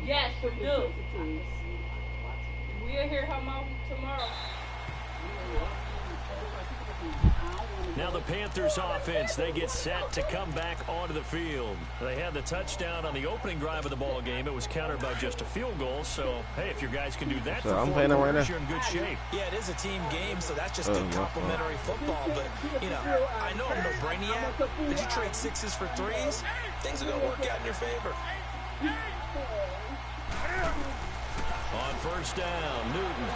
Yes, we do. We'll hear her mouth tomorrow. Now the Panthers offense, they get set to come back onto the field. They had the touchdown on the opening drive of the ball game. It was countered by just a field goal. So, hey, if your guys can do that for 4 quarters, you're in good shape. Yeah, it is a team game, so that's just good complimentary football. But, you know, I know I'm no brainiac, but you trade 6s for 3s, things are going to work out in your favor. On first down, Newton.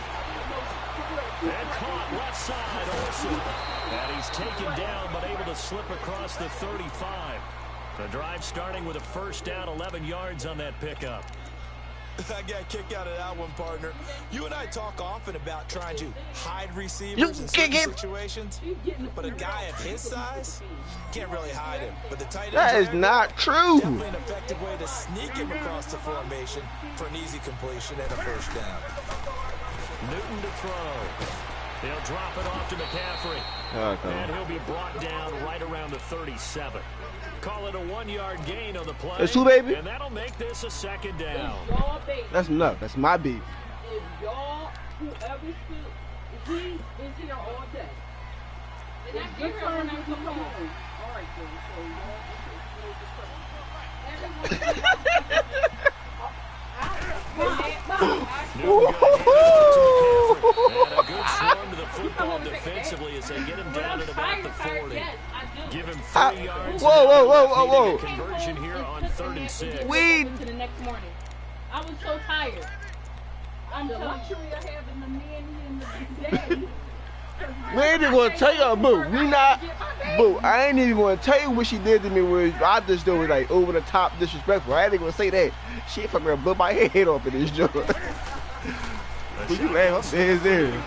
And caught left side also. And he's taken down but able to slip across the 35. The drive starting with a first down, 11 yards on that pickup. I got a kick out of that one, partner. You and I talk often about trying to hide receivers in certain situations, but a guy of his size can't really hide him. But the tight end that is not true. Definitely an effective way to sneak him across the formation for an easy completion and a first down. Newton to throw. He'll drop it off to McCaffrey. And he'll be brought down right around the 37. Call it a 1-yard gain on the play. That's who, baby? And that'll make this a second down. That's enough. That's my beat. If y'all, whoever he is here all day. And that's your turn to come home. All right, And a good swarm to the football defensively as they get him down at about the 40. Give him 3 yards. Whoa. Conversion here on 3rd and 6. To the next morning. I was so tired. I'm the luxury of having the men in the day. We ain't even gonna tell y'all, boo. Boo. I ain't even gonna tell you what she did to me. Where I just do it like over the top disrespectful. I ain't even gonna say that. She fucking gonna blow my head off in this joint. But you laugh up there, there. The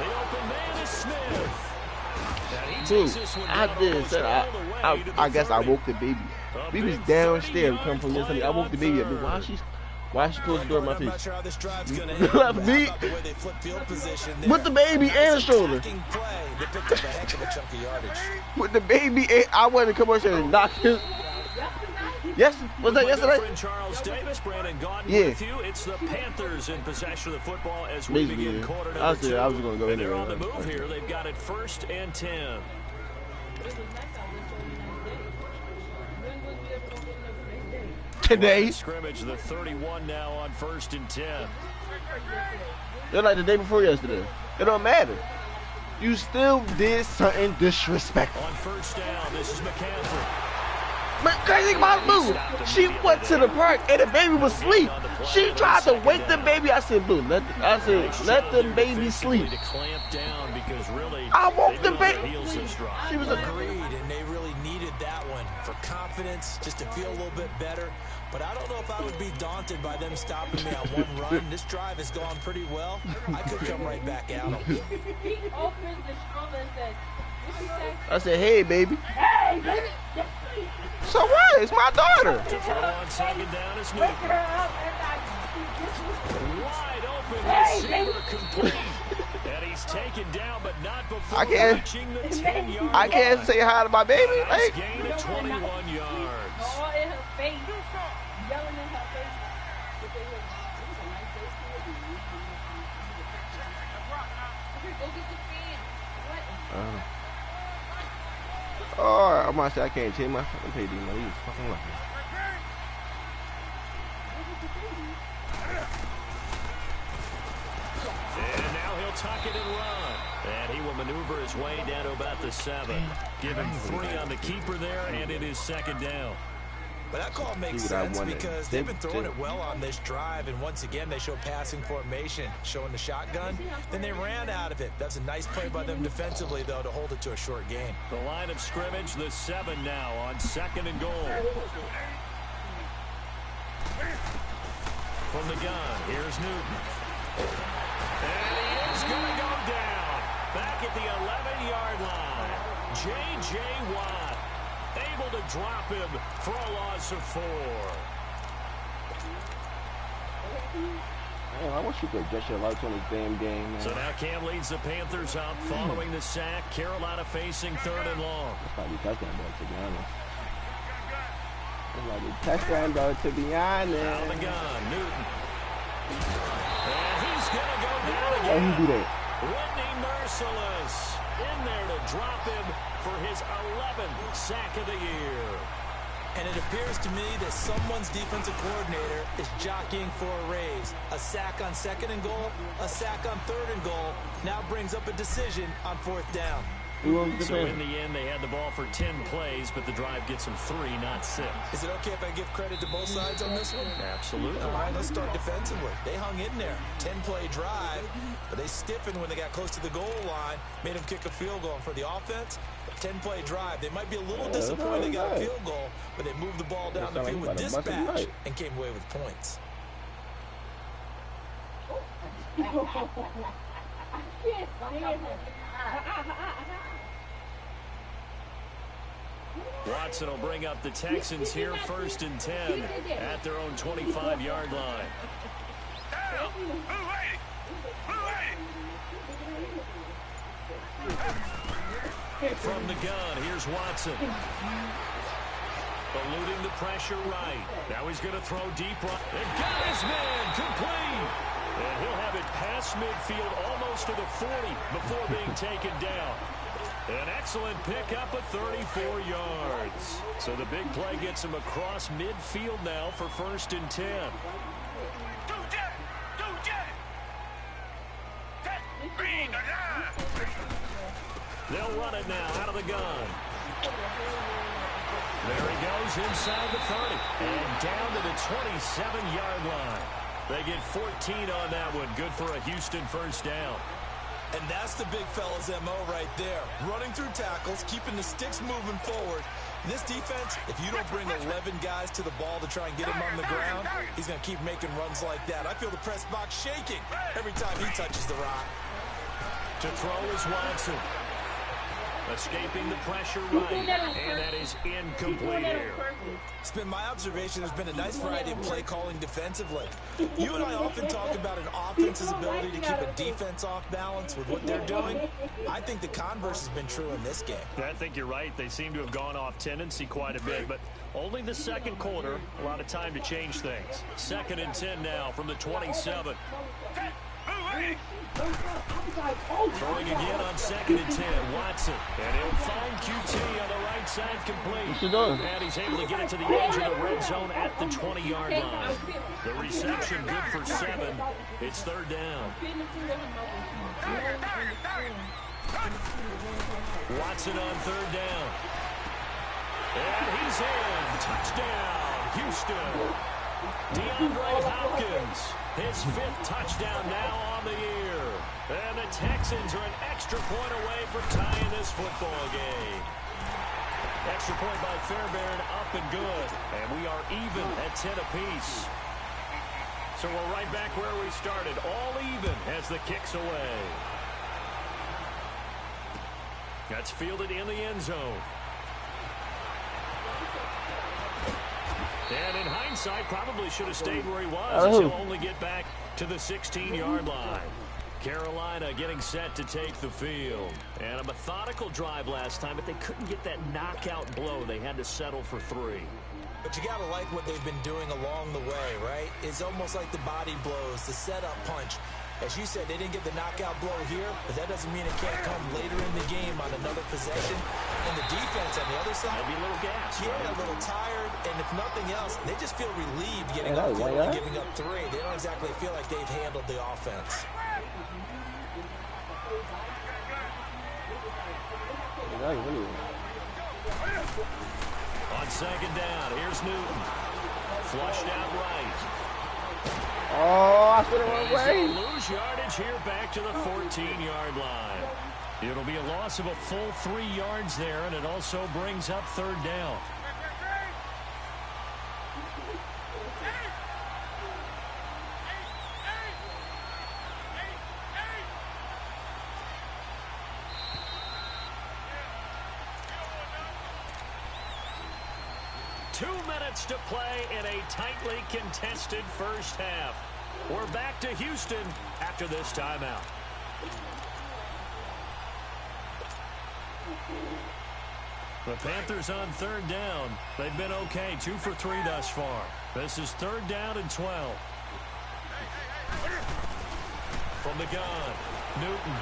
open man is Smith. Dude, I did. I guess I woke the baby. We was downstairs. Come from this. I woke the baby up. Why she closed the door in my face? Left me with the baby and the stroller. With the baby, and I wanted to come up here and knock him. Yes, was that yesterday? Charles Davis, Brandon Gaudin yeah. With you. It's the Panthers in possession of the football as we begin quarter number 2. I said I was going to go in there. They're on the move here. They've got it 1st and 10. Today. Scrimmage, the 31 now on 1st and 10. They're like the day before yesterday. It don't matter. You still did something disrespectful. On first down, this is McCaffrey. But crazy about Boo, she went to the park and the baby was asleep. She tried to wake the baby. I said, Boo, let the baby sleep. I woke the baby. She was agreed, and they really needed that one for confidence, just to feel a little bit better. But I don't know if I would be daunted by them stopping me on one run. This drive has gone pretty well. I could come right back at them. He opened the stroller and said, what you say? I said, hey, baby. Hey, baby. So what? It's my daughter. To throw on second down is Newton. Wide open receiver complete. And he's taken down, but not before reaching the 10-yard line. I can't say hi to my baby. Nice gain of 21 yards. All in her face. Yelling in her face. Go get the fan. Oh, I'm gonna say I can't change my fucking pay, dude. He's fucking lucky. And now he'll tuck it and run. And he will maneuver his way down to about the 7. Give him 3 on the keeper there, and it is second down. But that call makes sense because they've been throwing it well on this drive, and once again they show passing formation, showing the shotgun. Then they ran out of it. That's a nice play by them defensively, though, to hold it to a short gain. The line of scrimmage, the 7 now on 2nd and goal. From the gun, here's Newton. And he is going to go down. Back at the 11-yard line. J.J. Watt. Able to drop him for a loss of 4. Oh, I wish you could adjust your lights on this damn game, man. So now Cam leads the Panthers up following the sack. Carolina facing 3rd and long. That's probably touchdown ball, to be honest. Like a touchdown, though, to be honest. Out of the gun, Newton. And he's going to go down again. How he do that? Whitney Merciless in there to drop him for his 11th sack of the year. And it appears to me that someone's defensive coordinator is jockeying for a raise. A sack on 2nd and goal, a sack on 3rd and goal, now brings up a decision on 4th down. So in the end, they had the ball for 10 plays, but the drive gets them 3, not 6. Is it okay if I give credit to both sides on this one? Absolutely. All right, let's start defensively. They hung in there. 10-play drive, but they stiffened when they got close to the goal line, made them kick a field goal. And for the offense, 10-play drive. They might be a little disappointed they got a field goal, but they moved the ball down the field with dispatch and came away with points. Watson will bring up the Texans here 1st and 10 at their own 25-yard line. From the gun, here's Watson. Eluding the pressure right. Now he's going to throw deep right. And got his man complete. And he'll have it past midfield almost to the 40 before being taken down. An excellent pickup of 34 yards. So the big play gets him across midfield now for 1st and 10. They'll run it now out of the gun. There he goes inside the 30 and down to the 27-yard line. They get 14 on that one. Good for a Houston 1st down. And that's the big fella's MO right there. Running through tackles, keeping the sticks moving forward. This defense, if you don't bring 11 guys to the ball to try and get him on the ground, he's going to keep making runs like that. I feel the press box shaking every time he touches the rock. To throw is Watson. Escaping the pressure right, and that is incomplete here. It's been my observation there's been a nice variety of play calling defensively. You and I often talk about an offense's ability to keep a defense off balance with what they're doing. I think the converse has been true in this game. I think you're right. They seem to have gone off tendency quite a bit, but only the 2nd quarter, a lot of time to change things. 2nd and 10 now from the 27. Throwing again on 2nd and 10, Watson. And he'll find QT on the right side complete. And he's able to get it to the edge of the red zone at the 20-yard line. The reception good for 7. It's 3rd down. Watson on 3rd down. And he's in. Touchdown, Houston. DeAndre Hopkins, his 5th touchdown now on the year. And the Texans are an extra point away from tying this football game. Extra point by Fairbairn, up and good. And we are even at 10 apiece. So we're right back where we started, all even as the kick's away. That's fielded in the end zone. And in hindsight, probably should have stayed where he was. He'll only get back to the 16-yard line. Carolina getting set to take the field. And a methodical drive last time, but they couldn't get that knockout blow. They had to settle for 3. But you got to like what they've been doing along the way, right? It's almost like the body blows, the setup punch. As you said, they didn't get the knockout blow here, but that doesn't mean it can't come later in the game on another possession. And the defense on the other side, maybe a little gas. Yeah, a little tired, and if nothing else, they just feel relieved getting up the field and giving up 3. They don't exactly feel like they've handled the offense. On 2nd down, here's Newton. Flushed out right. Oh, I put it wrong way. Lose yardage here back to the 14-yard line. It'll be a loss of a full 3 yards there, and it also brings up 3rd down. Two minutes to play in a tightly contested first half. We're back to Houston after this timeout. The Panthers on third down. They've been okay, 2 for 3 thus far. This is third down and 12. From the gun, Newton.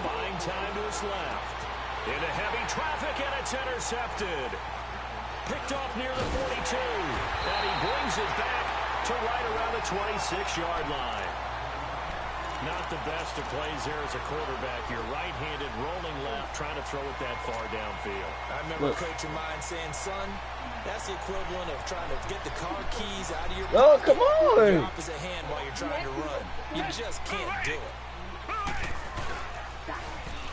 Buying time to his left. Into heavy traffic, and it's intercepted. Picked off near the 42. And he brings it back to right around the 26-yard line. Not the best of plays there as a quarterback. You're right-handed, rolling left, trying to throw it that far downfield. I remember Coach of mine saying, son, that's the equivalent of trying to get the car keys out of your pocket. Oh, come on. With your opposite hand while you're trying to run. You just can't do it.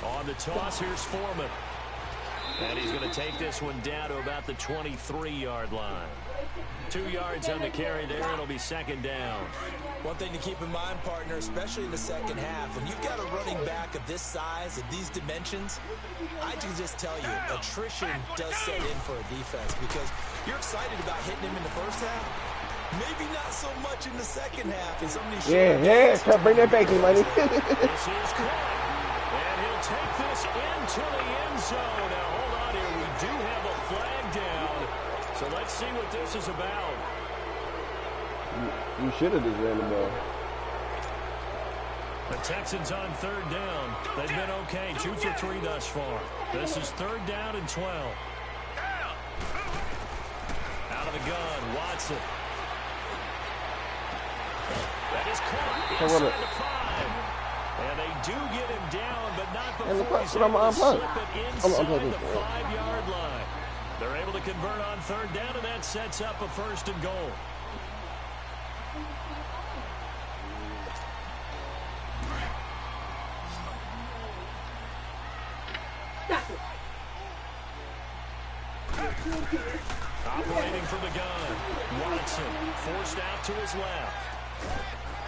On the toss, here's Foreman. And he's going to take this one down to about the 23-yard line. 2 yards on the carry there. It'll be second down. One thing to keep in mind, partner, especially in the second half, when you've got a running back of this size, of these dimensions, I can just tell you, attrition does set in for a defense because you're excited about hitting him in the first half. Maybe not so much in the second half. And some of these bring that back, money. This is Clark. And he'll take this into the end zone. Now, hold on here. We do have a flag down. So let's see what this is about. You should have just ran the ball. The Texans on third down. They've been okay. 2 for 3 thus far. This is third down and 12. Out of the gun, Watson. That is caught inside the 5. And they do get him down, but not before he's able to slip it inside the 5-yard line. They're able to convert on third down, and that sets up a first and goal. Operating from the gun, Watson forced out to his left.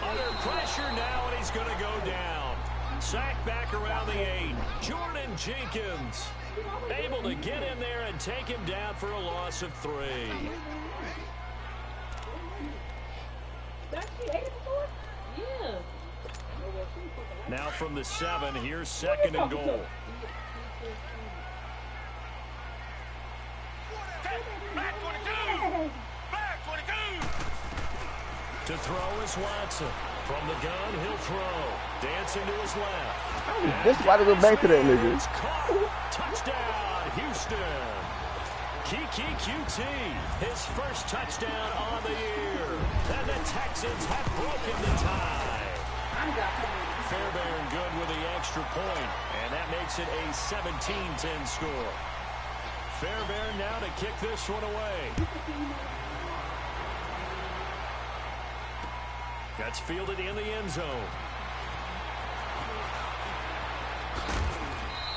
Under pressure now, and he's going to go down. Sacked back around the 8. Jordan Jenkins able to get in there and take him down for a loss of 3. Yeah. Now from the 7, here's second and goal. To throw is Watson. From the gun, he'll throw. Dancing to his left. This is why they go back to that nigga. Touchdown, Houston. Kiki QT, his first touchdown on the year. And the Texans have broken the tie. Fairbairn good with the extra point, and that makes it a 17-10 score. Fairbairn now to kick this one away. That's fielded in the end zone.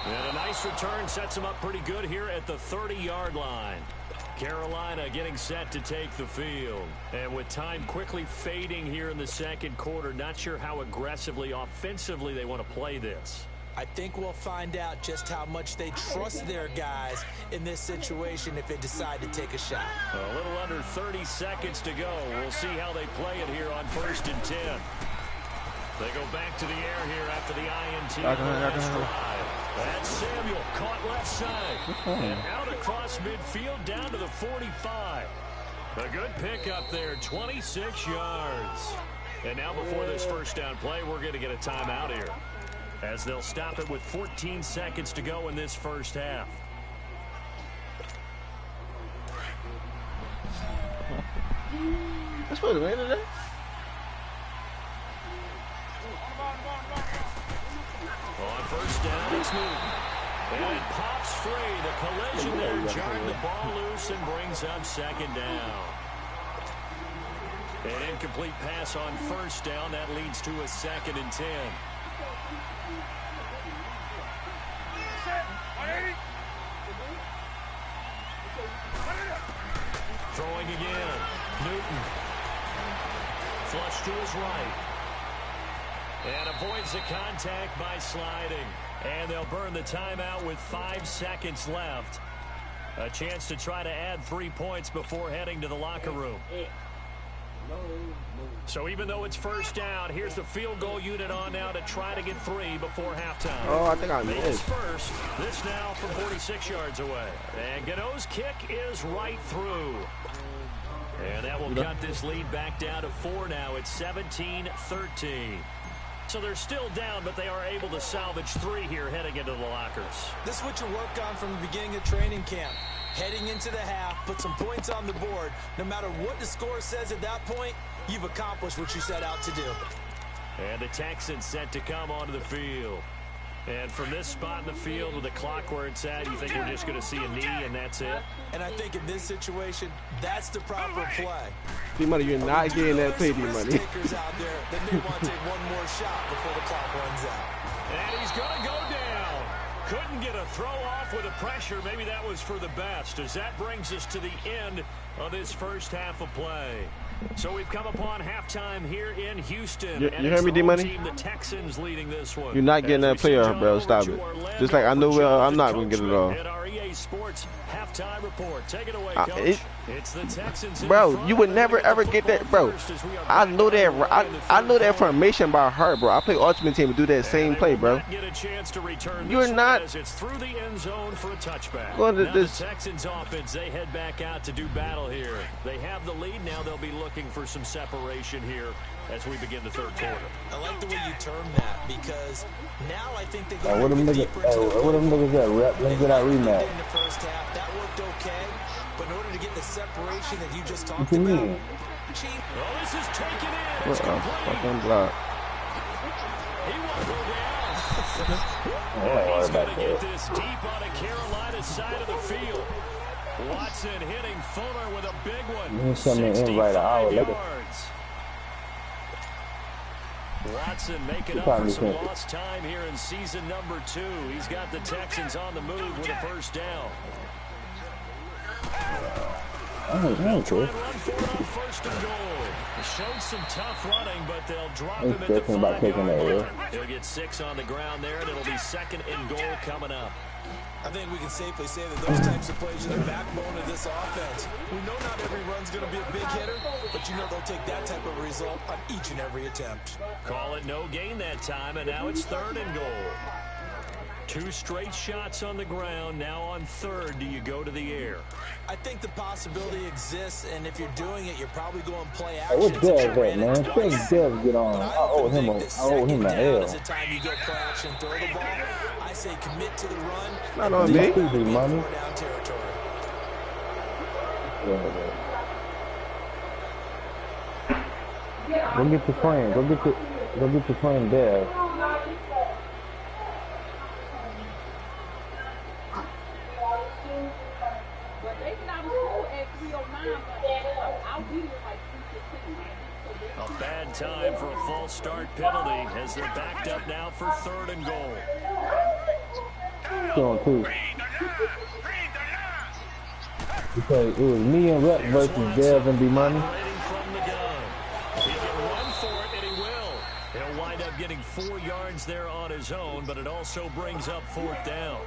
And a nice return sets him up pretty good here at the 30-yard line. Carolina getting set to take the field. And with time quickly fading here in the second quarter, not sure how aggressively, offensively they want to play this. I think we'll find out just how much they trust their guys in this situation if they decide to take a shot. A little under 30 seconds to go. We'll see how they play it here on 1st and 10. They go back to the air here after the INT on the last drive. That's Samuel caught left side. And out across midfield down to the 45. A good pickup there, 26 yards. And now before this first down play, we're going to get a timeout here, as they'll stop it with 14 seconds to go in this first half. That's what it is, isn't it? On first down, it's Newton. And it pops free. The collision there jarring the ball loose and brings up second down. An incomplete pass on first down. That leads to a 2nd and 10. Throwing again. Newton. Flush to his right. And avoids the contact by sliding. And they'll burn the timeout with 5 seconds left. A chance to try to add 3 points before heading to the locker room. So even though it's first down, here's the field goal unit on now to try to get 3 before halftime. Oh, I think I Made missed. first. This now from 46 yards away. And Gano's kick is right through. And that will cut this lead back down to 4 now. It's 17-13. So they're still down, but they are able to salvage 3 here heading into the lockers. This is what you work on from the beginning of training camp. Heading into the half, put some points on the board. No matter what the score says at that point, you've accomplished what you set out to do. And the Texans set to come onto the field. And from this spot in the field with the clock where it's at, you think we're just going to see a knee and that's it? And I think in this situation, that's the proper play. D-Money, you're not getting that pay, D-Money. Takers out there that may want to take one more shot before the clock runs out. And he's going to go down. Couldn't get a throw off with the pressure. Maybe that was for the best, as that brings us to the end of this first half of play. So we've come upon halftime here in Houston. You hear me, D-Money? The Texans leading this one. You're not getting that player, bro. Stop it. Just like I know I'm not going to get it all. Sports halftime report. Take it away, Coach. It's the Texans. Bro, you would never ever get that, bro. I know that. I know that information by heart, bro. I play Ultimate Team and do that same play, bro. You're not. It's through the end zone for a touchback. Well, now the Texans offense, they head back out to do battle here. They have the lead now. They'll be looking for some separation here as we begin the third quarter. I like the way you term that, because now I think they go what them niggas at, rep? Let's get our rematch. In the first half, that worked okay, but in order to get the separation that you just talked What you about, mean? Oh, this is taken in. What a fucking block. He won't go Oh, He's going to get this deep on the Carolina side of the field. Watson hitting Fuller with a big one. 65 yards. Watson making up for some lost time here in season number 2. He's got the Texans on the move with a first down. They'll try and run for it on first and goal. Showed some tough running, but they'll drop him at the 5-yard line. He'll get 6 on the ground there, and it'll be second and goal coming up. I think we can safely say that those types of plays are the backbone of this offense. We know not every run's going to be a big hitter, but you know they'll take that type of result on each and every attempt. Call it no gain that time, and now it's third and goal. 2 straight shots on the ground. Now on third, do you go to the air? I think the possibility exists, and if you're doing it, you're probably going to play action. What's Dev at, man? Tell Dev get on. I owe him a L. Is the time you go play action, throw the ball. I say commit to the run. Not on me. Money. Down territory. Go get your friend. Go get your friend Dev. A bad time for a false start penalty as they're backed up now for third and goal. On 2. Because it was me and Rep versus Dev and D-Money. From the gun. He can run for it, and he will. He'll wind up getting 4 yards there on his own, but it also brings up 4th down.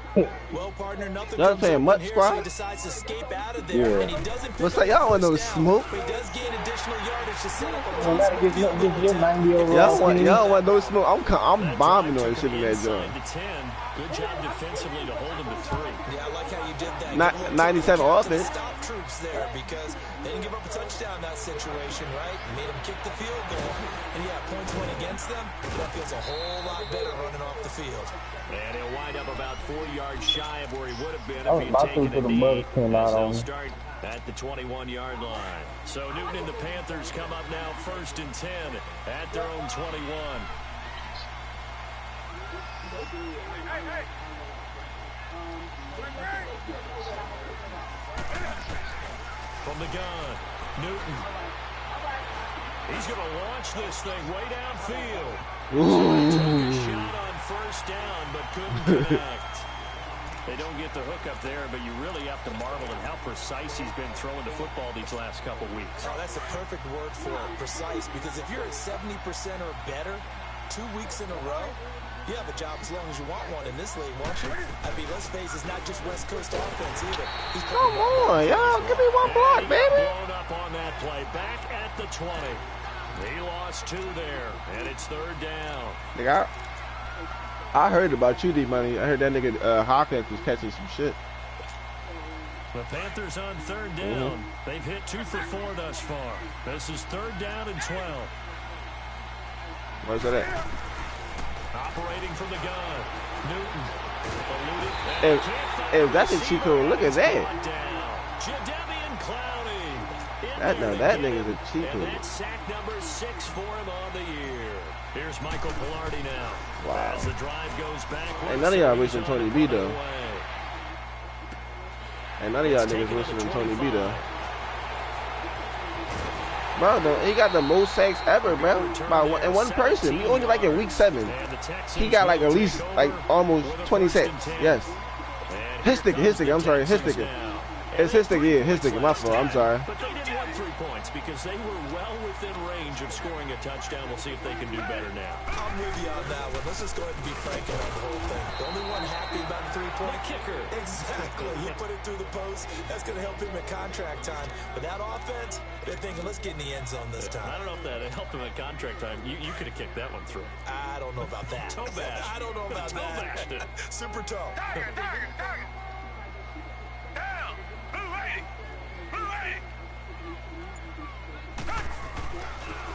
Well, partner, nothing Y'all comes saying up much here, squad? so he decides to escape out of there, and he doesn't pick What's up that? Y'all want the no first smoke? down, but he does gain additional yardage to set up a Well, that gets your 90 overall. Y'all want no smoke? I'm bombing on shit in that joint. Inside the 10. Good job defensively to hold him to 3. Yeah, I like how you did that. 97 offense. Stop troops there because they didn't give up a touchdown in that situation, right? Made them kick the field goal. And yeah, points went against them. That feels a whole lot better running off the field. And he'll wind up about 4 yards shy of where he would have been I was if he about had to taken for a the knee. Bucks came out As on they'll me. start at the 21-yard line. So Newton and the Panthers come up now first and 10 at their own 21. From the gun, Newton. He's going to launch this thing way downfield. So he took a shot on first down, but couldn't connect. They don't get the hook up there, but you really have to marvel at how precise he's been throwing the football these last couple weeks. Oh, that's a perfect word for it, precise, because if you're at 70% or better 2 weeks in a row, you have a job as long as you want one in this league, won't you? I mean, let's face it, it's not just West Coast offense either. Come on, y'all. Give me one block, baby. Blown up stop on that play. Back at the 20. He lost 2 there, and it's 3rd down. Nigga, I heard about you, D-Money. I heard that nigga Hawkins was catching some shit. The Panthers on 3rd down. They've hit 2 for 4 thus far. This is 3rd down and 12. Where's that at? Operating from the gun. Newton. If that's a cheat code, look at that. That nigga's a cheat code. And that's sack number 6 for him on the year. Here's Michael Pilardi now. Wow. As the drive goes back. Ain't none of y'all wishing Tony B though. Ain't none of y'all niggas wishing Tony B though. Bro, he got the most sacks ever, bro. In one person. He only like in week 7. He got like at least like almost 20 sacks. Yes. His sticker. I'm sorry, his sticker. It's his sticker, yeah, his sticker. My fault. I'm sorry. But they didn't want 3 points because they were well within range of scoring a touchdown. We'll see if they can do better now. I'm with you on that one. Let's just go ahead and be frank about the whole thing. The only one happy about the 3-point kicker. Exactly. He put it through the post. That's going to help him at contract time. But that offense, they're thinking, let's get in the end zone this time. I don't know if that helped him at contract time. You could have kicked that one through. I don't know about that. Toe bash. I don't know about that. Super toe. Target. Down. Blue 80.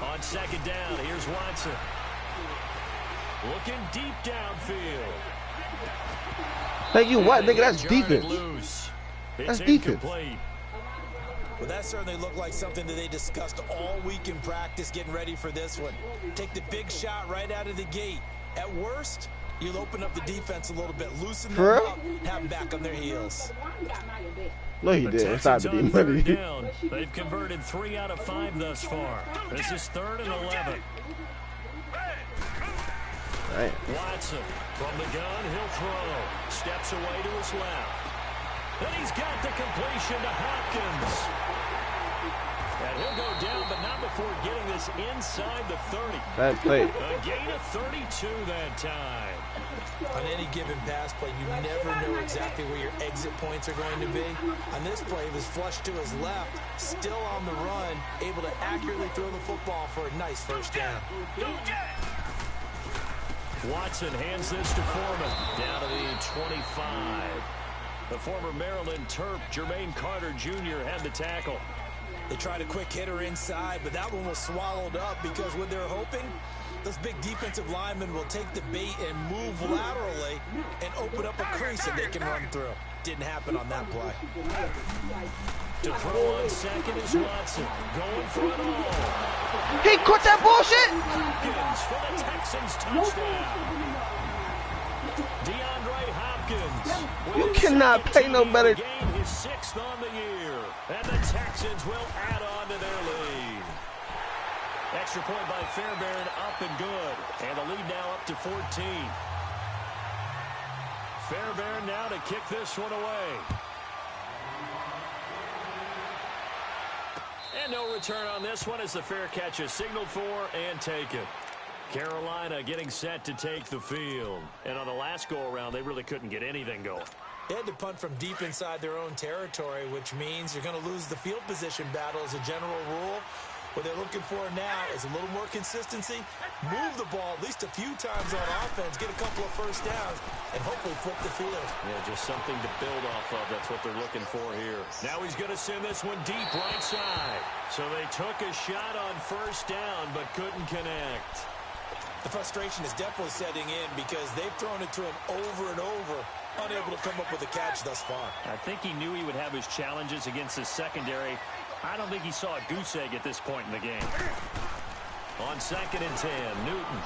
On 2nd down, here's Watson. Looking deep downfield. Thank you, what, nigga? That's defense. That's defense. Well, that certainly looked like something that they discussed all week in practice, getting ready for this one. Take the big shot right out of the gate. At worst, you'll open up the defense a little bit, loosen them up, have them back on their heels. No, he did. It's not the D-Money. They've converted 3 out of 5 thus far. This is 3rd and 11. Right. Watson from the gun, he'll throw. Steps away to his left. And he's got the completion to Hopkins. And he'll go down, but not before getting this inside the 30. That play. A gain of 32 that time. On any given pass play, you never know exactly where your exit points are going to be. On this play, he was flushed to his left, still on the run, able to accurately throw the football for a nice 1st down. Watson hands this to Foreman. Down to the 25. The former Maryland Terp, Jermaine Carter Jr. had the tackle. They tried a quick hitter inside, but that one was swallowed up because what they're hoping, those big defensive linemen will take the bait and move laterally and open up a crease that they can run through. Didn't happen on that play. To throw on 2nd is Watson. Going for it all. He caught that bullshit. Hopkins for the Texans touchdown. DeAndre Hopkins. You cannot play no better. His 6th on the year. And the Texans will add on to their lead. Extra point by Fairbairn, up and good. And the lead now up to 14. Fairbairn now to kick this one away. And no return on this one as the fair catch is signaled for and taken. Carolina getting set to take the field. And on the last go-around, they really couldn't get anything going. They had to punt from deep inside their own territory, which means you're going to lose the field position battle as a general rule. What they're looking for now is a little more consistency, move the ball at least a few times on offense, get a couple of 1st downs, and hopefully flip the field. Yeah, just something to build off of. That's what they're looking for here. Now he's going to send this one deep right side. So they took a shot on 1st down, but couldn't connect. The frustration is definitely setting in because they've thrown it to him over and over, unable to come up with a catch thus far. I think he knew he would have his challenges against his secondary. I don't think he saw a goose egg at this point in the game. On 2nd and 10, Newton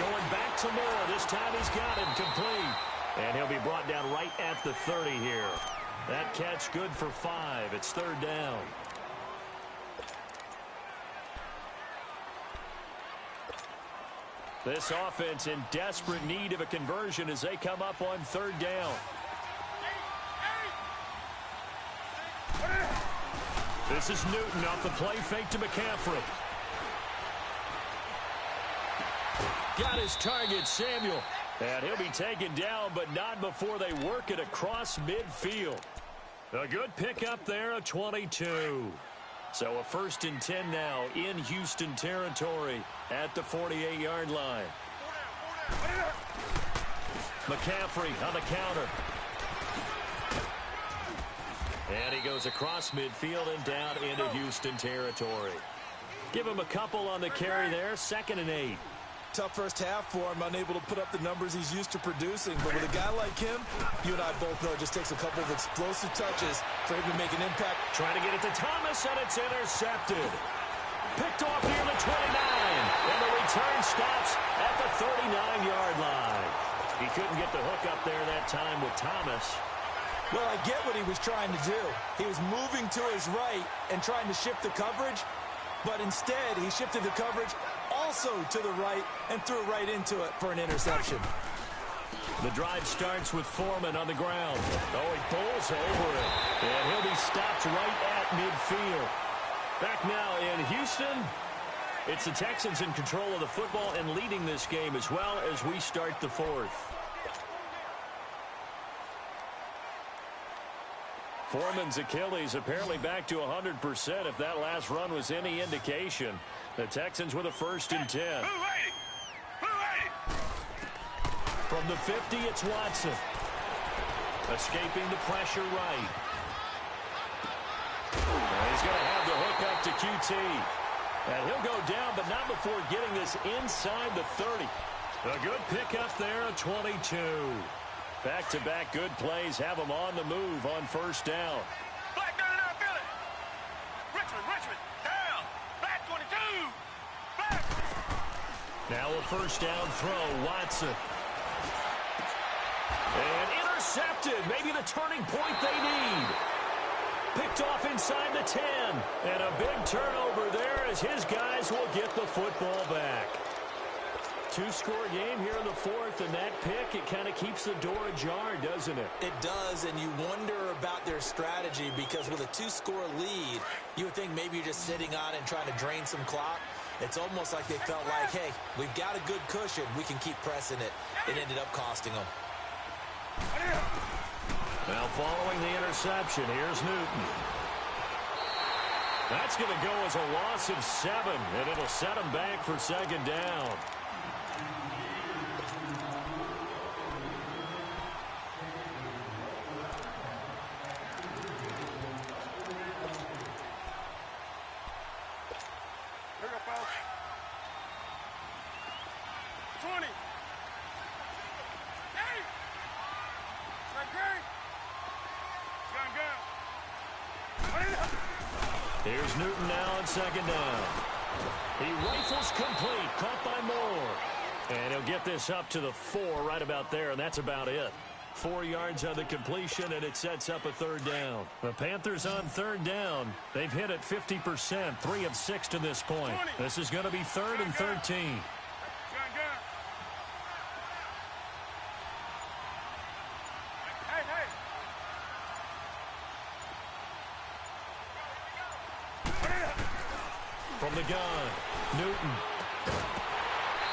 going back to Moore. This time he's got it complete. And he'll be brought down right at the 30 here. That catch good for 5. It's 3rd down. This offense in desperate need of a conversion as they come up on 3rd down. This is Newton off the play fake to McCaffrey. Got his target, Samuel. And he'll be taken down, but not before they work it across midfield. A good pickup there, a 22. So a 1st and 10 now in Houston territory at the 48-yard line. McCaffrey on the counter. And he goes across midfield and down into Houston territory. Give him a couple on the carry there. 2nd and 8. Tough first half for him, unable to put up the numbers he's used to producing. But with a guy like him, you and I both know it just takes a couple of explosive touches for him to make an impact. Trying to get it to Thomas, and it's intercepted. Picked off near the 29. And the return stops at the 39-yard line. He couldn't get the hook up there that time with Thomas. Well, I get what he was trying to do. He was moving to his right and trying to shift the coverage. But instead, he shifted the coverage also to the right and threw right into it for an interception. The drive starts with Foreman on the ground. Oh, he bowls over it. And he'll be stopped right at midfield. Back now in Houston. It's the Texans in control of the football and leading this game as well as we start the 4th. Foreman's Achilles apparently back to 100% if that last run was any indication. The Texans with a 1st and 10. From the 50, it's Watson. Escaping the pressure right. And he's going to have the hook up to QT. And he'll go down, but not before getting this inside the 30. A good pickup there, a 22. Back-to-back good plays have them on the move on 1st down. Black 39 Philly. Richmond, down. Black 22. Black. Now a 1st down throw, Watson. And intercepted. Maybe the turning point they need. Picked off inside the 10. And a big turnover there as his guys will get the football back. 2-score game here in the 4th, and that pick, it kind of keeps the door ajar, doesn't it? It does, and you wonder about their strategy because with a 2-score lead, you would think maybe you're just sitting on it and trying to drain some clock. It's almost like they felt like, hey, we've got a good cushion. We can keep pressing it. It ended up costing them. Now following the interception, here's Newton. That's going to go as a loss of 7, and it'll set them back for 2nd down. Here we go, folks. 20. Hey! Here's Newton now on 2nd down. He rifles complete, caught by Moore. And he'll get this up to the 4 right about there, and that's about it. 4 yards on the completion, and it sets up a 3rd down. The Panthers on 3rd down. They've hit it 50%, 3 of 6 to this point. This is going to be 3rd and 13. From the gun, Newton.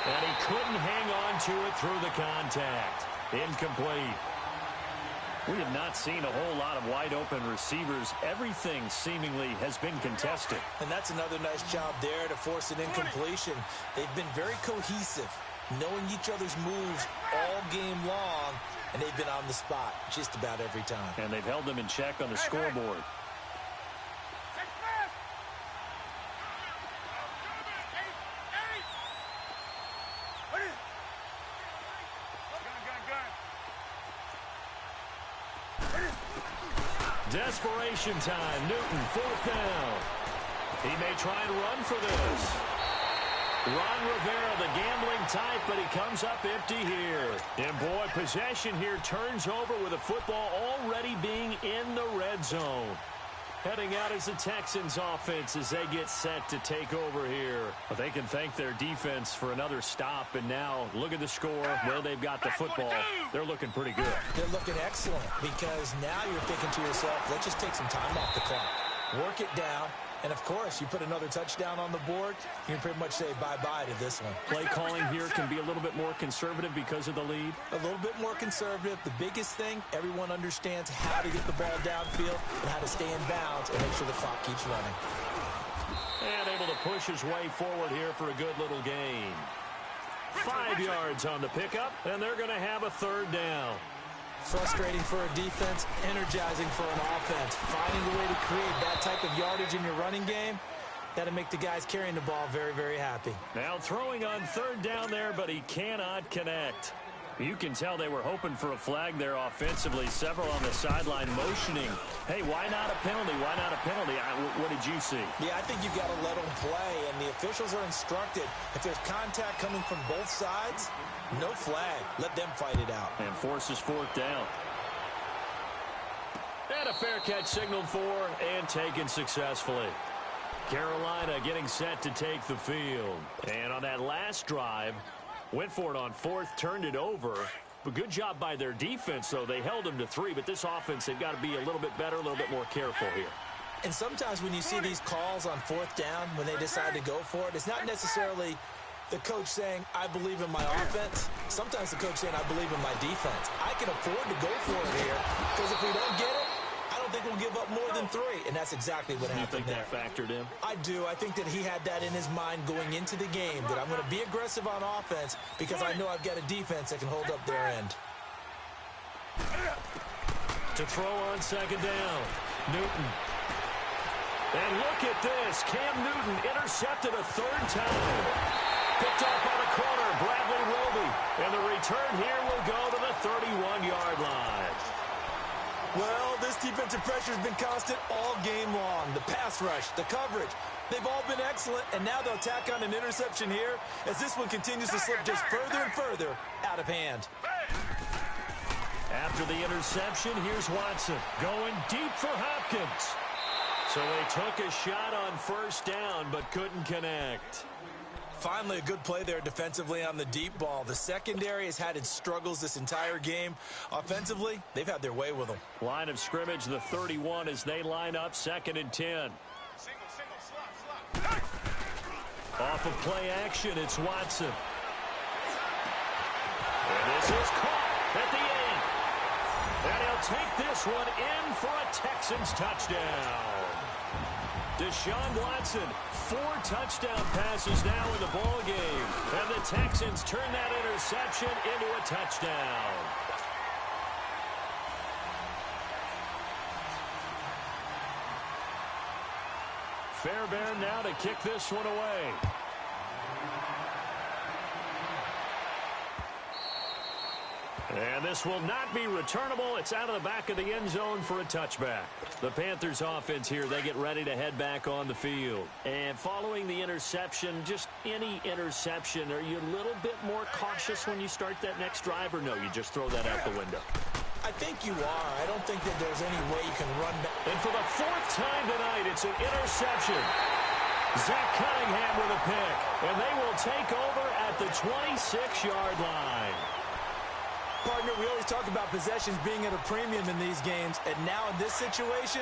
And he couldn't hang on to it through the contact. Incomplete. We have not seen a whole lot of wide-open receivers. Everything seemingly has been contested. And that's another nice job there to force an incompletion. They've been very cohesive, knowing each other's moves all game long, and they've been on the spot just about every time. And they've held them in check on the scoreboard. Desperation time. Newton, 4th down. He may try and run for this. Ron Rivera, the gambling type, but he comes up empty here. And boy, possession here turns over with the football already being in the red zone. Heading out is the Texans offense as they get set to take over here. But they can thank their defense for another stop. And now look at the score where they've got the football. They're looking pretty good. They're looking excellent because now you're thinking to yourself, let's just take some time off the clock. Work it down. And, of course, you put another touchdown on the board, you can pretty much say bye-bye to this one. Play calling here can be a little bit more conservative because of the lead. A little bit more conservative. The biggest thing, everyone understands how to get the ball downfield and how to stay in bounds and make sure the clock keeps running. And able to push his way forward here for a good little gain. 5 yards on the pickup, and they're going to have a third down. Frustrating for a defense, energizing for an offense. Finding a way to create that type of yardage in your running game, that'll make the guys carrying the ball very, very happy. Now throwing on third down there, but he cannot connect. You can tell they were hoping for a flag there offensively. Several on the sideline motioning. Hey, why not a penalty? Why not a penalty? What did you see? Yeah, I think you've got to let them play, and the officials are instructed. If there's contact coming from both sides, no flag. Let them fight it out. And forces fourth down. And a fair catch signaled for and taken successfully. Carolina getting set to take the field. And on that last drive, went for it on fourth, turned it over. But good job by their defense, though. They held them to 3, but this offense, they've got to be a little bit better, a little bit more careful here. And sometimes when you see these calls on fourth down, when they decide to go for it, it's not necessarily the coach saying, I believe in my offense. Sometimes the coach saying, I believe in my defense. I can afford to go for it here, because if we don't get it, I don't think we'll give up more than 3. And that's exactly what happened there. You think that factored in? I do. I think that he had that in his mind going into the game, that I'm going to be aggressive on offense because I know I've got a defense that can hold up their end. To throw on second down, Newton. And look at this. Cam Newton intercepted a third time. Picked up on a corner, Bradley Roby. And the return here will go to the 31-yard line. Well, this defensive pressure has been constant all game long. The pass rush, the coverage, they've all been excellent, and now they'll tack on an interception here as this one continues to slip just further and further out of hand. After the interception, here's Watson going deep for Hopkins. So they took a shot on first down but couldn't connect. Finally, a good play there defensively on the deep ball. The secondary has had its struggles this entire game. Offensively, they've had their way with them. Line of scrimmage, the 31 as they line up, 2nd and 10. Off of play action, it's Watson. And this is caught at the 8. And he'll take this one in for a Texans touchdown. Deshaun Watson, 4 touchdown passes now in the ball game. And the Texans turn that interception into a touchdown. Fairbairn now to kick this one away. And this will not be returnable. It's out of the back of the end zone for a touchback. The Panthers offense here, they get ready to head back on the field. And following the interception, just any interception, are you a little bit more cautious when you start that next drive, or no, you just throw that out the window? I think you are. I don't think that there's any way you can run back. And for the 4th time tonight, it's an interception. Zach Cunningham with a pick. And they will take over at the 26-yard line. Partner, we always talk about possessions being at a premium in these games, and now in this situation,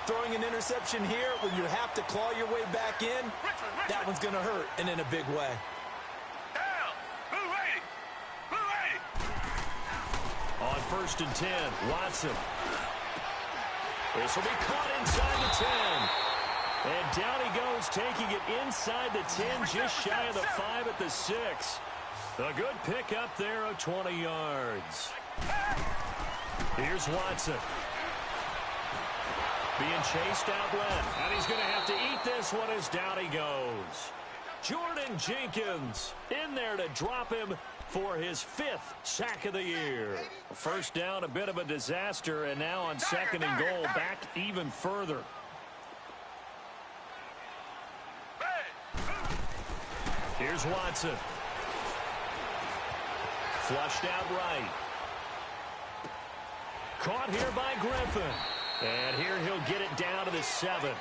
throwing an interception here when you have to claw your way back in, that one's going to hurt, and in a big way. On 1st and 10, Watson. This will be caught inside the 10. And down he goes, taking it inside the 10, just shy of the 5 at the 6. A good pickup there of 20 yards. Here's Watson. Being chased out left. And he's going to have to eat this one as down he goes. Jordan Jenkins in there to drop him for his 5th sack of the year. First down, a bit of a disaster, and now on 2nd and goal, back even further. Here's Watson. Flushed out right. Caught here by Griffin. And here he'll get it down to the 7.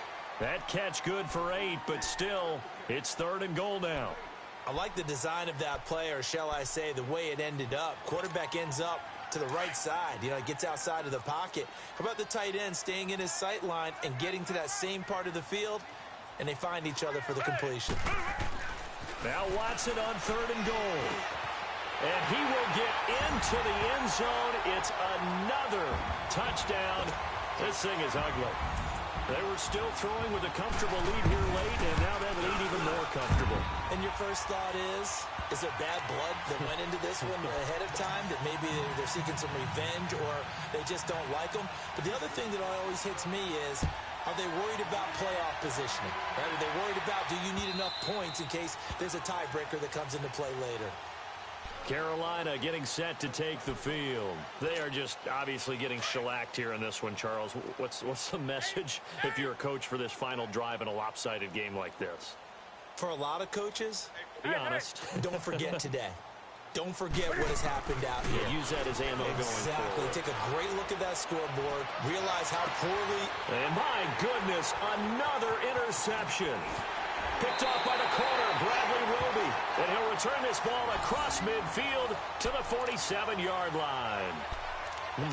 That catch good for 8, but still, it's 3rd and goal now. I like the design of that play, or shall I say the way it ended up. Quarterback ends up to the right side. You know, he gets outside of the pocket. How about the tight end staying in his sight line and getting to that same part of the field, and they find each other for the completion. Now Watson on 3rd and goal. And he will get into the end zone. It's another touchdown. This thing is ugly. They were still throwing with a comfortable lead here late, and now that lead even more comfortable. And your first thought is there bad blood that went into this one ahead of time, that maybe they're seeking some revenge or they just don't like them? But the other thing that always hits me is, are they worried about playoff positioning? Right? Are they worried about, do you need enough points in case there's a tiebreaker that comes into play later? Carolina getting set to take the field. They are just obviously getting shellacked here in this one, Charles. What's the message if you're a coach for this final drive in a lopsided game like this? For a lot of coaches, be honest. Don't forget today. Don't forget what has happened out here. Yeah, use that as ammo going forward. Take a great look at that scoreboard. Realize how poorly. And my goodness, another interception. Picked off by the corner, Bradley Roby. And he'll return this ball across midfield to the 47-yard line.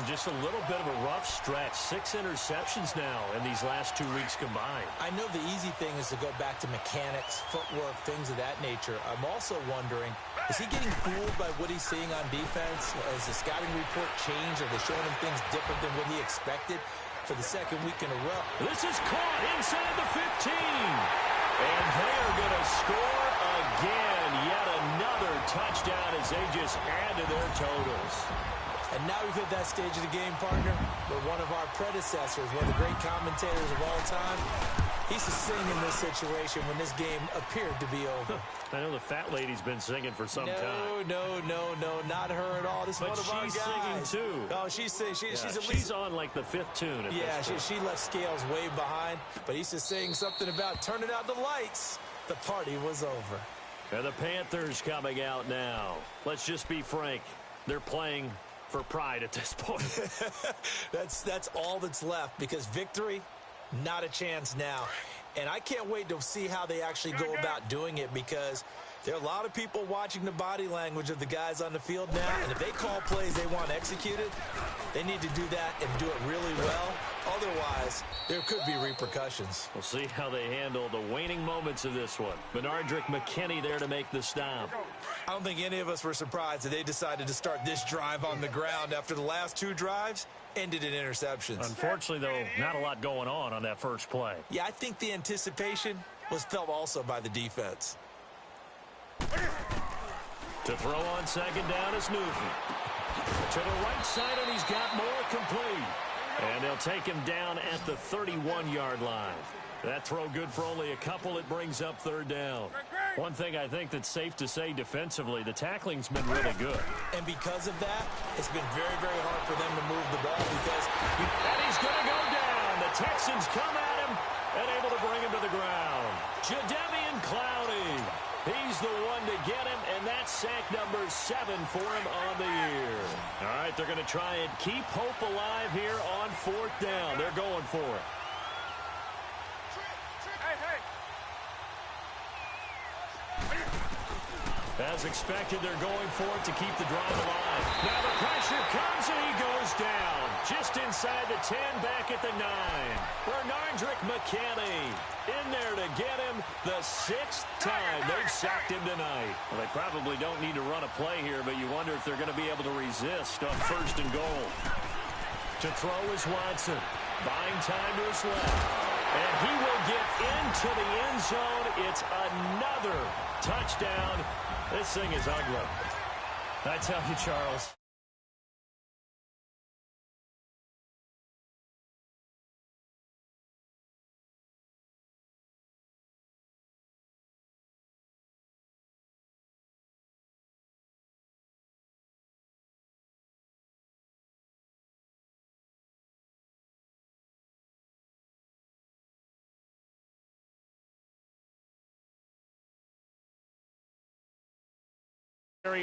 Just a little bit of a rough stretch. 6 interceptions now in these last 2 weeks combined. I know the easy thing is to go back to mechanics, footwork, things of that nature. I'm also wondering, is he getting fooled by what he's seeing on defense? Has the scouting report changed? Are they showing him things different than what he expected for the second week in a row? This is caught inside the 15. And they are going to score again. Yet another touchdown as they just add to their totals. And now we've hit that stage of the game, partner, where one of our predecessors, one of the great commentators of all time, he's singing this situation when this game appeared to be over. I know the fat lady's been singing for some time. No, not her at all. This is one of our guys. But she's singing, too. Oh, she's singing. She's on, like, the 5th tune. Yeah, she left Scales way behind. But he's just saying something about turning out the lights. The party was over. And the Panthers coming out now. Let's just be frank. They're playing for pride at this point. That's all that's left, because victory, not a chance now. And I can't wait to see how they actually go about doing it, because there are a lot of people watching the body language of the guys on the field now, and if they call plays they want executed, they need to do that and do it really well. Otherwise, there could be repercussions. We'll see how they handle the waning moments of this one. Benardrick McKinney there to make the stop. I don't think any of us were surprised that they decided to start this drive on the ground after the last 2 drives ended in interceptions. Unfortunately, though, not a lot going on that first play. Yeah, I think the anticipation was felt also by the defense. To throw on second down is Newton. To the right side, and he's got more complete. And they'll take him down at the 31-yard line. That throw good for only a couple. It brings up 3rd down. One thing I think that's safe to say defensively, the tackling's been really good. And because of that, it's been very, very hard for them to move the ball, because... And he's going to go down. The Texans come at him and able to bring him to the ground. Jadeveon Clowney. He's the one to get him, and that's sack number 7 for him on the year. All right, they're going to try and keep hope alive here on 4th down. They're going for it. As expected, they're going for it to keep the drive alive. Now the pressure comes, and he goes down. Just inside the 10, back at the 9. Benardrick McKinney in there to get him the 6th time they've sacked him tonight. Well, they probably don't need to run a play here, but you wonder if they're going to be able to resist on 1st and goal. To throw is Watson. Buying time to his left. And he will get into the end zone. It's another touchdown. This thing is ugly. I tell you, Charles.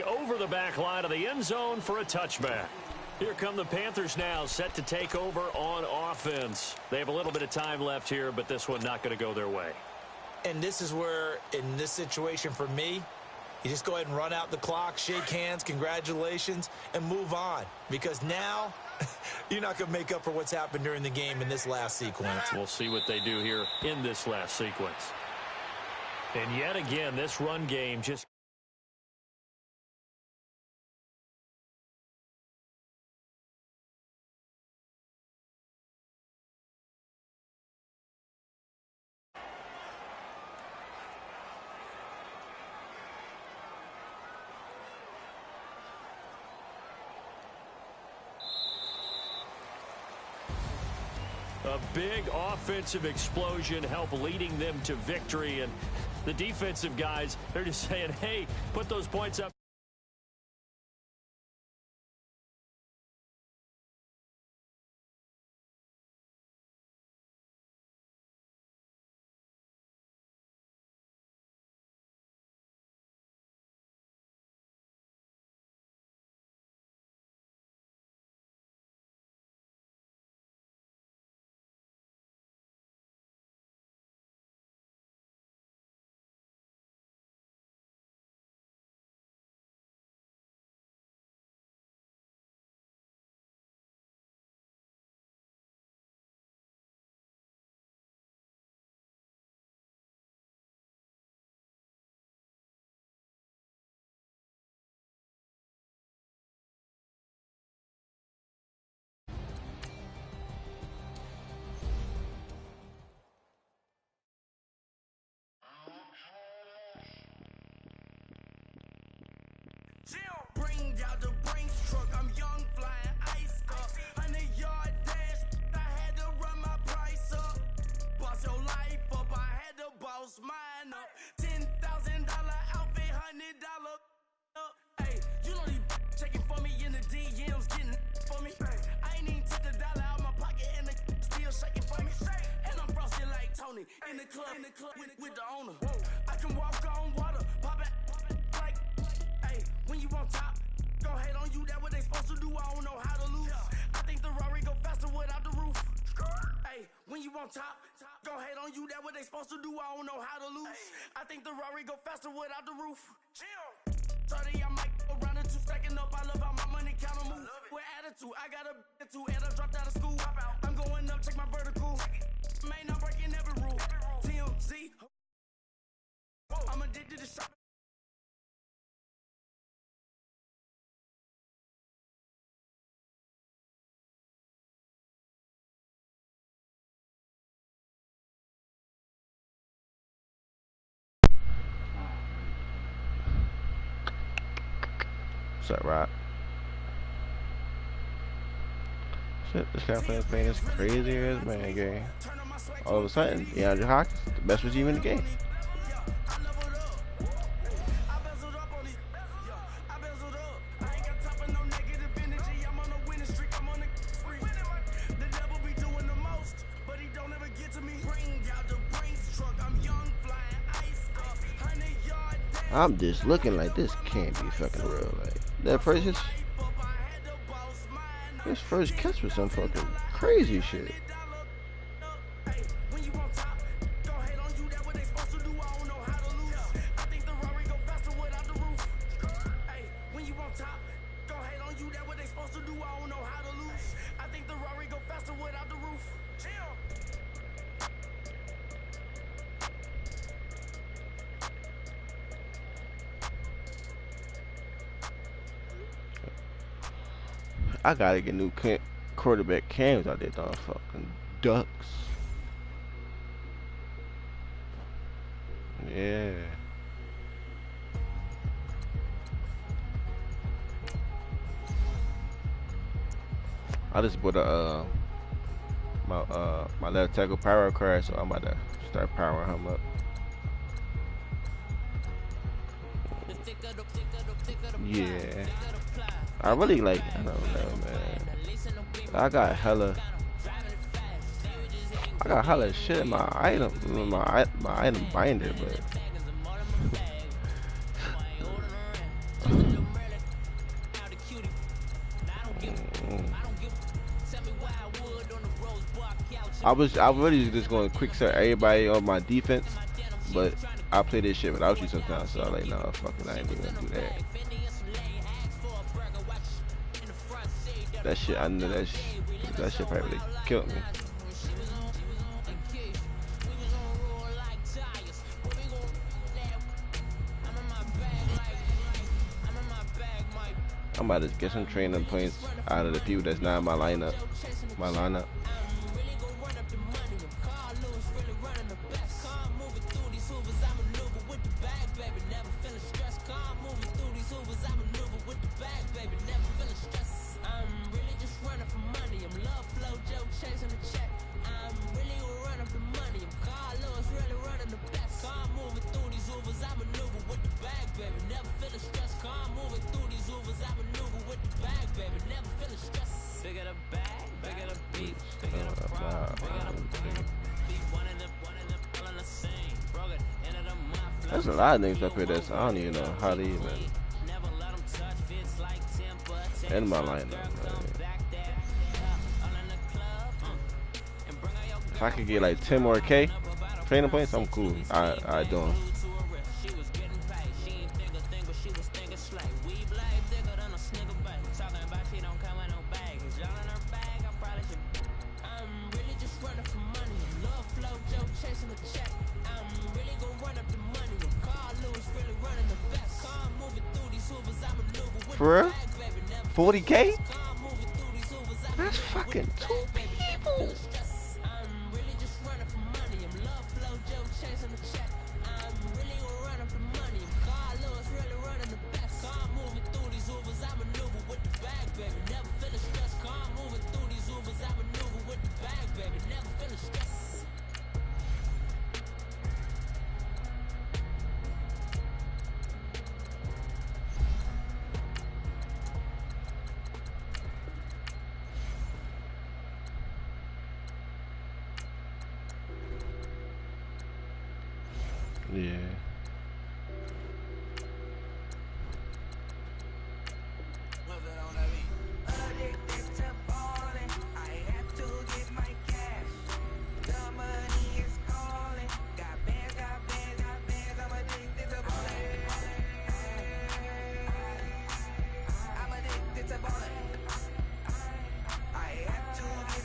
Over the back line of the end zone for a touchback. Here come the Panthers now, set to take over on offense. They have a little bit of time left here, but this one not going to go their way. And this is where, in this situation for me, you just go ahead and run out the clock, shake hands, congratulations, and move on. Because now, you're not going to make up for what's happened during the game in this last sequence. We'll see what they do here in this last sequence. And yet again, this run game just... A big offensive explosion helped leading them to victory. And the defensive guys, they're just saying, hey, put those points up. Bring out the Brinks truck, I'm young, flying ice up. 100-yard dash, I had to run my price up. Boss your life up, I had to boss mine up. $10,000 outfit, $100 up. Hey, you know these checking for me in the DMs, getting for me. I ain't even took $1 out my pocket and the still shaking for me. And I'm frosted like Tony in the club with the owner. I can walk on water, pop it like. When you on top, go hate on you, that what they supposed to do, I don't know how to lose. I think the Rari go faster without the roof. Hey, when you on top, go hate on you, that what they supposed to do, I don't know how to lose. I think the Rari go faster without the roof. 30, I might go round and two, stacking up, I love how my money counter move. With attitude, I got a attitude, and I dropped out of school. I'm going up, check my vertical. Man, I'm breaking every rule. TMZ, I'm addicted to shopping. What's up, Rob? Shit, this guy playing this crazy ass man game. All of a sudden, DeAndre Hopkins, the best receiver in the game. I'm just looking like this can't be fucking real. Like that first, his first catch was some fucking crazy shit. I gotta get new quarterback cams out there throwing fucking ducks. Yeah. I just bought a my left tackle power card, so I'm about to start powering him up. Yeah. I really like, I don't know, man. I got hella shit in my item, my item binder, but I really just going to quick set everybody on my defense, but I play this shit without you sometimes, so I'm like, nah, fucking, I ain't even gonna do that. That shit, I know that shit probably killed me. I'm about to get some training points out of the people that's not in my lineup. There's a lot of niggas up here that's I don't even know how they even in my lineup, man. If I could get like 10 more K training points, I'm cool. I do 'em. For real? 40K? That's fucking 2 people. Yeah.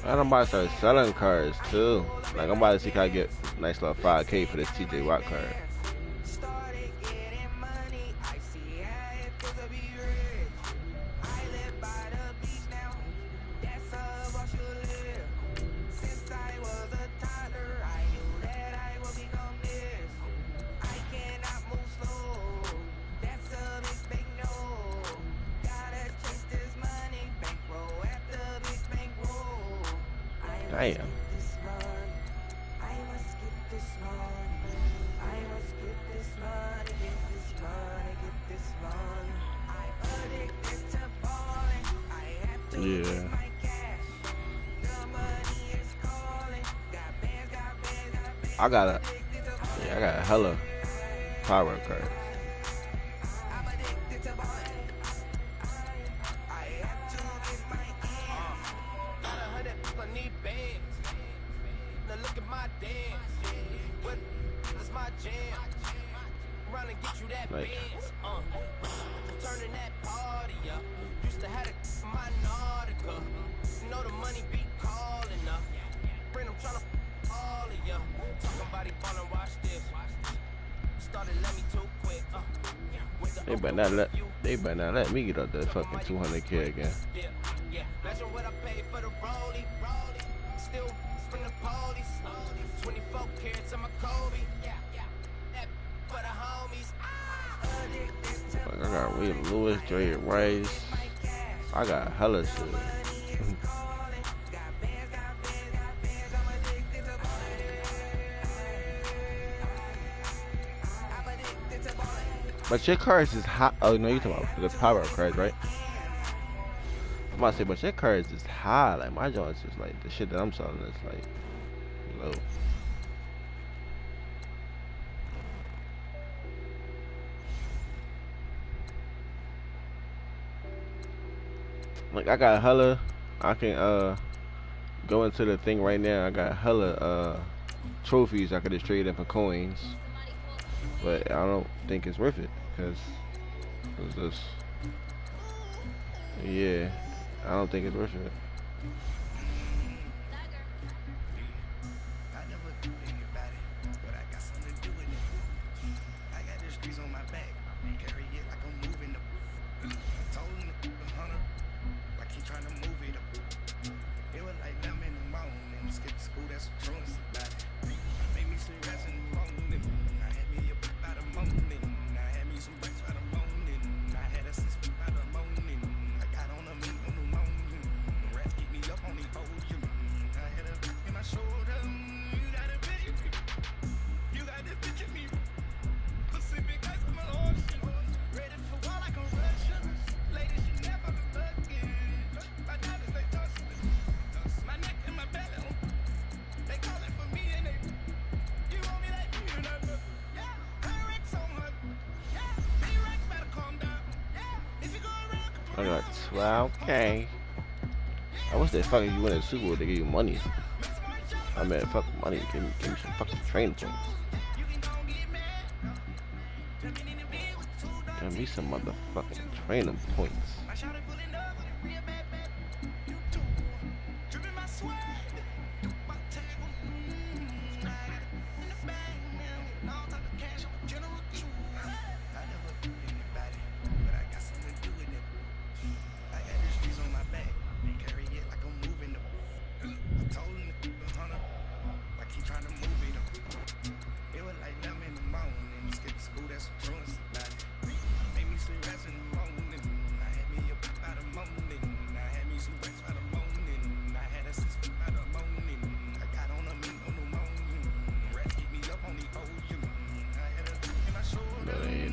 I'm about to start selling cards too. Like I'm about to see if I get a nice little 5K for this TJ Watt card. Damn. Yeah. I got a hella power card. Like, they better not let me get up that fucking 200K again. Like I got Ray Lewis, Dre Rice. I got hella shit. But your cards is hot. Oh no, you talking about the power cards, right? I'm about to say, but your cards is high. Like my joints is like the shit that I'm selling is like low. Like I got hella. I can go into the thing right now. I got hella trophies I could just trade in for coins. But I don't think it's worth it because this. Yeah, I don't think it's worth it. I got 12K. I wish they fucking you win a Super Bowl, they give you money. I mean, fuck money. Give me some fucking training points. Give me some motherfucking training points.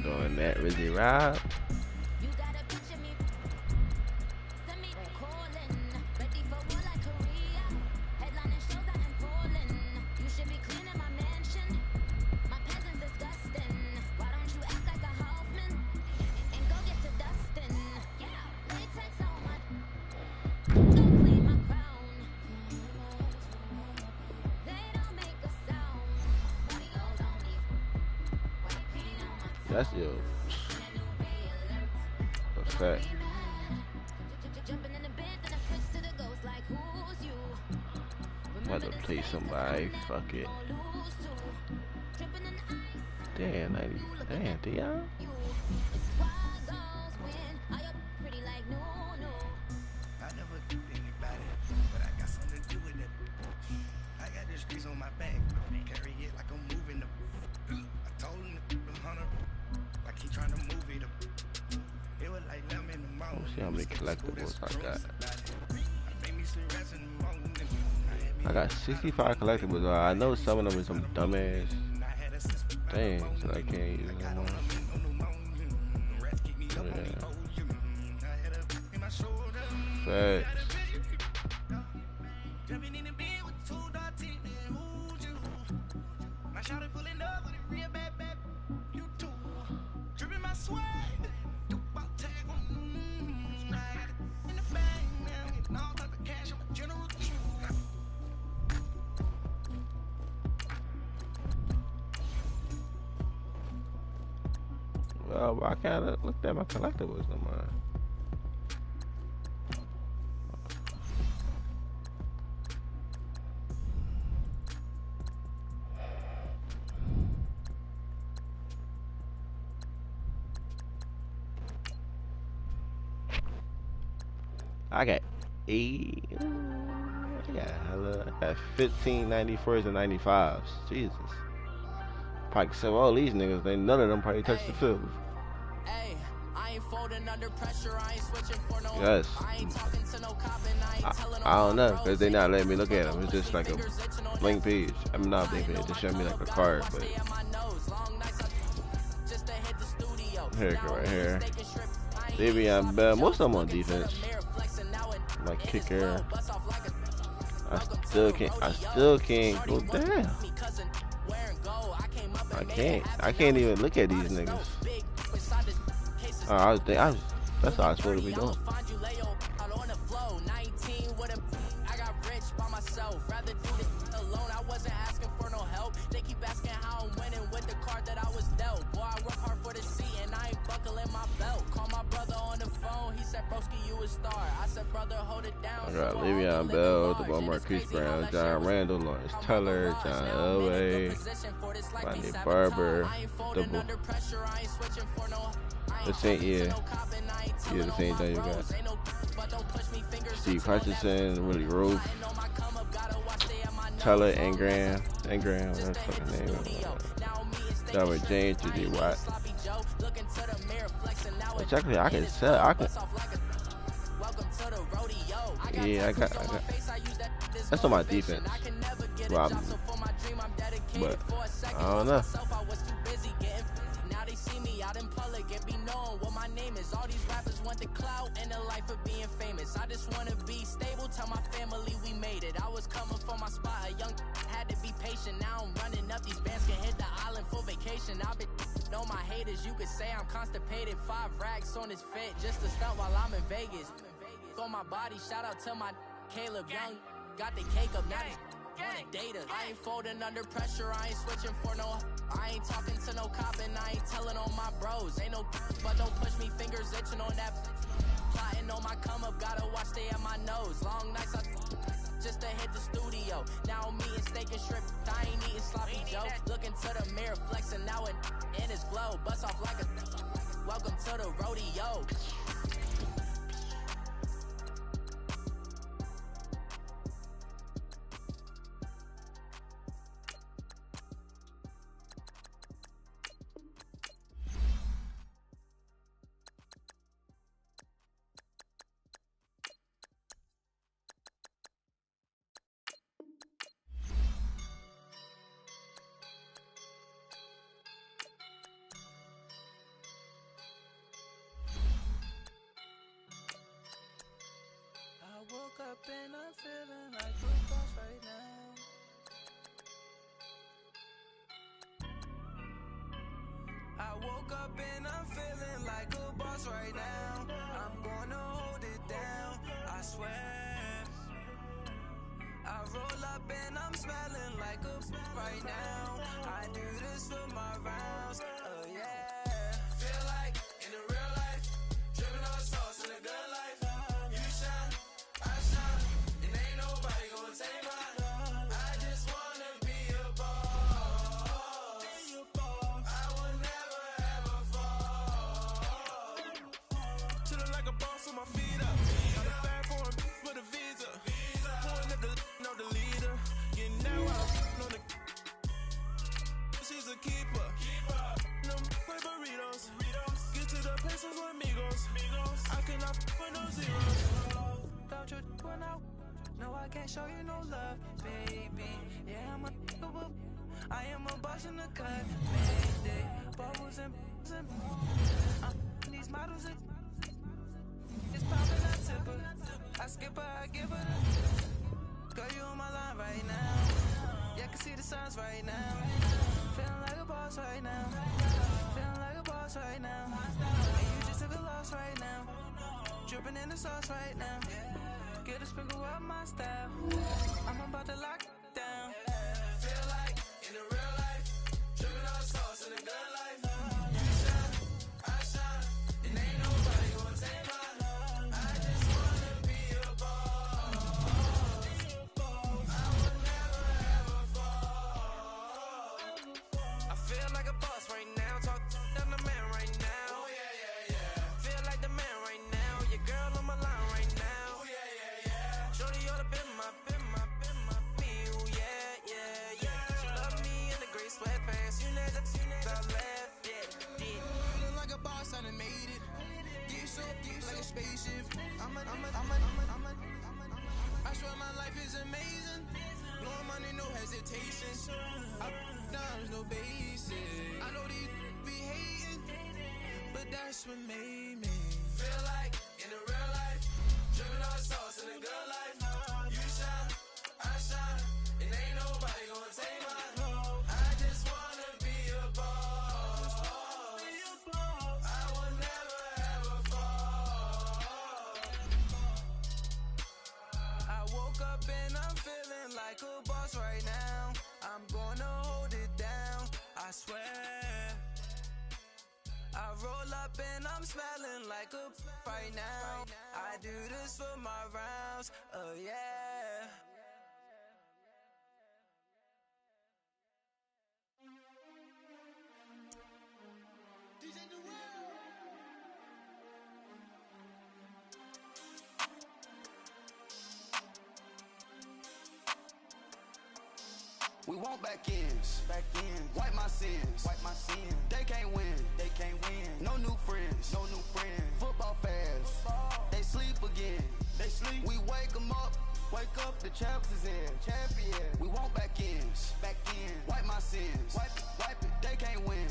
Doing that, Rizzy Rob. That's yo. That's fact. I'm about to play somebody. Fuck it. Damn, damn, Dion. See how many collectibles I got. I got 65 collectibles. I know some of them is some dumbass things that I can't use anymore. Yeah. Facts. Well, I kind of looked at my collectibles no more. I got 8. I got 15 94s and 95s. Jesus. Probably sell all these niggas. None of them probably touched the field. Yes. I don't know, because they not letting me look at them. It's just like a blank page. I'm not blank page. They show me like a card, but here you go, right here. Le'Veon Bell. Most of them on defense. My kicker. I still can't go down. I can't even look at these niggas. That's how I'm supposed to be doing. I got Le'Veon Bell, the Marquise Brown, John Randall, Lawrence Taylor, John Elway, Lonnie Barber, the same, yeah, the same thing you got. Steve Hutchinson, Willie Roof, Taylor Ingram, whatever the fucking name is. Robert James, J.D. Watt. Which actually I can sell. Yeah, I got. That's on my defense. Well, but I don't know. I just wanna be stable, tell my family we made it. I was coming for my spot, a young had to be patient. Now I'm running up, these bands can hit the island for vacation. I've been know my haters. Davis, you could say I'm constipated. 5 racks on his fit, just to stunt while I'm in Vegas. On my body, shout out to my Caleb Young. Got the cake up, now he's on the data. I ain't folding under pressure, I ain't switching for no. I ain't talking to no cop and I ain't telling on my bros. Ain't no, but don't push me, fingers itching on that. Plotting on my come up, gotta watch stay at my nose. Long nights, just to hit the studio. Now I'm eating steak and shrimp, I ain't eating sloppy Joe. Looking to the mirror, flexing now it in his glow. Bust off like a, welcome to the rodeo. I woke up and I'm feeling like a boss right now. I woke up and I'm feeling like a boss right now. I'm gonna hold it down, I swear. I roll up and I'm smelling like a right now. I do this for my rounds, oh yeah. Feel like in the real life, dripping on sauce in the good life. You shine, I shine, and ain't nobody gonna take mine. I just wanna be a boss. I will never ever fall. Chillin' like a boss with my feet up. Got a bag for a with a visa. Pulling up the know the leader. You know I'm on the. She's a keeper. No burritos. Get to the pesos with amigos. I cannot put no zeros. Don't you run out? No, I can't show you no love, baby. Yeah, I am a boss in the cut. Mayday, bubbles and these models. It's poppin', I tip her. I skip her, I give her the. Girl, you on my line right now. Yeah, I can see the signs right now. Feeling like a boss right now. Feeling like a boss right now. And you just took a loss right now. Dripping in the sauce right now. Get a sprinkle up my style. I'm about to lock it down. Feel like in the real life, dripping on sauce in the good life. You shine, I shine, and ain't nobody gonna take mine. I just wanna be a boss. I would never ever fall. I feel like a boss right now. Talk to the man right now. Oh yeah, yeah, yeah. Feel like the man right now. Your girl on my line right now. Oh yeah, yeah, yeah. Shorty oughta been my me. Oh yeah, yeah, yeah. She love me in the gray sweatpants. You never left, yeah, did. Feeling like a boss, I done made it. Get so like a spaceship. I swear my life is amazing. Blowing money, no hesitation. Dimes, no basic. I know these be hating, but that's what made me feel like in the real life, dripping on sauce in the good life. You shine, I shine, and ain't nobody gonna take mine. I just wanna be a boss. I will never ever fall. I woke up and I'm feeling like a boss right now. I'm gonna hold it down, I swear. I roll up and I'm smelling like a right now. I do this for my rounds, oh yeah. We want back ends, wipe my sins, They can't win, No new friends, Football fast, they sleep again, We wake 'em up, the champs is in, We want back ends, wipe my sins, wipe it, They can't win,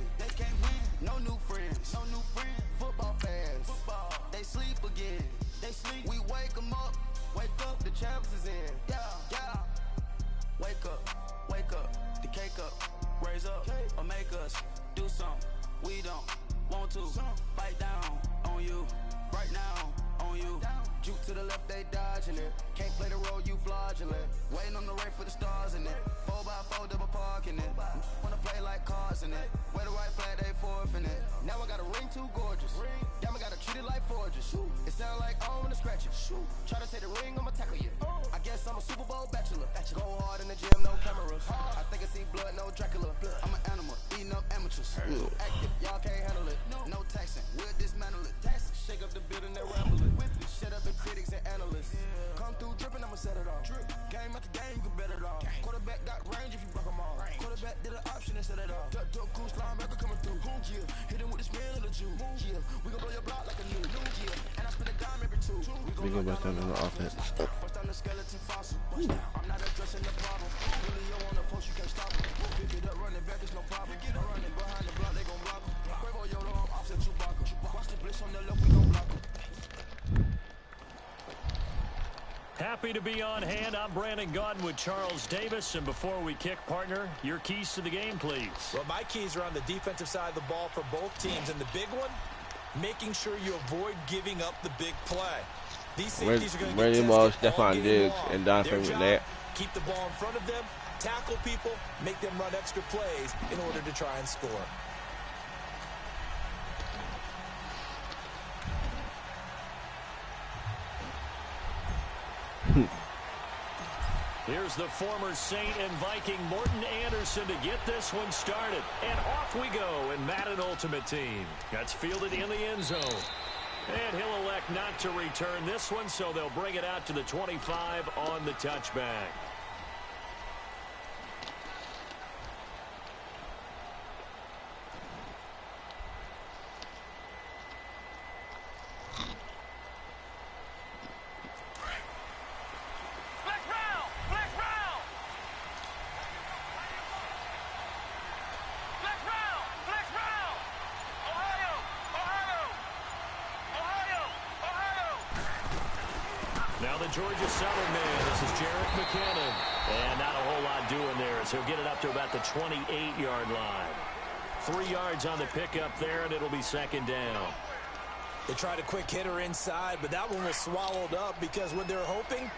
No new friends, Football fast, they sleep again, We wake 'em up, the champs is in, yeah. Wake up, the cake up, raise up, or make us do something we don't. Want to bite down on you right now, on you. Juke to the left, they dodging it. Can't play the role, you fraudulent. Waiting on the race for the stars in it. 4x4 double parking it. Wanna play like cars in it. Where the white flag, they forfeit it. Now I got a ring too gorgeous. Damn, I gotta treat it like forges. It sound like I wanna scratch it. Try to take the ring, I'ma tackle you. I guess I'm a Super Bowl bachelor. Go hard in the gym, no cameras. I think I see blood, no Dracula. I'm an animal, eating up amateurs. Too active, y'all can't handle it. No taxing, we'll dismantle it. Shake up the building, they ramble it. Shut up the critics and analysts. Come through dripping, I'ma set it off. Game after game, you can bet it off. Quarterback got range if you block them all. Quarterback did an option and set it off. Duck, goose, linebacker coming through. Yeah, hit him with the spin of the Jew. Yeah, we gon' blow your block like a new. Yeah, and I spin a dime every two. We go back down on the offense. Bust down the skeleton fossil. I'm not addressing the problem. Julio on the post, you can't stop him. Pick it up, running back, it's no problem. I'm running behind the block, they gon' block him. Quavo, Yoda, I'm offset Chewbacca. Watch the blitz on the left, we gon' block him. Happy to be on hand. I'm Brandon Gaudin with Charles Davis. And before we kick, partner, your keys to the game, please. Well, my keys are on the defensive side of the ball for both teams. And the big one, making sure you avoid giving up the big play. These safeties are going to get tested all game long. And Don Their with job, that. keep the ball in front of them, tackle people, make them run extra plays in order to try and score. Here's the former Saint and Viking Morton Anderson to get this one started. And off we go in Madden Ultimate Team. That's fielded in the end zone. And he'll elect not to return this one, so they'll bring it out to the 25 on the touchback. Now the Georgia Southern man, this is Jarrett McKinnon. And not a whole lot doing there as he'll get it up to about the 28-yard line. 3 yards on the pickup there, and it'll be second down. They tried a quick hitter inside, but that one was swallowed up because when they're hoping,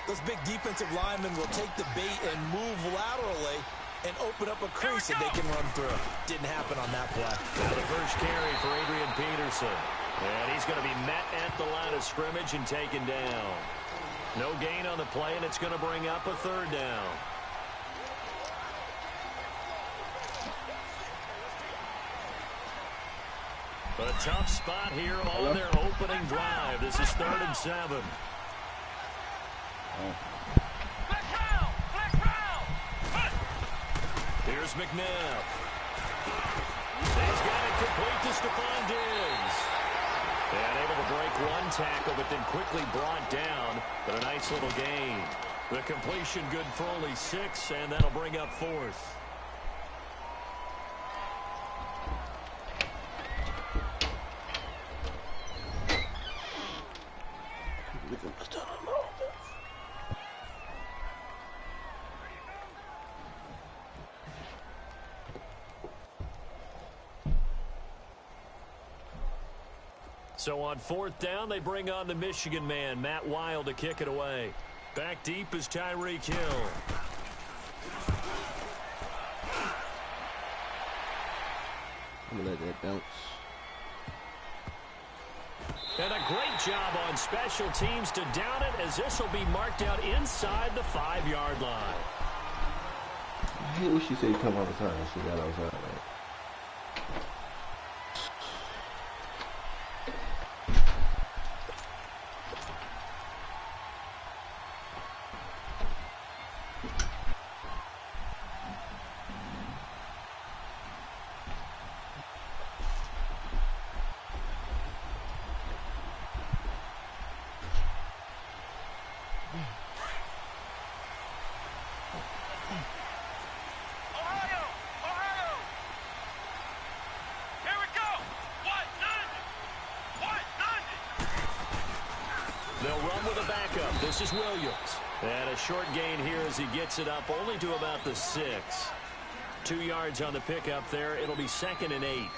those big defensive linemen will take the bait and move laterally and open up a crease that they can run through. Didn't happen on that play. Now the first carry for Adrian Peterson. And he's going to be met at the line of scrimmage and taken down. No gain on the play, and it's going to bring up a third down. A tough spot here on their opening drive. This is 3rd and 7. Here's McNabb. He's got it complete to Stephon Diggs. And able to break one tackle, but then quickly brought down. But a nice little gain. The completion good for only 6, and that'll bring up 4th. So on 4th down, they bring on the Michigan man, Matt Wild, to kick it away. Back deep is Tyreek Hill. I'm gonna let that bounce. And a great job on special teams to down it, as this will be marked out inside the 5-yard line. I hate what she said come outside. She got outside, right? They'll run with a backup. This is Williams. And a short gain here as he gets it up only to about the 6. 2 yards on the pickup there. It'll be 2nd and 8.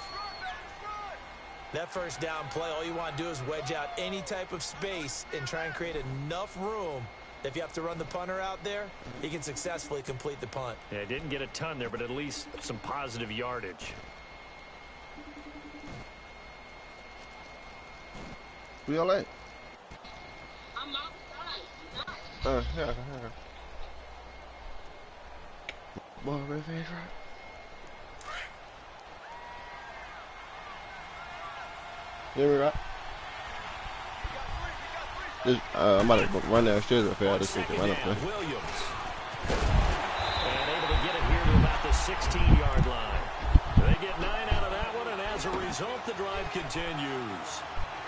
That first down play, all you want to do is wedge out any type of space and try and create enough room. If you have to run the punter out there, he can successfully complete the punt. Yeah, didn't get a ton there, but at least some positive yardage. We all right? I'm outside. Yeah. Boy, red face, right? Hear me, right? I'm about to run downstairs if I had this weekend. Williams. And able to get it here to about the 16-yard line. They get 9 out of that one, and as a result, the drive continues.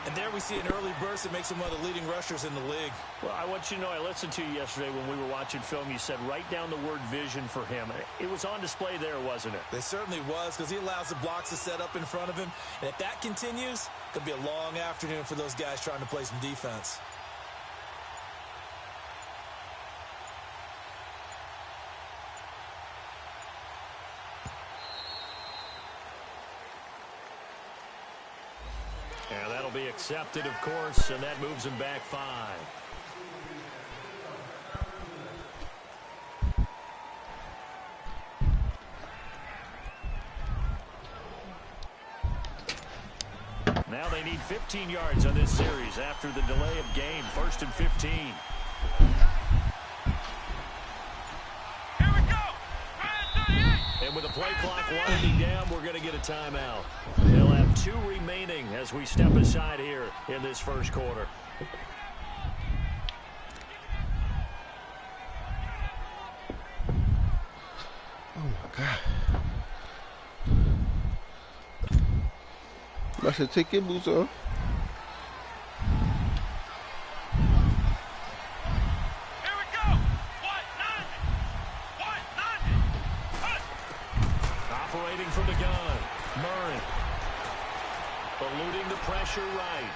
And there we see an early burst that makes him one of the leading rushers in the league. Well, I want you to know, I listened to you yesterday when we were watching film. You said write down the word vision for him. It was on display there, wasn't it? It certainly was, because he allows the blocks to set up in front of him. And if that continues, it could be a long afternoon for those guys trying to play some defense. And that'll be accepted, of course, and that moves him back 5. Now they need 15 yards on this series after the delay of game. 1st and 15. Here we go. And with the play clock winding down, we're going to get a timeout. They'll have 2 remaining as we step aside here in this first quarter. Oh, my God. I should take your boots off. Here we go. 190. Operating from the gun, Murray. Eluding the pressure right.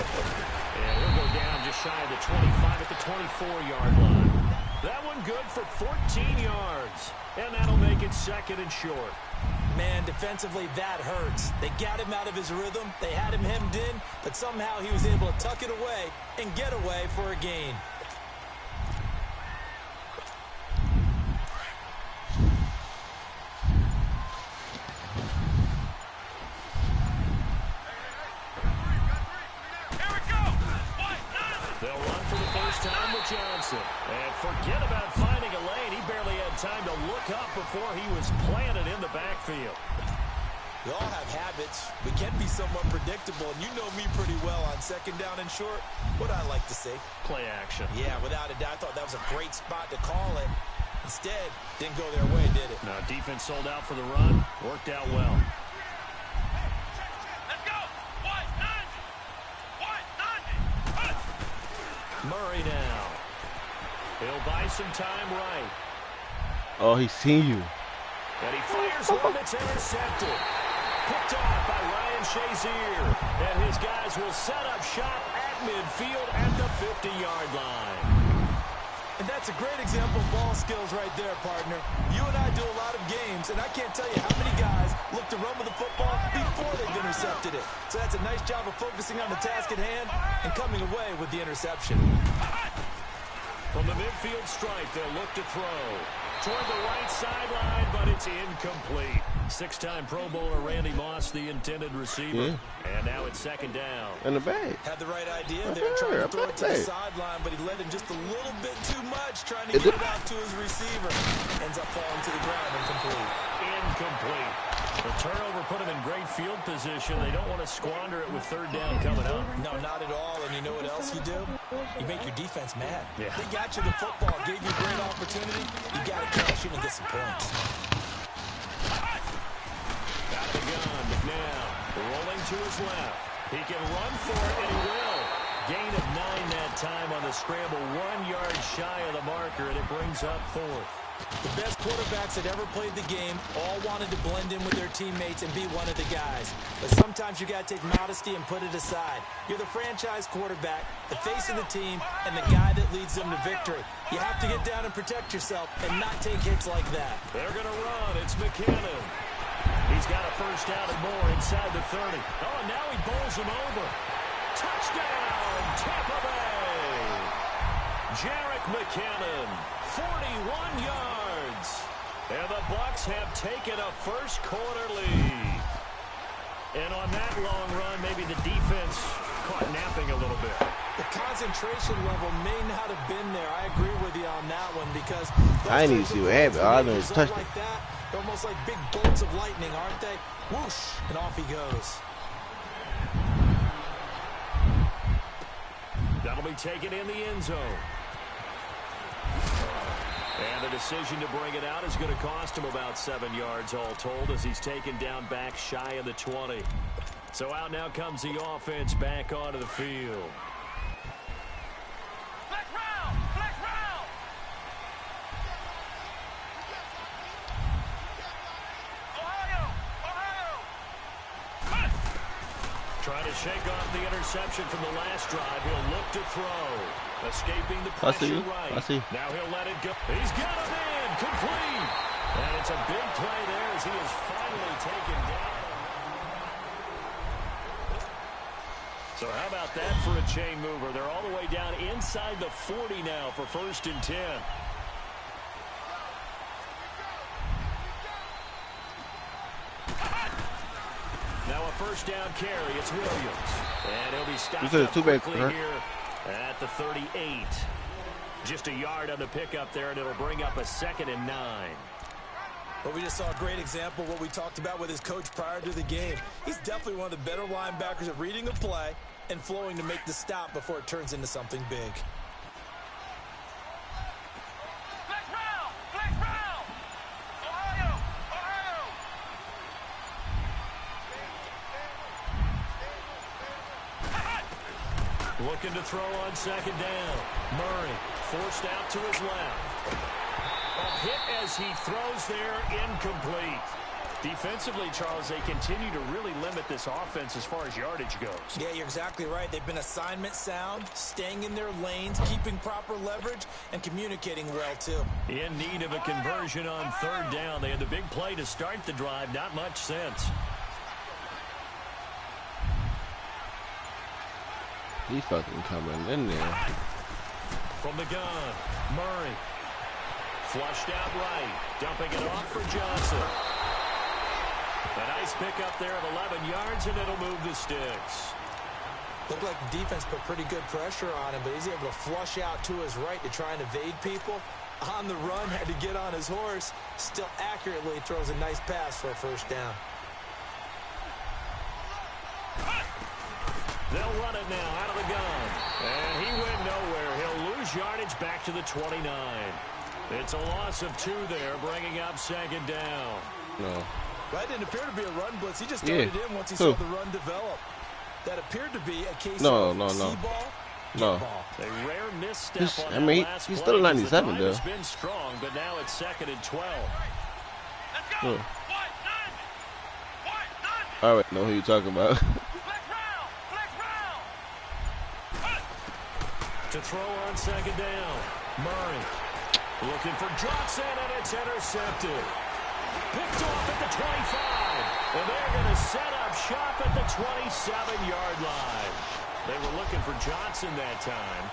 And he'll go down just shy of the 25 at the 24-yard line. That one good for 14 yards. And that'll make it 2nd and short. Man, defensively, that hurts. They got him out of his rhythm. They had him hemmed in, but somehow he was able to tuck it away and get away for a gain. They'll run for the first time with Johnson. And forget about finding a lane. He barely had time to look up before he was planted in the backfield. We all have habits. We can be somewhat predictable, and you know me pretty well on 2nd down and short. What I like to say. Play action. Yeah, without a doubt. I thought that was a great spot to call it. Instead, didn't go their way, did it? Now, defense sold out for the run. Worked out well. Let's go. 190. Murray now. He'll buy some time right. Oh, he's seen you. And he fires one that's intercepted. Picked off by Ryan Shazier. And his guys will set up shop at midfield at the 50-yard line. And that's a great example of ball skills right there, partner. You and I do a lot of games, and I can't tell you how many guys look to run with the football before they've intercepted it. So that's a nice job of focusing on the task at hand and coming away with the interception. From the midfield stripe, they'll look to throw. Toward the right sideline, but it's incomplete. 6-time Pro Bowler Randy Moss, the intended receiver. Yeah. And now it's 2nd down. In the bag. Had the right idea there, trying to throw it to the sideline, but he led him just a little bit too much, trying to get it out to his receiver. Ends up falling to the ground incomplete. Incomplete. The turnover put him in great field position. They don't want to squander it with 3rd down coming up. No, not at all. And you know what else you do? You make your defense mad. Yeah. They got you the football, gave you a great opportunity. You got to cash in and get some points. Out of the gun, McNabb rolling to his left. He can run for it, and he will. Gain of 9 that time on the scramble. 1 yard shy of the marker, and it brings up 4th. The best quarterbacks that ever played the game all wanted to blend in with their teammates and be one of the guys. But sometimes you got to take modesty and put it aside. You're the franchise quarterback, the face of the team, and the guy that leads them to victory. You have to get down and protect yourself and not take hits like that. They're going to run. It's McKinnon. He's got a first down and more inside the 30. Oh, and now he bowls him over. Touchdown, Tampa Bay. Jerick McKinnon, 41 yards. And the Bucs have taken a first quarter lead. And on that long run, maybe the defense caught napping a little bit. The concentration level may not have been there. I agree with you on that one because I didn't even see what happened. All I know is touchdown. Like that, they're almost like big bolts of lightning, aren't they? Whoosh, and off he goes. That'll be taken in the end zone. And the decision to bring it out is going to cost him about 7 yards all told as he's taken down back shy of the 20. So out now comes the offense back onto the field. Flex round! Flex round! Ohio! Trying to shake off the interception from the last drive. He'll look to throw. Escaping the pressure right. I see. Now he'll let it go. He's got him in. Complete. And it's a big play there as he is finally taken down. So how about that for a chain mover? They're all the way down inside the 40 now for 1st and 10. Now a first down carry. It's Williams. And he'll be stopped up quickly here at the 38. Just a yard on the pickup there, and it'll bring up a 2nd and 9. But we just saw a great example of what we talked about with his coach prior to the game. He's definitely one of the better linebackers at reading a play and flowing to make the stop before it turns into something big. Flex round! Flex round! Ohio! Ohio! Looking to throw on 2nd down. Murray forced out to his left. A hit as he throws there, incomplete. Defensively, Charles, they continue to really limit this offense as far as yardage goes. Yeah, you're exactly right. They've been assignment sound, staying in their lanes, keeping proper leverage, and communicating well, too. In need of a conversion on 3rd down. They had the big play to start the drive. Not much sense. He's fucking coming in there. From the gun, Murray. Flushed out right. Dumping it off for Johnson. A nice pickup there of 11 yards, and it'll move the sticks. Looked like the defense put pretty good pressure on him, but he's able to flush out to his right to try and evade people. On the run, had to get on his horse. Still accurately throws a nice pass for a first down. They'll run it now out of the gun. And he went nowhere. He'll lose yardage back to the 29. It's a loss of 2 there, bringing up 2nd down. No. That didn't appear to be a run blitz. He just started in once he saw the run develop. That appeared to be a case of see ball, no. ball. A rare misstep on I mean, last he's play. still a 97, The though. has been strong, but now it's 2nd and 12. Let's go! Huh. White, I already know who you're talking about. Flex round! Flex round! To throw on 2nd down. Murray looking for Johnson, and it's intercepted. Picked off at the 25. And they're going to set up shop at the 27-yard line. They were looking for Johnson that time.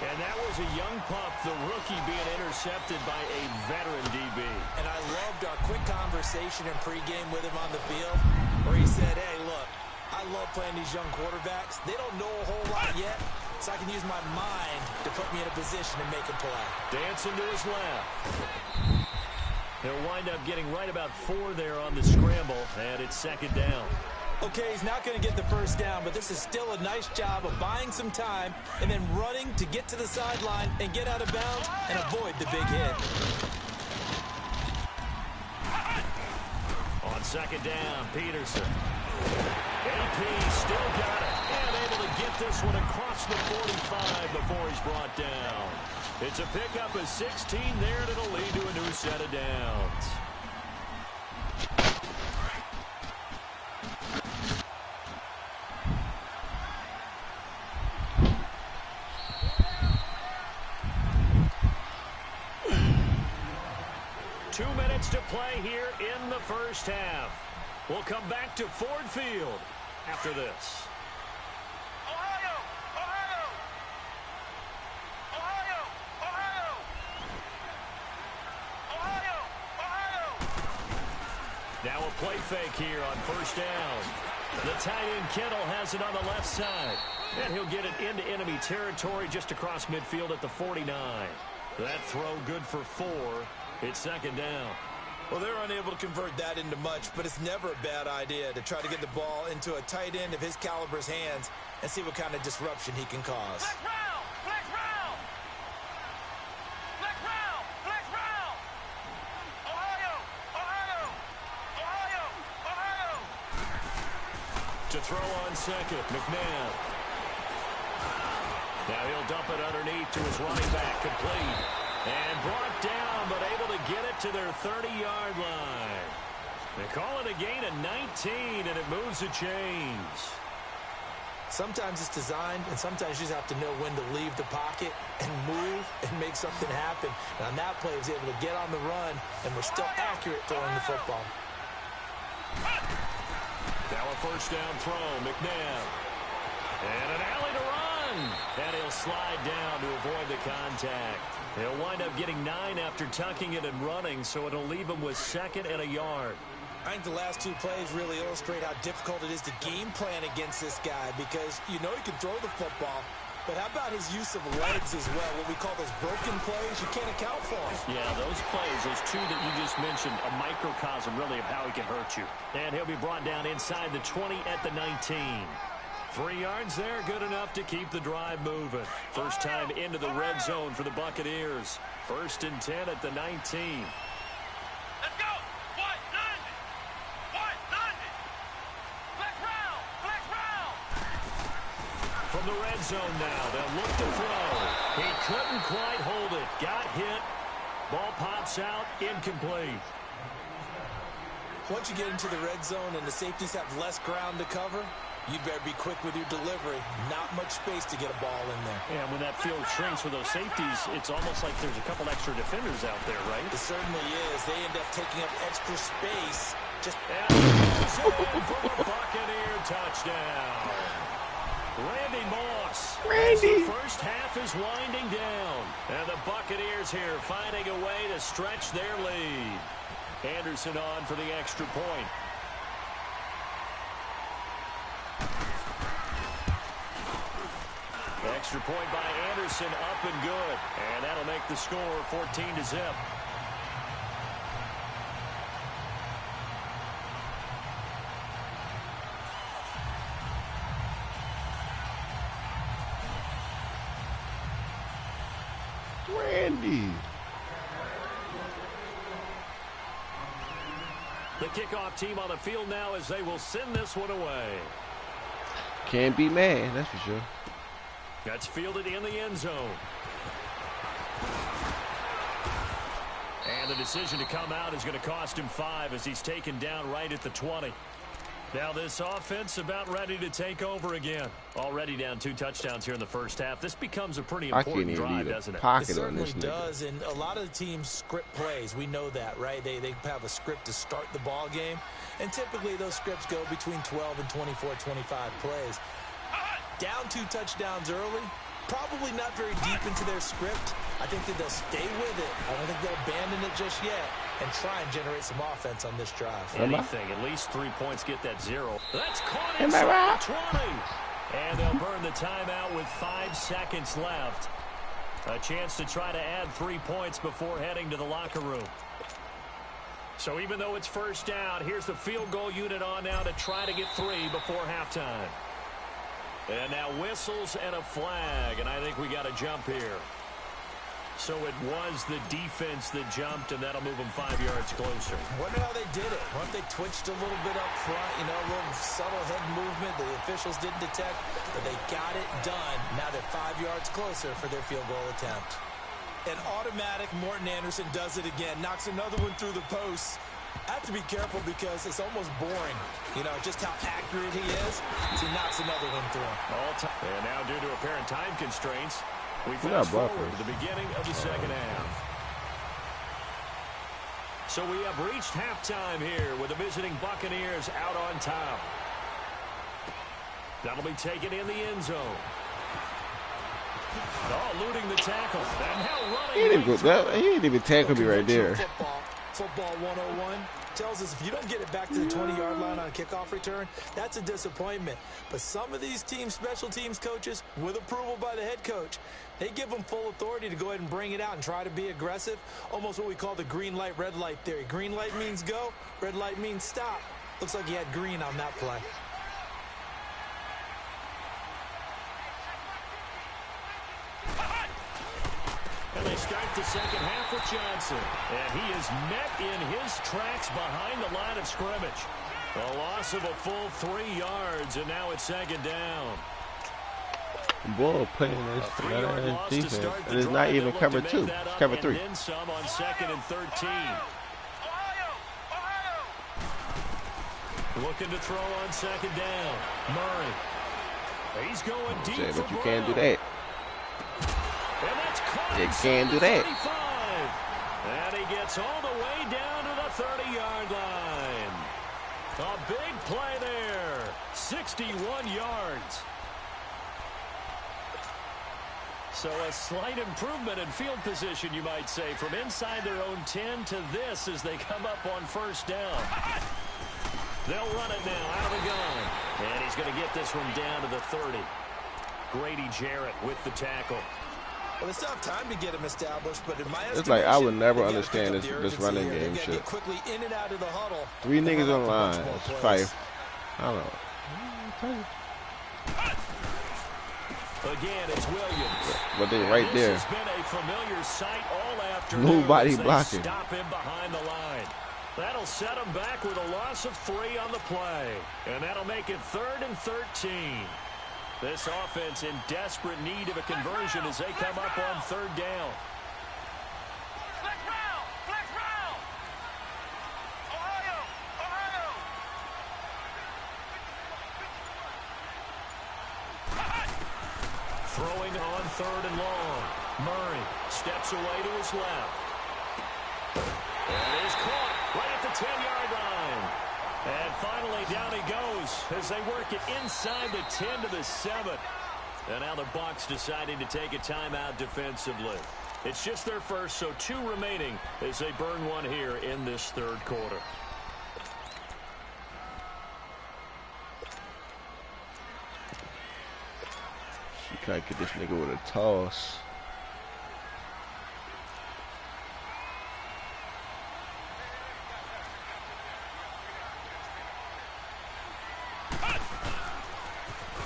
And that was a young pup, the rookie, being intercepted by a veteran DB. And I loved our quick conversation in pregame with him on the field where he said, hey, look, I love playing these young quarterbacks. They don't know a whole lot yet, so I can use my mind to put me in a position to make a play. Dancing to his left. He'll wind up getting right about 4 there on the scramble, and it's 2nd down. Okay, he's not going to get the first down, but this is still a nice job of buying some time and then running to get to the sideline and get out of bounds and avoid the big hit. On 2nd down, Peterson. AP still got it, and able to get this one across the 45 before he's brought down. It's a pickup of 16 there, and it'll lead to a new set of downs. 2 minutes to play here in the first half. We'll come back to Ford Field after this. Ohio! Ohio! Ohio! Ohio! Ohio! Ohio! Now a play fake here on first down. The tight end Kittle has it on the left side. And he'll get it into enemy territory just across midfield at the 49. That throw good for 4. It's second down. Well, they're unable to convert that into much, but it's never a bad idea to try to get the ball into a tight end of his caliber's hands and see what kind of disruption he can cause. Flex round! Flex round! Flex round! Flex round! Ohio! Ohio! Ohio! Ohio! To throw on second, McNabb. Now he'll dump it underneath to his running back, complete. And brought down, but able to get it to their 30-yard line. They call it a gain of 19, and it moves the chains. Sometimes it's designed, and sometimes you just have to know when to leave the pocket and move and make something happen. And on that play, he was able to get on the run, and we're still accurate throwing the football. Now a first down throw, McNabb. And an alley to run. And he'll slide down to avoid the contact. He'll wind up getting 9 after tucking it and running, so it'll leave him with 2nd and a yard. I think the last 2 plays really illustrate how difficult it is to game plan against this guy because you know he can throw the football, but how about his use of legs as well? What we call those broken plays, you can't account for them. Yeah, those plays, those 2 that you just mentioned, a microcosm really of how he can hurt you. And he'll be brought down inside the 20 at the 19. 3 yards there, good enough to keep the drive moving. First time into the red zone for the Buccaneers. 1st and 10 at the 19. Let's go! White, 90! White, 90! Flex round! Flex round! From the red zone now, they'll look to throw. He couldn't quite hold it. Got hit. Ball pops out, incomplete. Once you get into the red zone and the safeties have less ground to cover, you better be quick with your delivery. Not much space to get a ball in there. Yeah, when that field shrinks with those safeties, it's almost like there's a couple extra defenders out there, right? It certainly is. They end up taking up extra space. Just for the Buccaneer touchdown. Randy Moss. Randy. The first half is winding down. And the Buccaneers here finding a way to stretch their lead. Anderson on for the extra point. Extra point by Anderson, up and good. And that'll make the score 14-0. Randy. The kickoff team on the field now as they will send this one away. Can't be mad, that's for sure. That's fielded in the end zone. And the decision to come out is going to cost him 5 as he's taken down right at the 20. Now this offense about ready to take over again. Already down 2 touchdowns here in the first half. This becomes a pretty important drive, doesn't it? It certainly does, and a lot of the teams script plays. We know that, right? They have a script to start the ball game, and typically those scripts go between 12 and 24, 25 plays. Down 2 touchdowns early, probably not very deep into their script. I think that they'll stay with it. I don't think they'll abandon it just yet and try and generate some offense on this drive. Anything, at least 3 points, get that 0. That's caught inside the 20. And they'll burn the timeout with 5 seconds left. A chance to try to add 3 points before heading to the locker room. So even though it's first down, here's the field goal unit on now to try to get 3 before halftime. And now whistles and a flag, and I think we got a jump here. So it was the defense that jumped, and that'll move them 5 yards closer. Wonder how they did it. What if they twitched a little bit up front, you know, a little subtle head movement the officials didn't detect, but they got it done. Now they're 5 yards closer for their field goal attempt. An automatic Morton Anderson does it again, knocks another one through the post. I have to be careful because it's almost boring, you know, just how accurate he is. He knocks another one through. And now due to apparent time constraints, we fast forward to the beginning of the second half. So we have reached halftime here with the visiting Buccaneers out on top. That'll be taken in the end zone. Oh, eluding the tackle. And now running. He didn't even tackle me right there. Football 101 tells us if you don't get it back to the 20-yard line on a kickoff return, that's a disappointment. But some of these special teams coaches, with approval by the head coach, they give them full authority to go ahead and bring it out and try to be aggressive. Almost what we call the green light, red light theory. Green light means go, red light means stop. Looks like he had green on that play. And they start the second half with Johnson. And he is met in his tracks behind the line of scrimmage. A loss of a full 3 yards, and now it's second down. Boy, playing this defense, and it's not even cover 2, it's cover 3. And some on second and 13. Looking to throw on second down. Murray. He's going deep. But you can't do that. And that's caught. You can't do that. And he gets all the way down to the 30-yard line. A big play there. 61 yards. So a slight improvement in field position, you might say, from inside their own 10 to this as they come up on first down. They'll run it now out of the gun. And he's going to get this one down to the 30. Grady Jarrett with the tackle. Well, it's tough time to get him established, but in my it's like I would never understand this running game shit. Quickly in and out of the huddle. 3 niggas on line. It's 5. I don't know. Again, it's Williams. But they right there. This has been a familiar sight all afternoon. Nobody blocking. Stop him behind the line. That'll set him back with a loss of 3 on the play. And that'll make it 3rd and 13. This offense in desperate need of a conversion as they come up on 3rd down. Flex round! Flex round! Ohio! Throwing on 3rd and long. Murray steps away to his left. And is caught right at the 10-yard line. And finally, down he goes as they work it inside the 10 to the 7. And now the Bucs deciding to take a timeout defensively. It's just their first, so 2 remaining as they burn one here in this 3rd quarter. She can't get this nigga with a toss.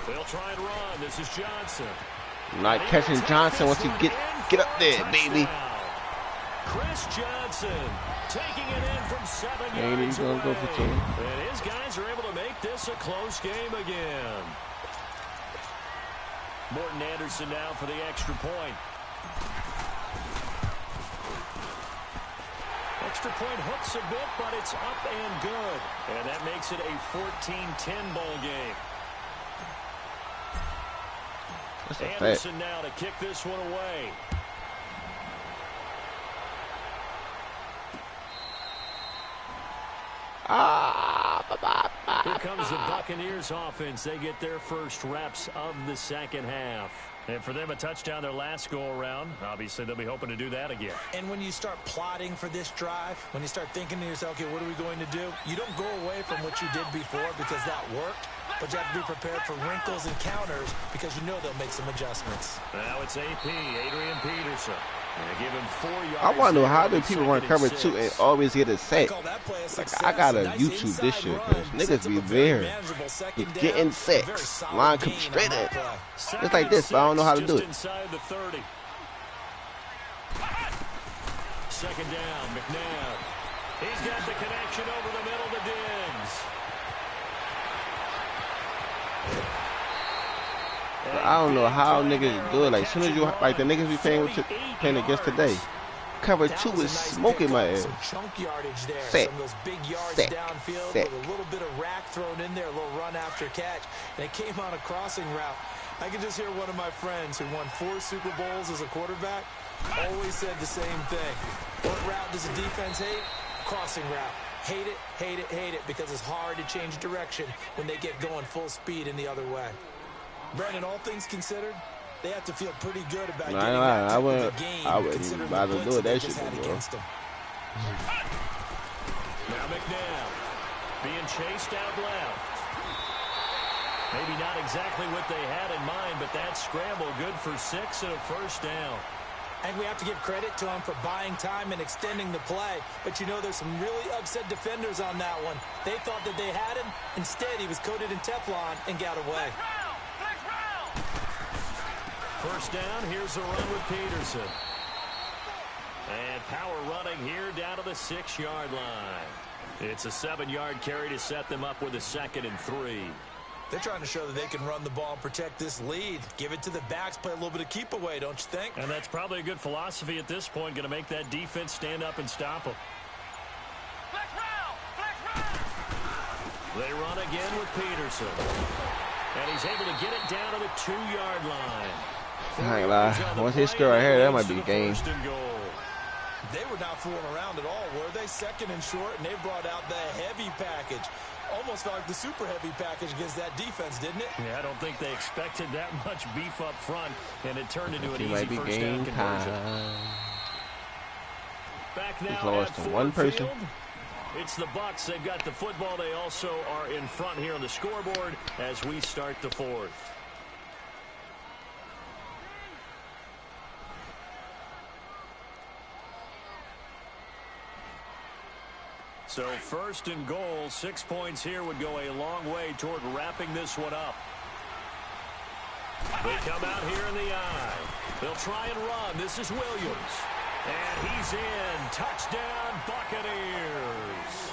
They'll try and run. This is Johnson. Not catching Johnson once he get up there, baby. Chris Johnson taking it in from 7 yards Ain't he gonna go for 2? And his guys are able to make this a close game again. Morton Anderson now for the extra point. Extra point hooks a bit, but it's up and good. And that makes it a 14-10 ball game. Anderson now to kick this one away. Here comes the Buccaneers offense. They get their first reps of the second half. And for them, a touchdown their last go-around. Obviously, they'll be hoping to do that again. And when you start plotting for this drive, when you start thinking to yourself, okay, what are we going to do? You don't go away from what you did before because that worked. But you have to be prepared for wrinkles and counters because you know they'll make some adjustments. Now it's AP, Adrian Peterson. And give him 4 yards. I want to know how do people run cover 2 and always get a sack. Like, I gotta YouTube this shit because niggas be there getting sacks. Line come straight in. Just like this, but I don't know how to do it. Inside the 30. Second down, McNabb. He's got the connection over the middle to Diggs. I don't know how niggas do it. Like, as soon as you, like the niggas we playing against today, cover 2 is smoking my ass. Some chunk yardage there. Sack. Some of those big yards Sack. downfield Sack. with a little bit of rack thrown in there, a little run after catch. And it came on a crossing route. I can just hear one of my friends who won 4 Super Bowls as a quarterback always said the same thing. What route does a defense hate? crossing route. Hate it, hate it, hate it, because it's hard to change direction when they get going full speed in the other way. Brandon, all things considered, they have to feel pretty good about getting that type of a game. I wouldn't even bother doing that shit against them. Now McNabb being chased out left. Maybe not exactly what they had in mind, but that scramble good for 6 and a first down. And we have to give credit to him for buying time and extending the play. But, you know, there's some really upset defenders on that one. They thought that they had him. Instead, he was coated in Teflon and got away. First down, here's a run with Peterson. And power running here down to the 6-yard line. It's a 7-yard carry to set them up with a 2nd and 3. They're trying to show that they can run the ball and protect this lead. Give it to the backs, play a little bit of keep away, don't you think? And that's probably a good philosophy at this point, going to make that defense stand up and stop them. They run again with Peterson. And he's able to get it down to the 2-yard line. I ain't lie. Once he score right here, that might be a game. They were not fooling around at all, were they? 2nd and short, and they brought out the heavy package. Almost felt like the super heavy package against that defense, didn't it? Yeah, I don't think they expected that much beef up front, and it turned into an easy first down conversion. Back now at one person. Field. It's the Bucs. They've got the football. They also are in front here on the scoreboard as we start the 4th. So 1st and goal, 6 points here would go a long way toward wrapping this one up. They come out here in the eye. They'll try and run. This is Williams. And he's in. Touchdown, Buccaneers.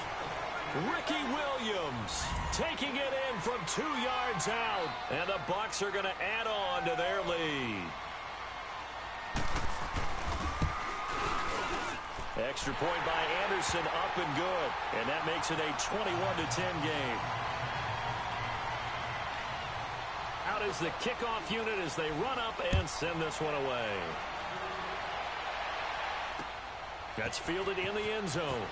Ricky Williams taking it in from 2 yards out. And the Bucs are going to add on to their lead. Extra point by Anderson, up and good. And that makes it a 21-10 game. Out is the kickoff unit as they run up and send this one away. That's fielded in the end zone.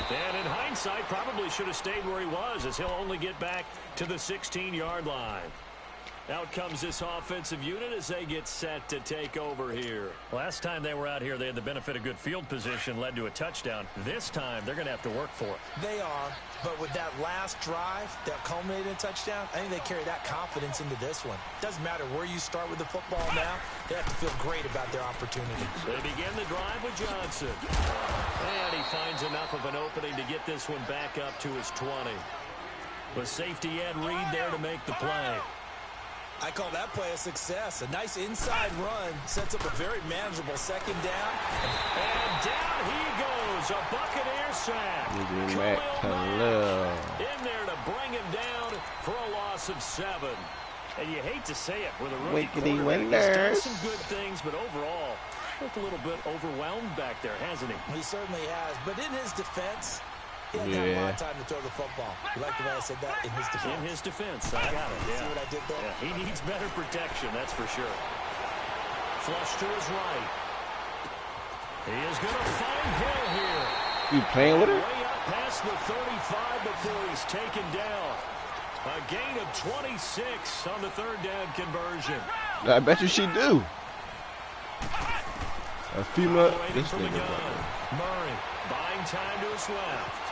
And in hindsight, probably should have stayed where he was, as he'll only get back to the 16-yard line. Out comes this offensive unit as they get set to take over here. Last time they were out here, they had the benefit of good field position, led to a touchdown. This time, they're going to have to work for it. They are, but with that last drive that culminated in a touchdown, I think they carry that confidence into this one. Doesn't matter where you start with the football now, they have to feel great about their opportunity. They begin the drive with Johnson. And he finds enough of an opening to get this one back up to his 20. With safety Ed Reed there to make the play. I call that play a success. A nice inside run sets up a very manageable 2nd down. And down he goes. A Buccaneer sack. In there to bring him down for a loss of 7. And you hate to say it with a rookie quarterback. He's done some good things, but overall, looked a little bit overwhelmed back there, hasn't he? He certainly has. But in his defense, he had a lot of time to throw the football. You like the way I said that? In his defense. In his defense. I got it. Yeah. See what I did there? Yeah. He needs better protection, that's for sure. Flush to his right. He is going to find Hill here. You playing with her? Way up past the 35 before he's taken down. A gain of 26 on the 3rd down conversion. I bet you she do. A female. This from the nigga. gun. Murray buying time to his left.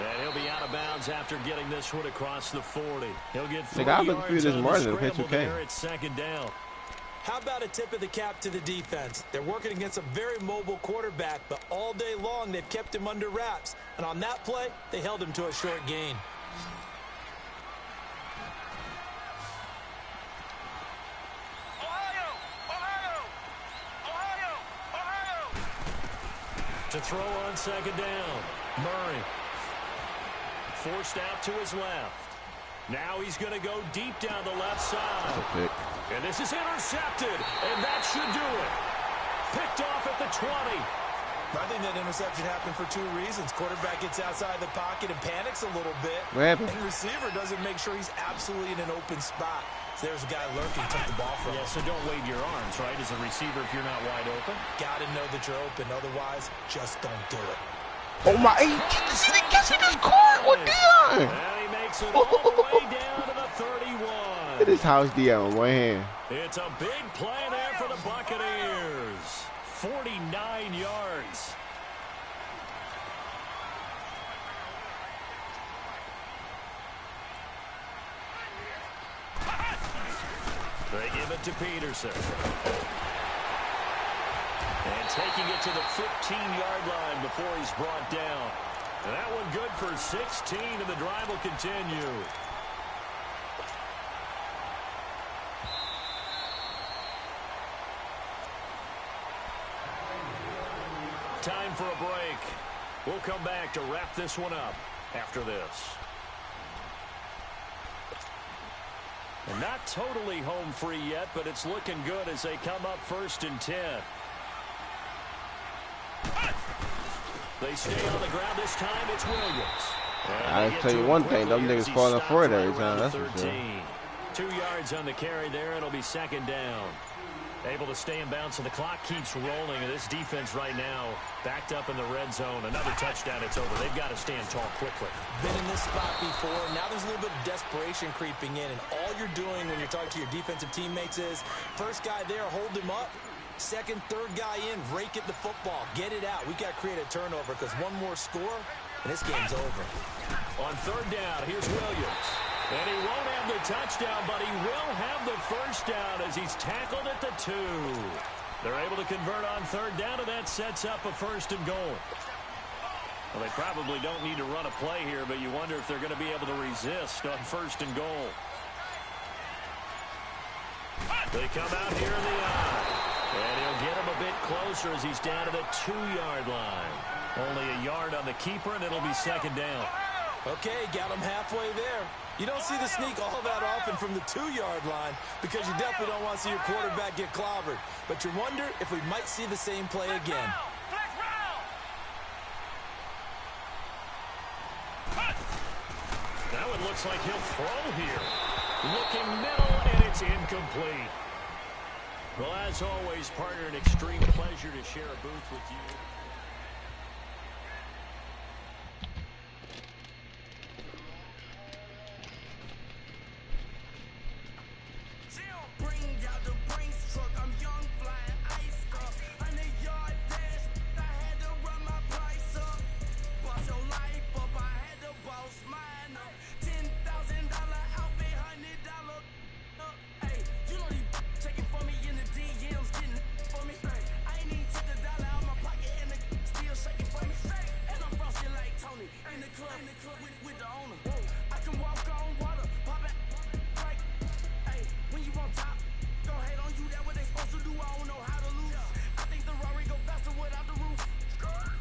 And he'll be out of bounds after getting this one across the 40. He'll get 3 I yards look through this on morning the and pitch scramble okay. there at 2nd down. How about a tip of the cap to the defense? They're working against a very mobile quarterback, but all day long they've kept him under wraps. And on that play, they held him to a short gain. To throw on 2nd down. Murray. Forced out to his left. Now he's going to go deep down the left side. And this is intercepted. And that should do it. Picked off at the 20. I think that interception happened for 2 reasons. Quarterback gets outside the pocket and panics a little bit. What happened? And the receiver doesn't make sure he's absolutely in an open spot. So there's a guy lurking, took the ball from him. So don't wave your arms, right, as a receiver if you're not wide open. Got to know that you're open. Otherwise, just don't do it. Oh, my. Hey, get in this court with Dion. And he makes it all the way down to the 31. Look at this house Dion with one hand. It's a big play there for the Buccaneers. 49 yards. They give it to Peterson. And taking it to the 15-yard line before he's brought down. And that one good for 16, and the drive will continue. Time for a break. We'll come back to wrap this one up after this. And not totally home free yet, but it's looking good as they come up 1st and 10. They stay on the ground this time. It's Williams. I'll tell you one thing, them niggas falling for it every time. That's for sure. 2 yards on the carry there. It'll be 2nd down. Able to stay in bounds, and the clock keeps rolling. And this defense right now backed up in the red zone. Another touchdown, it's over. They've got to stand tall quickly. Been in this spot before. Now there's a little bit of desperation creeping in. And all you're doing when you're talking to your defensive teammates is, first guy there, hold him up. Second, third guy in, rake at the football. Get it out. We've got to create a turnover because one more score, and this game's over. On 3rd down, here's Williams. And he won't have the touchdown, but he will have the 1st down as he's tackled at the 2. They're able to convert on 3rd down, and that sets up a 1st and goal. Well, they probably don't need to run a play here, but you wonder if they're going to be able to resist on 1st and goal. They come out here in the eye. And he'll get him a bit closer as he's down to the 2-yard line. Only a yard on the keeper, and it'll be 2nd down. Okay, got him halfway there. You don't see the sneak all that often from the 2-yard line because you definitely don't want to see your quarterback get clobbered. But you wonder if we might see the same play again. Now it looks like he'll throw here. Looking middle, and it's incomplete. Well, as always, partner, an extreme pleasure to share a booth with you. Bring out the Brinks truck, I'm young, flying ice cup. 100-yard dash, I had to run my price up. Boss your life up, I had to boss mine up. $10,000 outfit, $100 up. Hey, you know these checking for me in the DMs, getting for me. I ain't even took the dollar out my pocket, and the still shaking for me. And I'm frosty like Tony in the club with the owner. I can walk on water, pop it like, hey, when you on top. Go hate on you, that what they supposed to do, I don't know how to lose. I think the Rory go faster without the roof.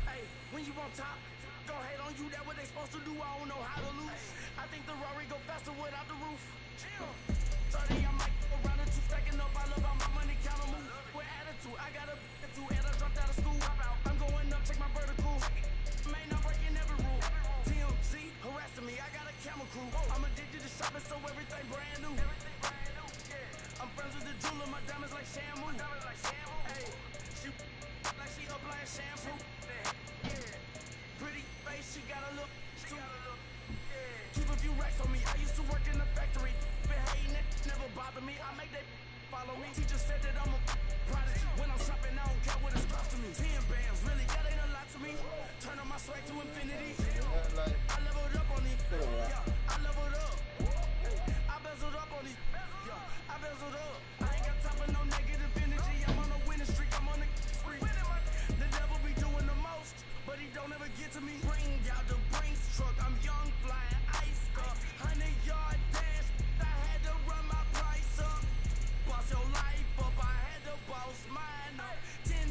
Hey, when you on top, go hate on you, that what they supposed to do, I don't know how to lose. I think the Rory go faster without the roof. 30, I'm like around the 2 stacking up, I love how my money counter move. With attitude, I got a attitude, and I dropped out of school. I'm going up, check my vertical. Man, I'm breaking every rule. TMC harassing me, I got a camera crew. I'm addicted to shopping, so everything brand new. I'm friends with the jeweler, my diamonds like shampoo. Hey, she like she applying shampoo. Pretty face, she got a look too. Keep a few racks on me. I used to work in the factory. Been hating it, never bother me. I make that follow me. Teacher said that I'm a prodigy. When I'm shopping, I don't care what it's cost to me. 10 bands, really, that ain't a lot to me. Turn on my swag to infinity. I leveled up on these. Yeah, I leveled up. I bezeled up on these. I bezeled up. I ain't got time for no negative energy. I'm on a winning streak. I'm on a spree. The devil be doing the most, but he don't ever get to me. Bring out the Brinks truck. I'm young, flying ice cup. 100-yard dash. I had to run my price up. Boss your life up. I had to boss mine up. $10,000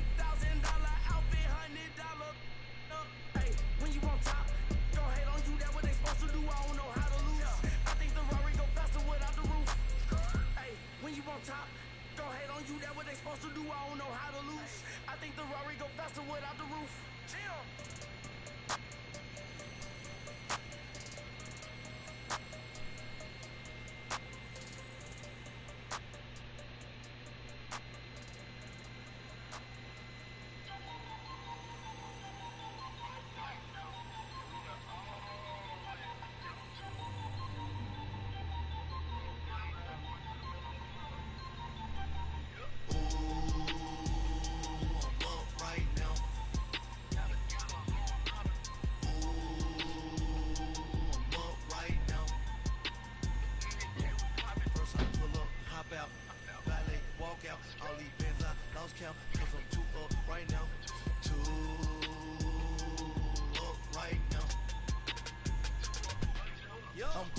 outfit, $100 up. Hey, when you on top, go hate on you. That what they supposed to do. I don't know how to lose. I think the Rory go faster without the roof. When you on top, go hate on you, that what they supposed to do, I don't know how to lose. I think the Rory go faster without the roof. out. All these bands I lost count, cause I'm too up right now. Too up right now. I'm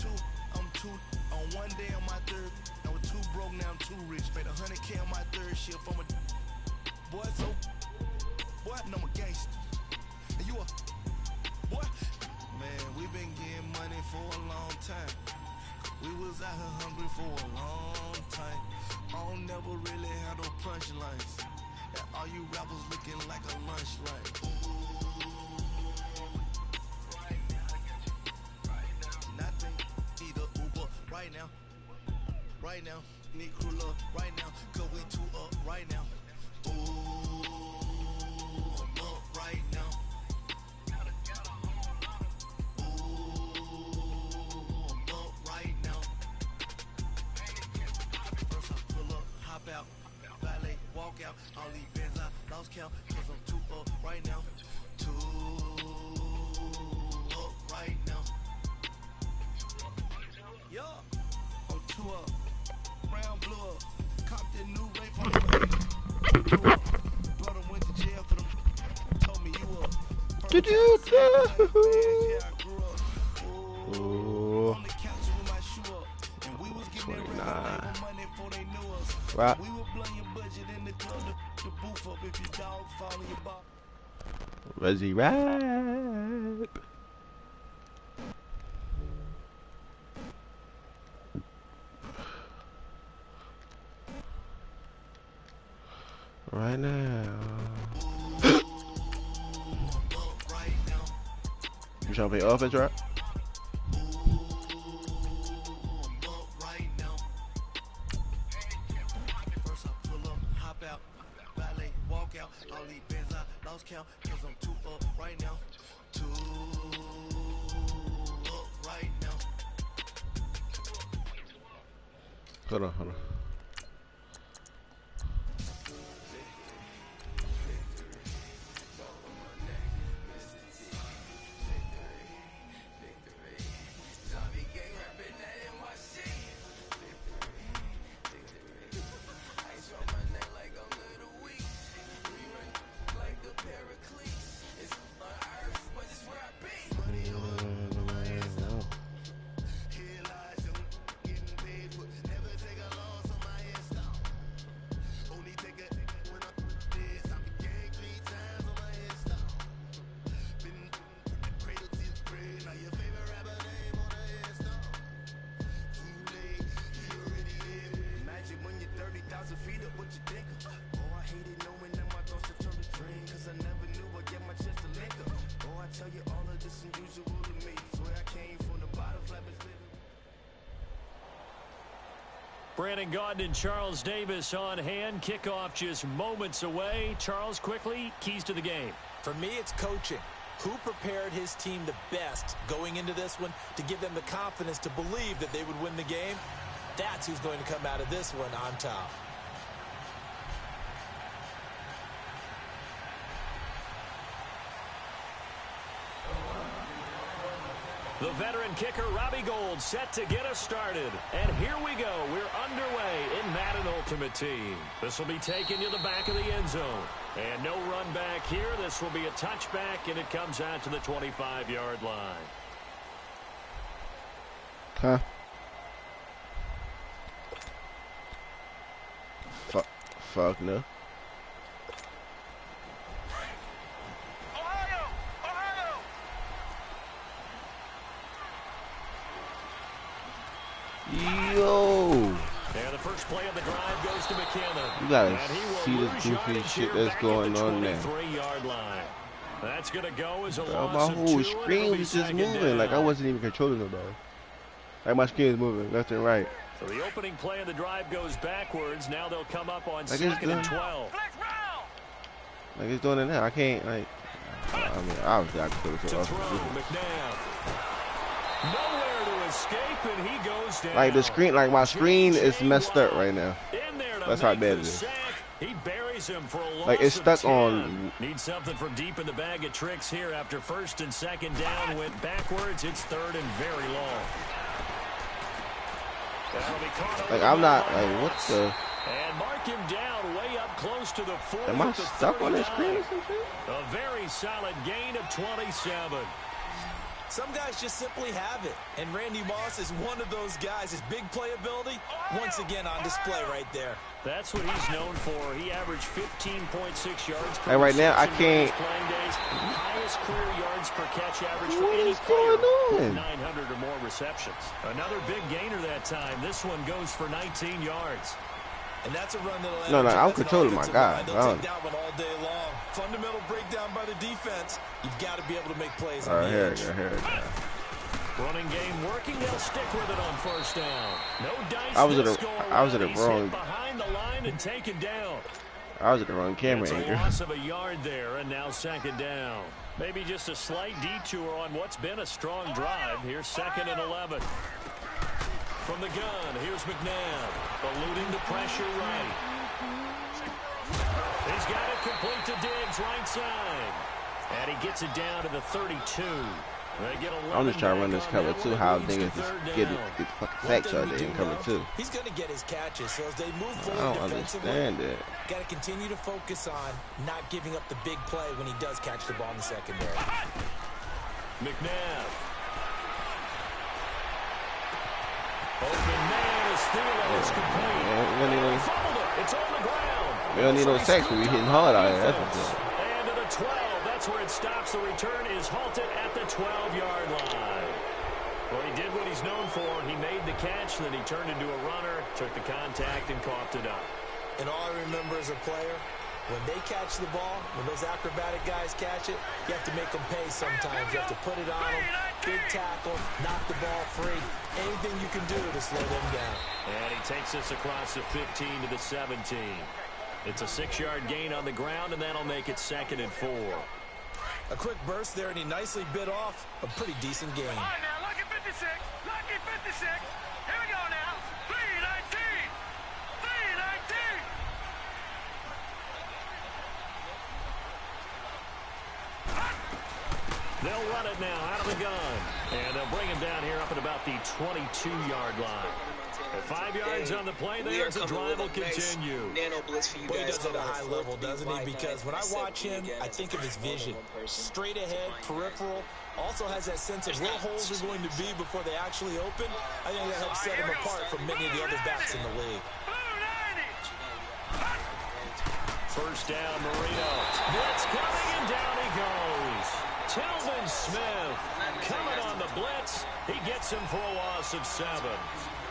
two on one day on my third. I was too broke, now I'm too rich. Made 100K on my third shift. I'm a boy, so boy, and I'm a gangster. And you a boy. Man, we been getting money for a long time. We was out here hungry for a long time. I don't never really have no punchlines. And all you rappers looking like a lunch line. Nothing, need a Uber right now. Right now, need crew love right now. Cause we too up right now. Ooh, I'm up right now. Ooh, I'm up right now. First I pull up, hop out, valet, walk out. All these bands I lost count, cause I'm too up right now. Too up right now. Yeah, I'm too up. Brown blew up. Copped that new rape on the way. Brother went to jail for them. Told me you up. Yeah, I grew up. Ooh. On the couch with my shoe up. And we was getting that record money before they knew us. Right. We would blow your budget in the club to boof up if your dog fall in your box. Rezzy rap. Right now. You trying to play offense, right? First I pull up, hop out, valet, walk out. All these bands I lost count, cause I'm too up right now. Too up right now. Hold on. Brandon Gaudin and Charles Davis on hand. Kickoff just moments away. Charles, quickly, keys to the game. For me, it's coaching. Who prepared his team the best going into this one to give them the confidence to believe that they would win the game? That's who's going to come out of this one on top. The veteran kicker, Robbie Gould, set to get us started. And here we go. We're underway in Madden Ultimate Team. This will be taken to the back of the end zone. And no run back here. This will be a touchback, and it comes out to the 25-yard line. Huh? Fuck no. Yo! And the first play of the drive goes to McKenna. You gotta see this goofy shit that's going on there. Line. That's gonna go as a Bro, my whole screen was just moving. Like I wasn't even controlling it, bro. Like my screen is moving left and right. So the opening play of the drive goes backwards. Now they'll come up on Like 2nd and 12. Like it's doing it now. I can't like. I mean, obviously I can put it To to throw, McNabb. Nowhere to escape, and he goes down. Like the screen, like my screen is messed up right now. That's how bad it is. He buries him for a loss like it's stuck of 10. on. Needs something from deep in the bag of tricks here after 1st and 2nd down. Went backwards. It's 3rd and very long. Like I'm not like what the. And mark him down way up close to the 40. Am I stuck on this screen or something? A very solid gain of 27. Some guys just simply have it, and Randy Moss is one of those guys. His big playability, once again on display right there. That's what he's known for. He averaged 15.6 yards per right now, I can't. playing days. Highest career yards per catch average for What any is player going on? with 900 or more receptions. Another big gainer that time. This one goes for 19 yards. And that's a run that'll No, I'm that's an controlling my offensive guy. line. They'll take that one all day long. Fundamental breakdown by the defense. You've got to be able to make plays on the edge. Here. Running game working. They'll stick with it on first down. No dice. I was at the the wrong. behind the line and taken down. I was at the wrong camera It's a angle. loss of a yard there, and now second down. Maybe just a slight detour on what's been a strong drive. Here's 2nd and 11. From the gun, here's McNabb, eluding the pressure right. He's got it complete to Diggs, right side. And he gets it down to the 32. I'm just trying to run this cover 2. How I think it's just getting sacks out there in cover 2. He's going to get his catches, so as they move I forward don't defensively, understand it. got to continue to focus on not giving up the big play when he does catch the ball in the secondary. McNabb. Open man is Thielen. It's complete. Fumbled it. It's on the ground. We don't need no sacks, but we hitting hard out here. That's what's up. And to the 12. That's where it stops. The return is halted at the 12-yard line. Well, he did what he's known for. He made the catch, then he turned into a runner, took the contact, and coughed it up. And all I remember as a player, when they catch the ball, when those acrobatic guys catch it, you have to make them pay sometimes. You have to put it on them, big tackle, knock the ball free. Anything you can do to slow them down. And he takes us across the 15 to the 17. It's a 6-yard gain on the ground, and that'll make it 2nd and 4. A quick burst there, and he nicely bit off a pretty decent gain. All right, now, lucky 56. Lucky 56. Here we go now. 319. 319. They'll run it now out of the gun. And they'll bring him down here up at about the 22-yard line. At 5 yards on the play there, the drive will continue. Well, he does it at a high level, doesn't he? Because when I watch him, I think of his vision. Straight ahead, peripheral. Also has that sense of where holes are going to be before they actually open. I think that helps set him apart from many of the other backs in the league. First down, Marino. Blitz coming, and down he goes. Telvin Smith coming on the blitz. He gets him for a loss of 7.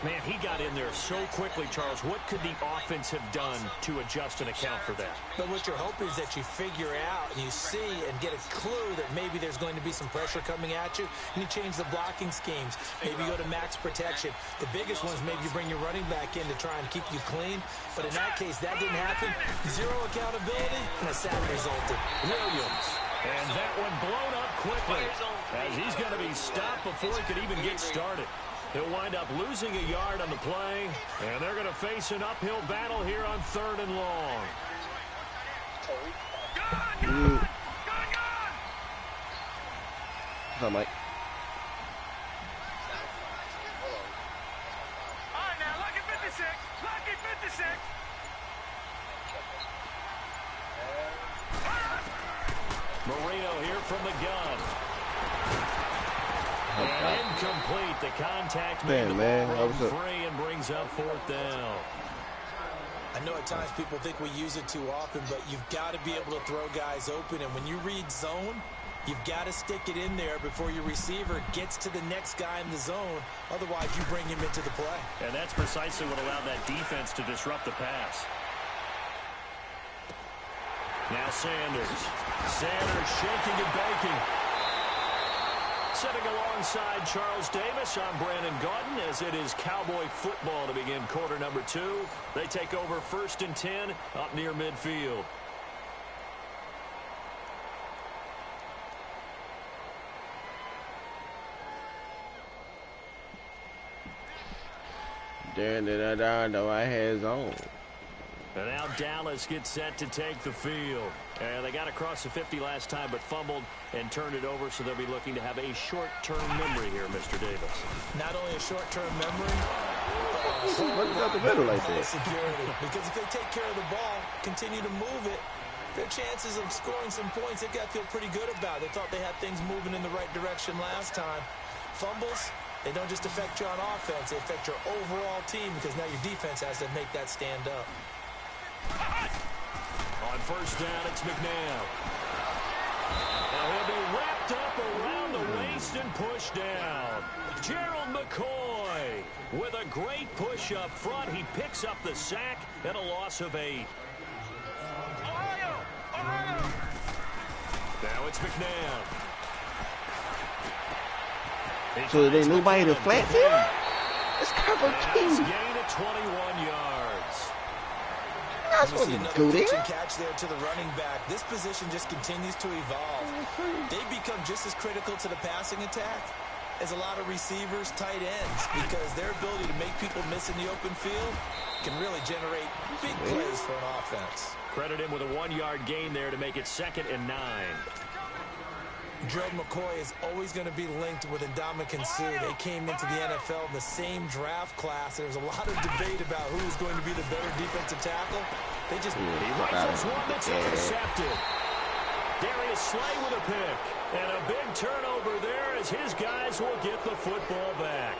Man, he got in there so quickly, Charles. What could the offense have done to adjust and account for that? But what you're hoping is that you figure out and you see and get a clue that maybe there's going to be some pressure coming at you, and you change the blocking schemes. Maybe you go to max protection. The biggest one is maybe you bring your running back in to try and keep you clean. But in that case, that didn't happen. Zero accountability, and a sack resulted. Williams. And that one blown up quickly as he's going to be stopped before he could even get started. He'll wind up losing a yard on the play, and they're going to face an uphill battle here on 3rd and long. What's up, Mike? All right, now, lucky 56. Lucky 56. Marino here from the gun. And incomplete. The contact made the ball run free and brings up 4th down. I know at times people think we use it too often, but you've got to be able to throw guys open. And when you read zone, you've got to stick it in there before your receiver gets to the next guy in the zone. Otherwise, you bring him into the play. And that's precisely what allowed that defense to disrupt the pass. Now Sanders. Sanders shaking and baking. Sitting alongside Charles Davis, I'm Brandon Gaudin, as it is Cowboy football to begin quarter number 2. They take over 1st and 10 up near midfield. Down the right hand zone. And now Dallas gets set to take the field. And they got across the 50 last time, but fumbled and turned it over, so they'll be looking to have a short-term memory here, Mr. Davis. Not only a short-term memory, Running out the middle like that. Security. Because if they take care of the ball, continue to move it, their chances of scoring some points, they've got to feel pretty good about. They thought they had things moving in the right direction last time. Fumbles, they don't just affect you on offense, they affect your overall team because now your defense has to make that stand up. On first down, it's McNabb. Now he'll be wrapped up around the waist and pushed down. Gerald McCoy with a great push up front. He picks up the sack and a loss of 8. Now it's McNabb. So there ain't nobody to flat him? It's cover 2. Gain of 21 yards. That's what you do there. Catch there to the running back. This position just continues to evolve. They become just as critical to the passing attack as a lot of receivers, tight ends, because their ability to make people miss in the open field can really generate big plays for an offense. Credit him with a 1-yard gain there to make it 2nd and 9. Gerald McCoy is always going to be linked with Ndamukong Suh. They came into the NFL in the same draft class. There was a lot of debate about who was going to be the better defensive tackle. They just he rifles one that's intercepted. Darius Slay with a pick. And a big turnover there as his guys will get the football back.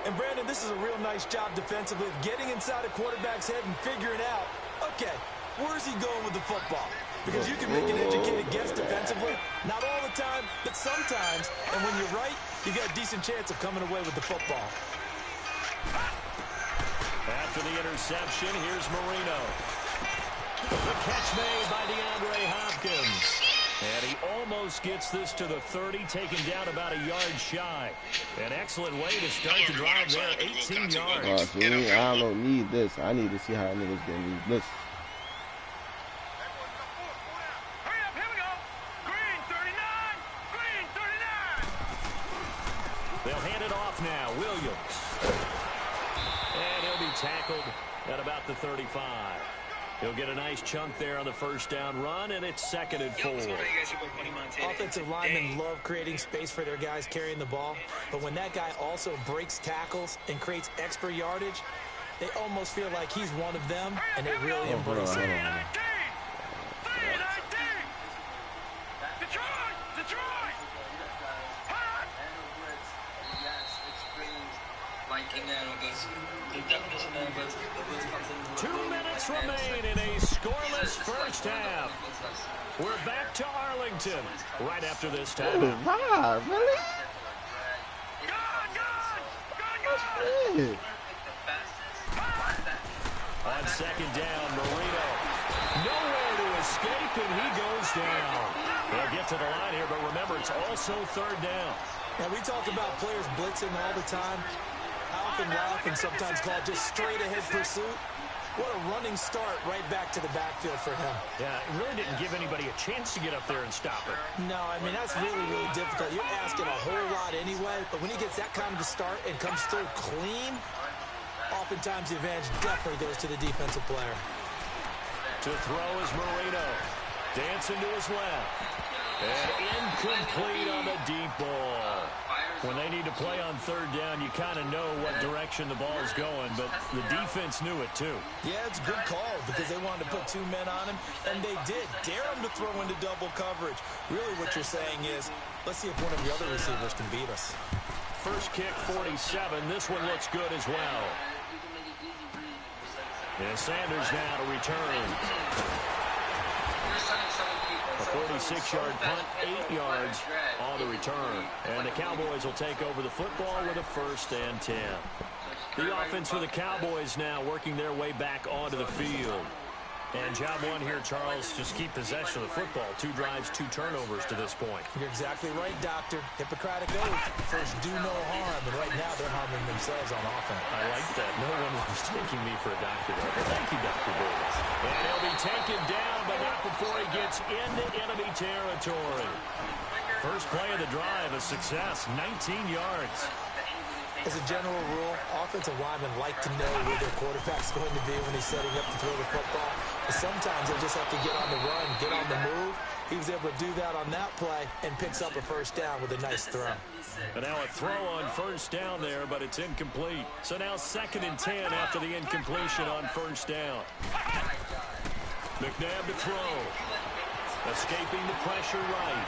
And Brandon, this is a real nice job defensively of getting inside a quarterback's head and figuring out, okay, where's he going with the football? Because you can make an educated guess defensively. Not all the time, but sometimes. And when you're right, you got a decent chance of coming away with the football. After the interception, here's Marino. The catch made by DeAndre Hopkins. And he almost gets this to the 30, taken down about a yard shy. An excellent way to start the drive there, 18 yards. See, I don't need this. I need to see how niggas get me. Listen. They'll hand it off now. Williams. And he'll be tackled at about the 35. He'll get a nice chunk there on the first down run, and it's 2nd and 4. Offensive linemen love creating space for their guys carrying the ball, but when that guy also breaks tackles and creates extra yardage, they almost feel like he's one of them, and they really embrace it. Two minutes remain in a scoreless first half. We're back to Arlington right after this time. Wow, really? On 2nd down, Marino. Nowhere to escape, and he goes down. They'll get to the line here, but remember, it's also 3rd down. Now, we talk about players blitzing all the time. I often laugh and sometimes call it just straight-ahead pursuit. What a running start right back to the backfield for him. Yeah, it really didn't give anybody a chance to get up there and stop it. No, I mean, that's really, really difficult. You're asking a whole lot anyway, but when he gets that kind of a start and comes through clean, oftentimes the advantage definitely goes to the defensive player. To throw is Marino. Dancing to his left. And incomplete on the deep ball. When they need to play on 3rd down, you kind of know what direction the ball is going, but the defense knew it too. Yeah, it's a good call because they wanted to put 2 men on him, and they did. Dare him to throw into double coverage. Really what you're saying is, let's see if one of the other receivers can beat us. First kick, 47. This one looks good as well. And Sanders now to return. A 46-yard punt, 8 yards on the return. And the Cowboys will take over the football with a 1st and 10. The offense for the Cowboys now working their way back onto the field. And job one here, Charles, just keep possession of the football. 2 drives, 2 turnovers to this point. You're exactly right, Doctor. Hippocratic oath. First, do no harm. And right now, they're harming themselves on offense. I like that. No one is mistaking me for a doctor. Thank you, Dr. Davis. And he'll be taken down, but not before he gets into enemy territory. First play of the drive, a success, 19 yards. As a general rule, offensive linemen like to know where their quarterback's going to be when he's setting up to throw the football. But sometimes they just have to get on the run, get on the move, He was able to do that on that play and picks up a first down with a nice throw. And now a throw on first down there, but it's incomplete. So now 2nd and 10 after the incompletion on first down. McNabb to throw. Escaping the pressure right.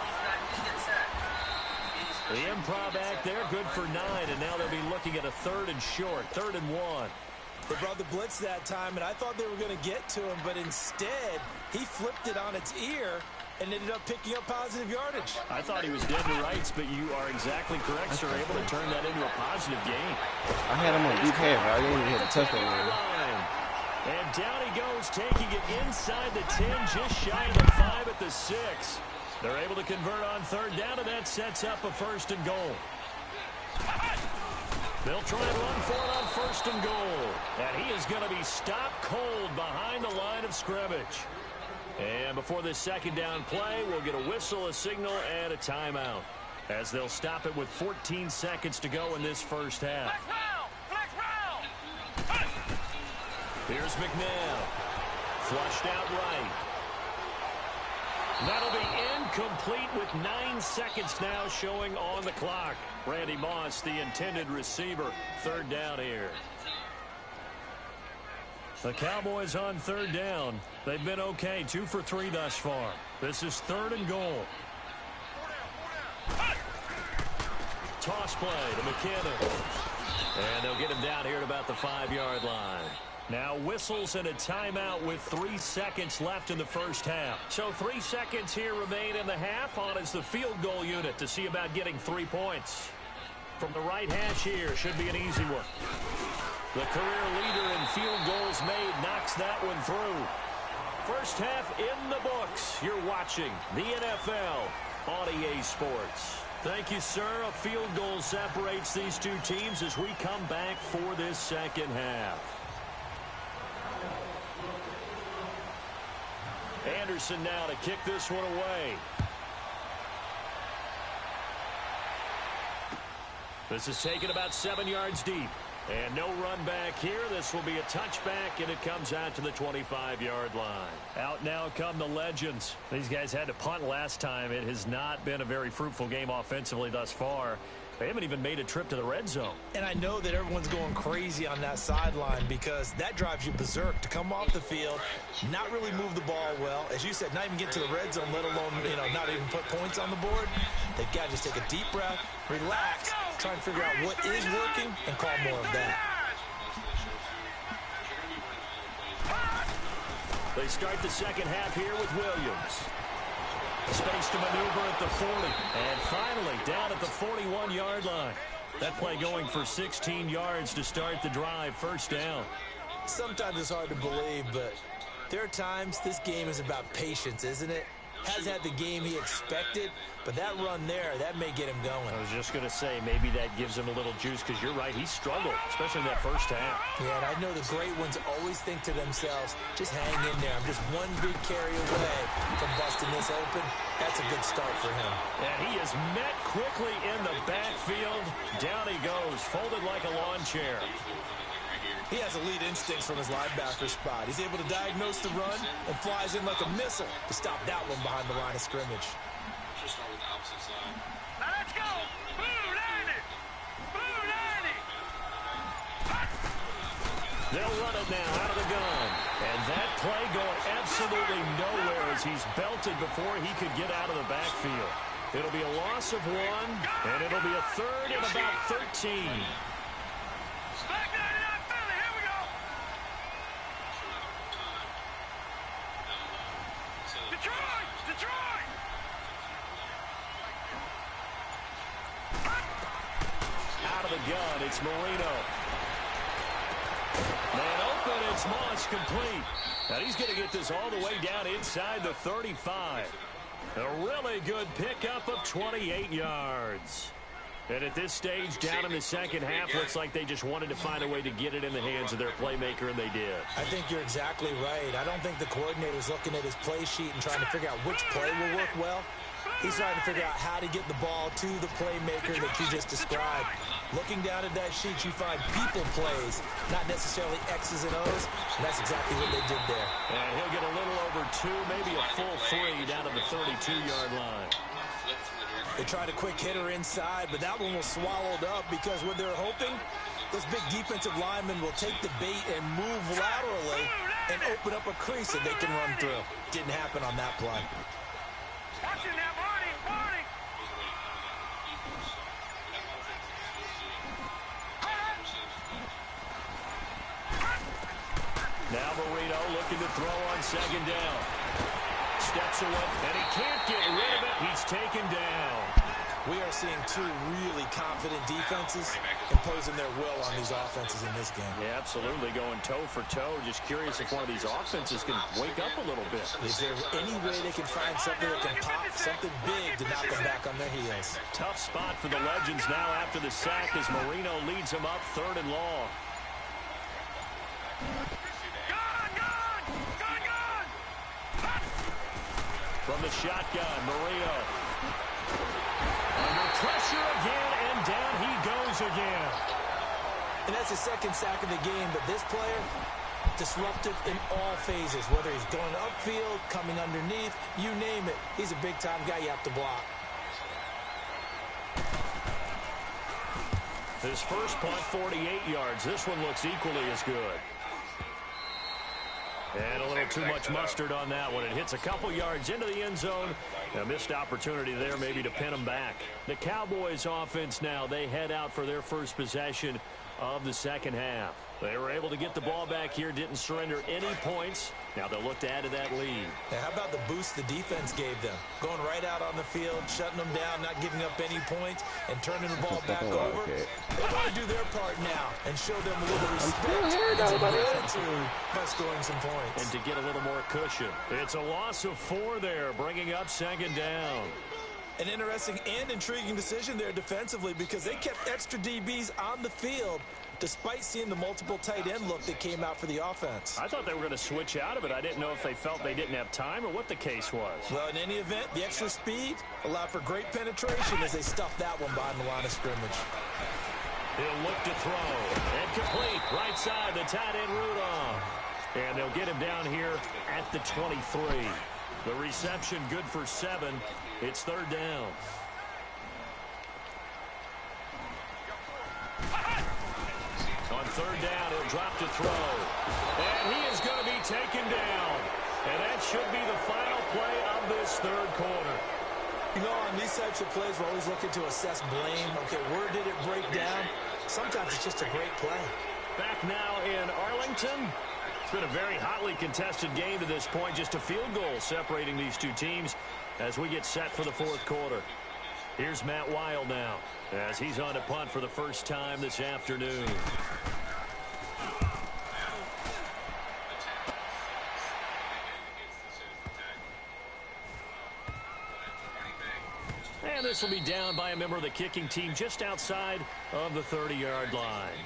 The improv act there, good for 9, and now they'll be looking at a 3rd and short, 3rd and 1. They brought the blitz that time, and I thought they were going to get to him, but instead, he flipped it on its ear and ended up picking up positive yardage. I thought he was dead to rights, but you are exactly correct, sir. Able to turn that into a positive gain. I had him on deep half. I didn't even hit a touchdown line. And down he goes, taking it inside the 10, just shy of the 5 at the 6. They're able to convert on 3rd down, and that sets up a 1st and goal. They'll try and run for it on 1st and goal. And he is going to be stopped cold behind the line of scrimmage. And before this 2nd down play, we'll get a whistle, a signal, and a timeout, as they'll stop it with 14 seconds to go in this first half. Here's McNabb. Flushed out right. That'll be incomplete with 9 seconds now showing on the clock. Randy Moss, the intended receiver. 3rd down here. The Cowboys on 3rd down. They've been okay, 2 for 3 thus far. This is 3rd and goal. Toss play to McKinnon. And they'll get him down here at about the 5-yard line. Now whistles and a timeout with 3 seconds left in the first half. So 3 seconds here remain in the half. On is the field goal unit to see about getting 3 points. From the right hash here, should be an easy one. The career leader in field goals made knocks that one through. First half in the books. You're watching the NFL on EA Sports. Thank you, sir. A field goal separates these two teams as we come back for this second half. Anderson now to kick this one away. This is taken about 7 yards deep. And no run back here. This will be a touchback, and it comes out to the 25-yard line. Out now come the legends. These guys had to punt last time. It has not been a very fruitful game offensively thus far. They haven't even made a trip to the red zone. And I know that everyone's going crazy on that sideline because that drives you berserk to come off the field, not really move the ball well. As you said, not even get to the red zone, let alone, not even put points on the board. They've got to just take a deep breath, relax, try and figure out what is working, and call more of that. They start the second half here with Williams. Space to maneuver at the 40. And finally, down at the 41-yard line. That play going for 16 yards to start the drive. First down. Sometimes it's hard to believe, but there are times this game is about patience, isn't it? Has had the game he expected, but that run there, that may get him going. I was just going to say, maybe that gives him a little juice, because you're right, he struggled, especially in that first half. Yeah, and I know the great ones always think to themselves, just hang in there. I'm just one big carry away from busting this open. That's a good start for him. And he is met quickly in the backfield. Down he goes, folded like a lawn chair. He has elite instincts from his linebacker spot. He's able to diagnose the run and flies in like a missile to stop that one behind the line of scrimmage. Now let's go. Blue 90. Blue 90. They'll run it now out of the gun. And that play going absolutely nowhere as he's belted before he could get out of the backfield. It'll be a loss of 1, and it'll be a 3rd and about 13. Detroit! Out of the gun, it's Marino. Man open, it's Moss complete. Now he's going to get this all the way down inside the 35. A really good pickup of 28 yards. And at this stage, down in the second half, looks like they just wanted to find a way to get it in the hands of their playmaker, and they did. I think you're exactly right. I don't think the coordinator's looking at his play sheet and trying to figure out which play will work well. He's trying to figure out how to get the ball to the playmaker that you just described. Looking down at that sheet, you find people plays, not necessarily X's and O's, and that's exactly what they did there. And he'll get a little over 2, maybe a full 3 down to the 32-yard line. They tried a quick hitter inside, but that one was swallowed up because what they're hoping, those big defensive linemen will take the bait and move laterally and open up a crease that they can run through. Didn't happen on that play. Watching that, warning, warning. Now Marino looking to throw on second down. Steps away, and he can't get rid of it. He's taken down. We are seeing two really confident defenses imposing their will on these offenses in this game. Yeah, absolutely, going toe for toe. Just curious if one of these offenses can wake up a little bit. Is there any way they can find something that can pop, something big to knock them back on their heels? Tough spot for the Legends now after the sack as Marino leads them up 3rd and long. From the shotgun, Marino. Under pressure again, and down he goes again. And that's the second sack of the game, but this player, disruptive in all phases, whether he's going upfield, coming underneath, you name it. He's a big-time guy you have to block. His first punt, 48 yards. This one looks equally as good. And a little too much mustard on that one. It hits a couple yards into the end zone. A missed opportunity there maybe to pin them back. The Cowboys offense now, they head out for their first possession of the second half. They were able to get the ball back here, didn't surrender any points. Now they'll look to add to that lead. Now, how about the boost the defense gave them? Going right out on the field, shutting them down, not giving up any points, and turning the ball back over. Okay. They want to do their part now and show them a little respect and some gratitude by scoring some points. And to get a little more cushion. It's a loss of 4 there, bringing up second down. An interesting and intriguing decision there defensively because they kept extra DBs on the field despite seeing the multiple tight end look that came out for the offense. I thought they were going to switch out of it. I didn't know if they felt they didn't have time or what the case was. Well, in any event, the extra speed allowed for great penetration as they stuffed that one behind the line of scrimmage. He'll look to throw. And complete. Right side, the tight end Rudolph. And they'll get him down here at the 23. The reception good for 7. It's 3rd down. On 3rd down, he'll drop to throw. And he is going to be taken down. And that should be the final play of this 3rd quarter. You know, on these types of plays, we're always looking to assess blame. Okay, where did it break down? Sometimes it's just a great play. Back now in Arlington. It's been a very hotly contested game to this point. Just a field goal separating these two teams as we get set for the 4th quarter. Here's Matt Wild now as he's on to punt for the first time this afternoon. And this will be down by a member of the kicking team just outside of the 30-yard line.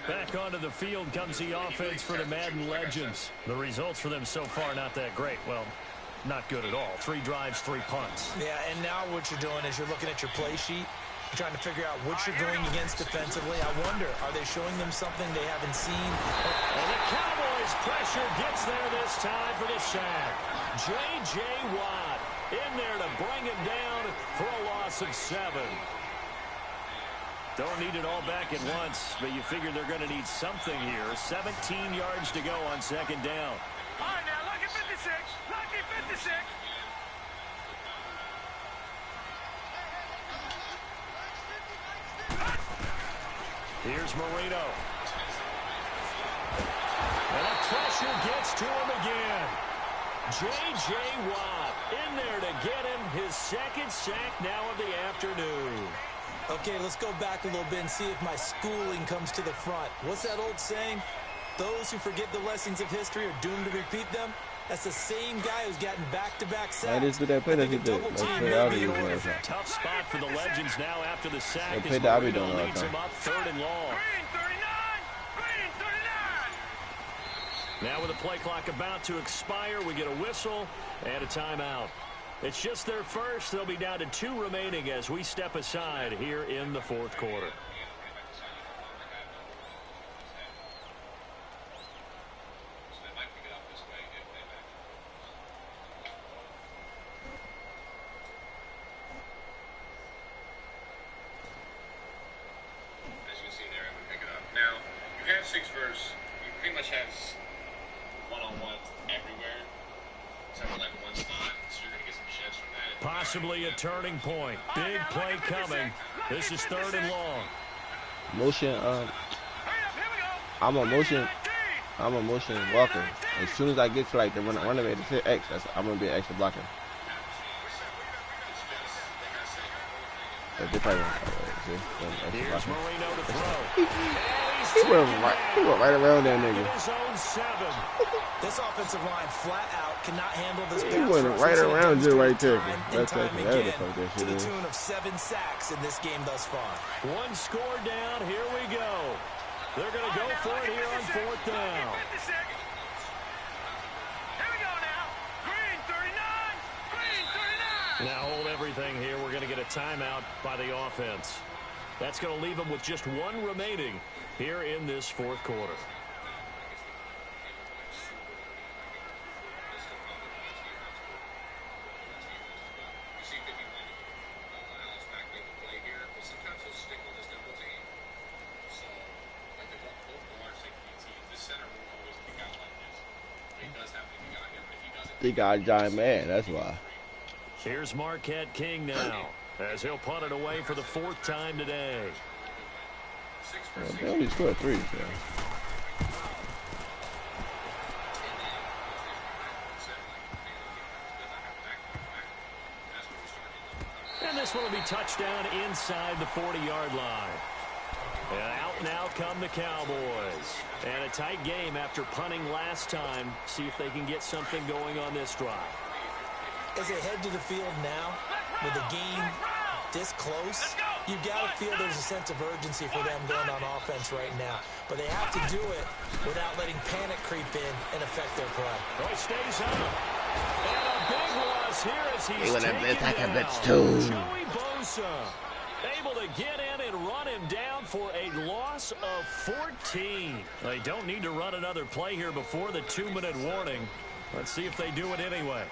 Back onto the field comes the offense for the Madden Legends. The results for them so far not that great. Well, not good at all. 3 drives, 3 punts. Yeah, and now what you're doing is you're looking at your play sheet. You're trying to figure out what you're going against defensively. I wonder, are they showing them something they haven't seen? And the Cowboys' pressure gets there this time for the sack. J.J. Watt in there to bring him down for a loss of 7. Don't need it all back at once, but you figure they're going to need something here. 17 yards to go on 2nd down. All right, now, lucky 56. Lucky 56. Here's Marino. And the pressure gets to him again. J.J. Watt in there to get him his 2nd sack now of the afternoon. Okay, let's go back a little bit and see if my schooling comes to the front. What's that old saying? Those who forget the lessons of history are doomed to repeat them. That's the same guy who's gotten back-to-back sacks. I just did that play that he did. Tough spot for the Legends now after the sack. Play that we don't leads him up 3rd and long. Green 39. Green 39. Now with the play clock about to expire, we get a whistle and a timeout. It's just their first. They'll be down to 2 remaining as we step aside here in the fourth quarter. Possibly a turning point. Big play coming. This is 3rd and long. Motion. I'm a motion Walker. As soon as I get to like the running back to hit X, I'm gonna be an extra blocker. They probably Here's Marino to throw. He went right around that nigga. This offensive line flat out cannot handle this. He went right around you right there. That's to the the tune of 7 sacks in this game thus far. 1 score down. Here we go. They're going to go for it here on 4th down. Now hold everything here. We're going to get a timeout by the offense. That's going to leave them with just 1 remaining here in this 4th quarter. They got a giant man, that's why. Here's Marquette King now, as he'll punt it away for the 4th time today. They only scored 3, so. And this one will be touchdown inside the 40-yard line. And out now come the Cowboys. And a tight game after punting last time. See if they can get something going on this drive. As they head to the field now, with the game this close, you've got to feel there's a sense of urgency for them going on offense right now. But they have to do it without letting panic creep in and affect their play. Oh, he stays up. And a big loss here as he's taken down. Joey Bosa able to get in and run him down for a loss of 14. They don't need to run another play here before the 2-minute warning. Let's see if they do it anyway.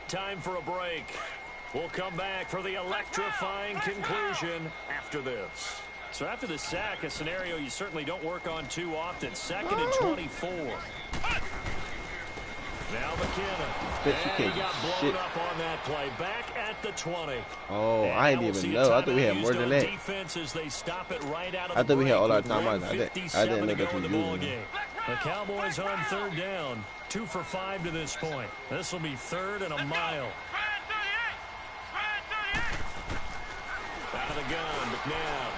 Time for a break. We'll come back for the electrifying conclusion after this. So after the sack, a scenario you certainly don't work on too often. 2nd and 24. Now McKinnon. And he got blown up on that play. Back at the 20. Oh, I didn't even know. I thought we had more than that. Defense as they stop it right out of I thought we had all our time. I didn't know that was using. The Cowboys on 3rd down. 2 for 5 to this point. This will be 3rd and a mile. Out of the gun, McNabb.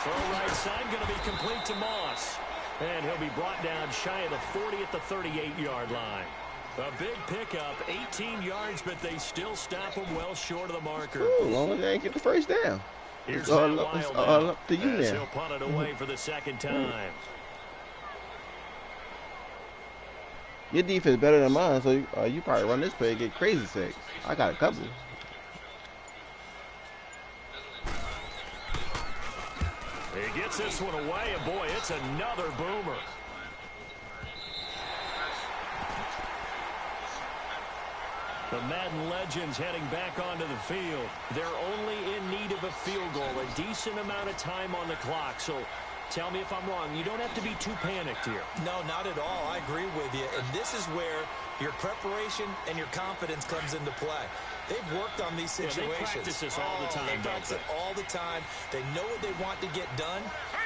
Throw right side, going to be complete to Moss. And he'll be brought down shy of the 40 at the 38-yard line. A big pickup, 18 yards, but they still stop him well short of the marker. Ooh, as long as they ain't get the first down. It's all up to you now. He'll punt it away for the 2nd time. Your defense is better than mine, so you probably run this play and get crazy sacks. I got a couple. He gets this one away, and boy, it's another boomer. The Madden legends heading back onto the field. They're only in need of a field goal, a decent amount of time on the clock. So tell me if I'm wrong. You don't have to be too panicked here. No, not at all. I agree with you. And this is where your preparation and your confidence comes into play. They've worked on these situations. They practice this all the time, They practice it all the time. They know what they want to get done.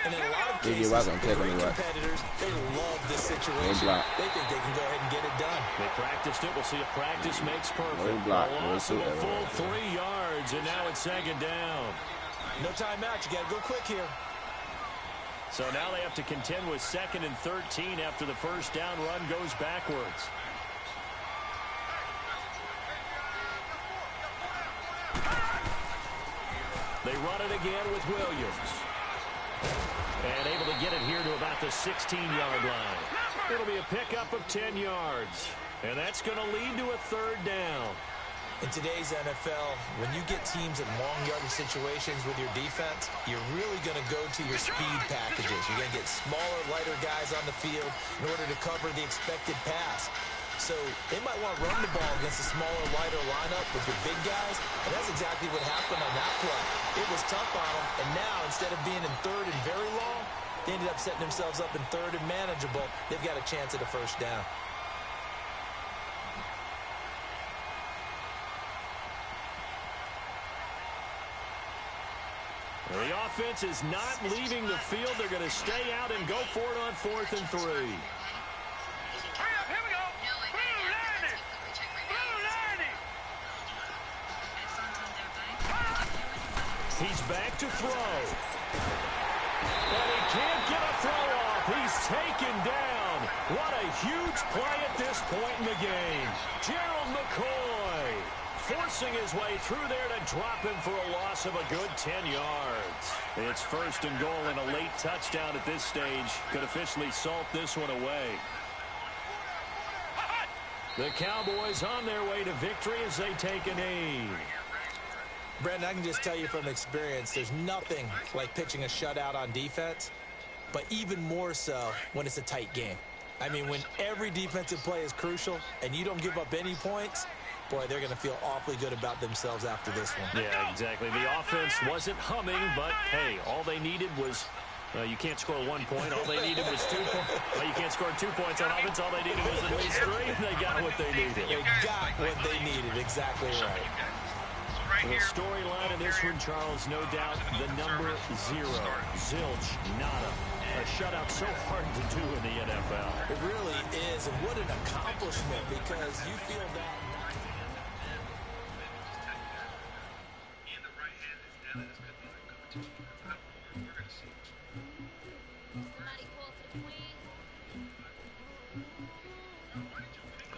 And in a lot of cases, the great competitors, they love this situation. They think they can go ahead and get it done. They practiced it. We'll see if practice makes perfect. No block. A loss of a full 3 yards, and now it's 2nd down. No timeout. You got to go quick here. So now they have to contend with 2nd and 13 after the first down run goes backwards. They run it again with Williams. And able to get it here to about the 16-yard line. It'll be a pickup of 10 yards. And that's going to lead to a third down. In today's NFL, when you get teams in long yardage situations with your defense, you're really going to go to your speed packages. You're going to get smaller, lighter guys on the field in order to cover the expected pass. So they might want to run the ball against a smaller, lighter lineup with your big guys, and that's exactly what happened on that play. It was tough on them, and now instead of being in third and very long, they ended up setting themselves up in third and manageable. They've got a chance at a first down. The offense is not leaving the field. They're going to stay out and go for it on 4th and 3. Hurry up, here we go. Blue 90. Blue 90. He's back to throw. But he can't get a throw off. He's taken down. What a huge play at this point in the game. Gerald McCoy forcing his way through there to drop him for a loss of a good 10 yards. It's 1st and goal, and a late touchdown at this stage could officially salt this one away. The Cowboys on their way to victory as they take a knee. Brandon, I can just tell you from experience, there's nothing like pitching a shutout on defense, but even more so when it's a tight game. I mean, when every defensive play is crucial and you don't give up any points, boy, they're going to feel awfully good about themselves after this one. Yeah, exactly. The offense wasn't humming, but, hey, all they needed was, you can't score 1 point. All they needed was 2 points. Well, you can't score 2 points on offense. All they needed was at least 3, and they got what they needed. They got what they needed. Exactly right. The storyline in this one, Charles, no doubt, the number 0, zilch, nada. A shutout so hard to do in the NFL. It really is, and what an accomplishment, because you feel that.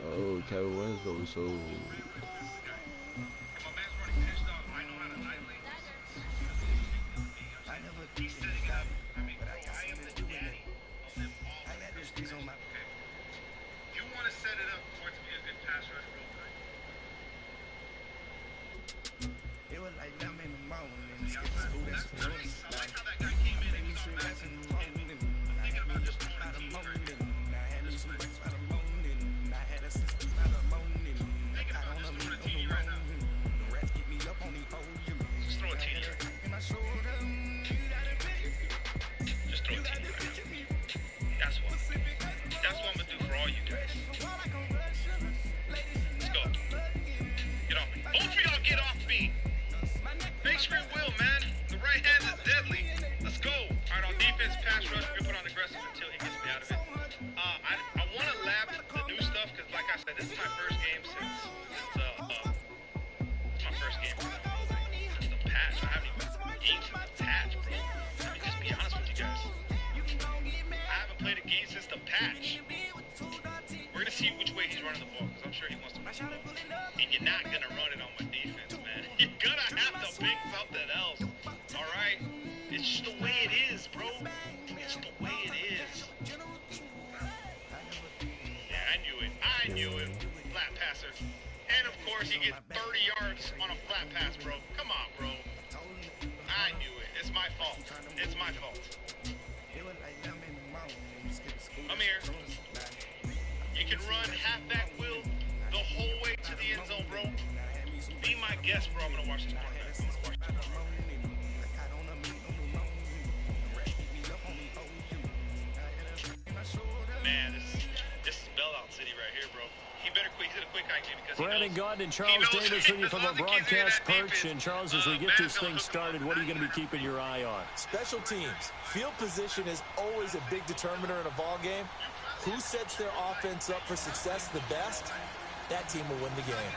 Oh, Kevin Winslow, so... And Charles Davis with you from the broadcast perch. And Charles, as we get this thing started, what are you going to be keeping your eye on? Special teams. Field position is always a big determiner in a ball game. Who sets their offense up for success the best, that team will win the game.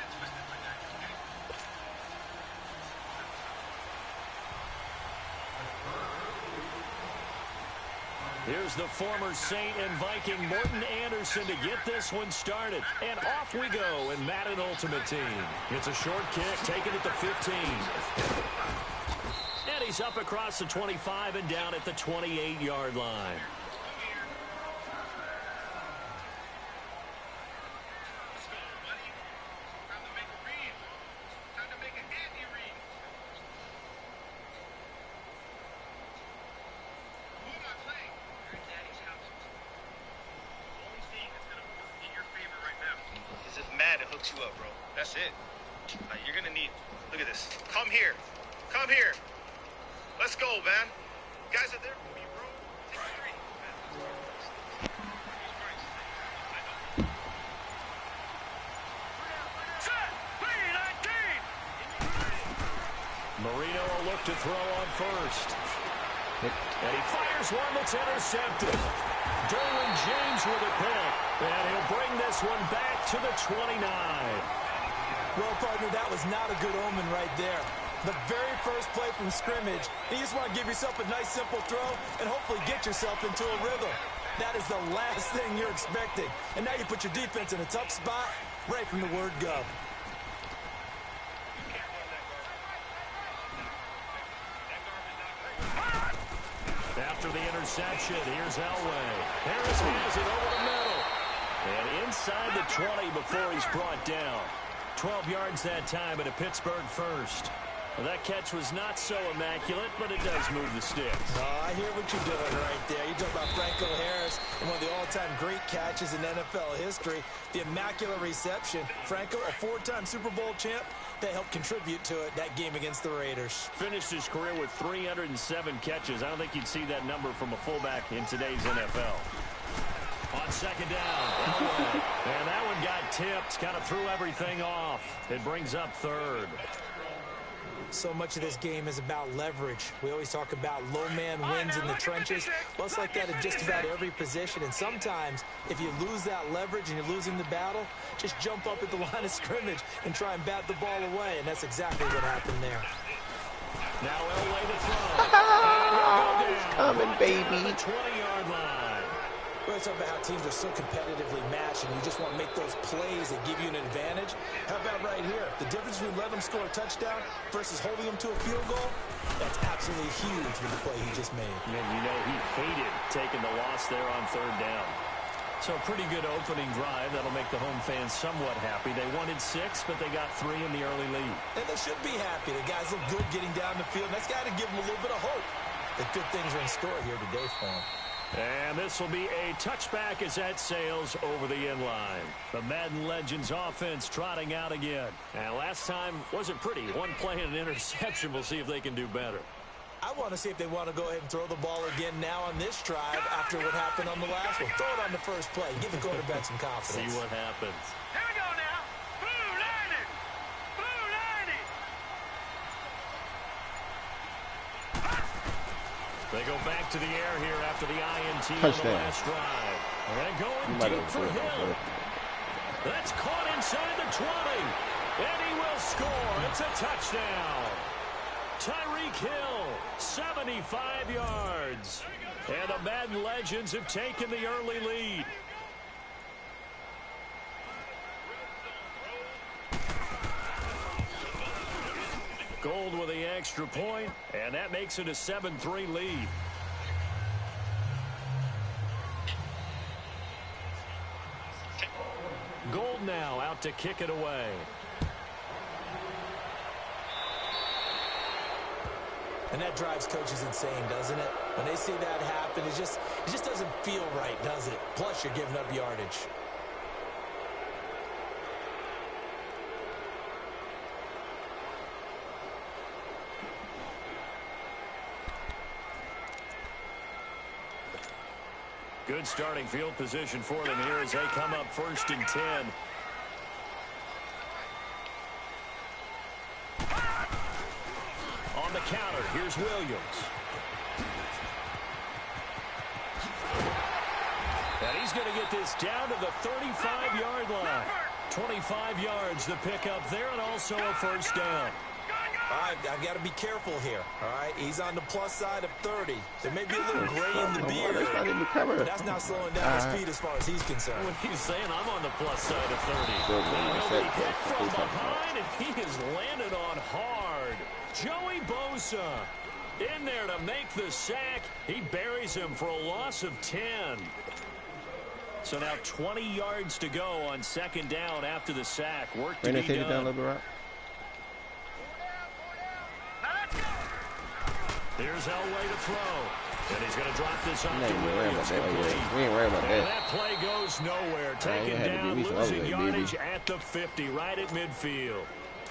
Here's the former Saint and Viking Morton Anderson to get this one started. And off we go in Madden Ultimate Team. It's a short kick taken at the 15. he's up across the 25 and down at the 28-yard line. You up, bro. That's it. You're gonna need. Look at this. Come here. Come here. Let's go, man. You guys are there for me, bro. Take a three. Set. Freaky19. Marino will look to throw on first. And he fires one that's intercepted. Derwin James with a pick. And he'll bring this one back to the 29. Well, partner, that was not a good omen right there. The very first play from scrimmage, you just want to give yourself a nice, simple throw and hopefully get yourself into a rhythm. That is the last thing you're expecting. And now you put your defense in a tough spot right from the word go. After the interception, here's Elway. Harris has it over the middle. And inside the 20 before he's brought down. 12 yards that time at a Pittsburgh first. Well, that catch was not so immaculate, but it does move the sticks. Oh, I hear what you're doing right there. You're talking about Franco Harris, and one of the all-time great catches in NFL history. The immaculate reception. Franco, a four-time Super Bowl champ, that helped contribute to it that game against the Raiders. Finished his career with 307 catches. I don't think you'd see that number from a fullback in today's NFL. On second down, Elway. And that one got tipped, kind of threw everything off. It brings up third. So much of this game is about leverage. We always talk about low man wins in the trenches. Well, it's like that in just about every position. And sometimes, if you lose that leverage and you're losing the battle, just jump up at the line of scrimmage and try and bat the ball away. And that's exactly what happened there. Now Elway to throw. It's coming, baby. The 20-yard line. We're talking about how teams are so competitively matched, and you just want to make those plays that give you an advantage. How about right here? The difference between letting them score a touchdown versus holding them to a field goal, that's absolutely huge with the play he just made. And you know he hated taking the loss there on third down. So a pretty good opening drive. That'll make the home fans somewhat happy. They wanted 6, but they got 3 in the early lead. And they should be happy. The guys look good getting down the field. That's got to give them a little bit of hope that good things are in store here today for them. And this will be a touchback as that sails over the end line. The Madden Legends offense trotting out again. And last time wasn't pretty. One play and an interception. We'll see if they can do better. I want to see if they want to go ahead and throw the ball again now on this drive after what happened on the last one. Throw it on the first play. Give the quarterback some confidence. See what happens. Here we go now. Blue 90. Blue 90. They go back to the air here after the INT on Touchdown. the last drive. And going deep for Hill. That's caught inside the 20. And he will score. It's a touchdown. Tyreek Hill, 75 yards. And the Madden Legends have taken the early lead. Gold with the extra point, and that makes it a 7-3 lead. Gold now out to kick it away. And that drives coaches insane, doesn't it? When they see that happen, it just doesn't feel right, does it? Plus, you're giving up yardage. Good starting field position for them here as they come up 1st and 10. On the counter, here's Williams. And he's going to get this down to the 35-yard line. 25 yards the pickup there, and also a first down. All right, I've got to be careful here, all right? He's on the plus side of 30. There may be a little gray in the beard, but that's not slowing down his speed as far as he's concerned. What he's saying, I'm on the plus side of 30. He'll be hit from behind, and he has landed on hard. Joey Bosa. In there to make the sack. He buries him for a loss of 10. So now 20 yards to go on second down after the sack. Work to be take it down a little bit, right? Here's Elway to throw. And he's going to drop this off to Williams. We ain't worried about that. That play goes nowhere. Taken down, losing yardage at the 50, right at midfield.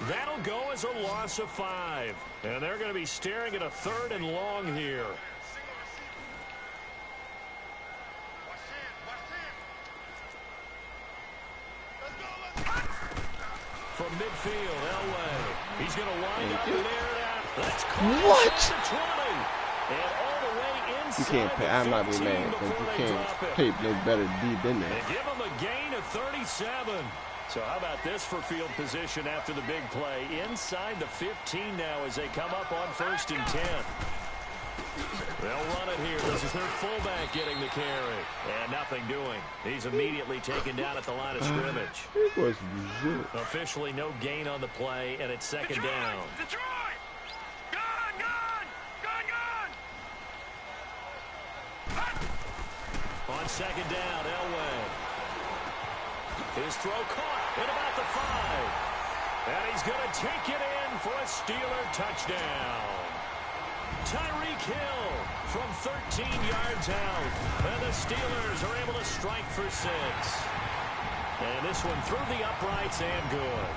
That'll go as a loss of 5. And they're going to be staring at a 3rd and long here. From midfield, Elway. He's going to wind up and air it out. That's what? And all the way inside. You can't pay. I'm not being mad. You can't pay no better deed than that. And give him a gain of 37. So how about this for field position after the big play? Inside the 15 now as they come up on 1st and 10. They'll run it here. This is their fullback getting the carry. And nothing doing. He's immediately taken down at the line of scrimmage. It was officially no gain on the play, and it's second down. Detroit! Gone! On second down, Elway. His throw caught at about the 5. And he's going to take it in for a Steeler touchdown. Tyreek Hill from 13 yards out. And the Steelers are able to strike for 6. And this one through the uprights and good.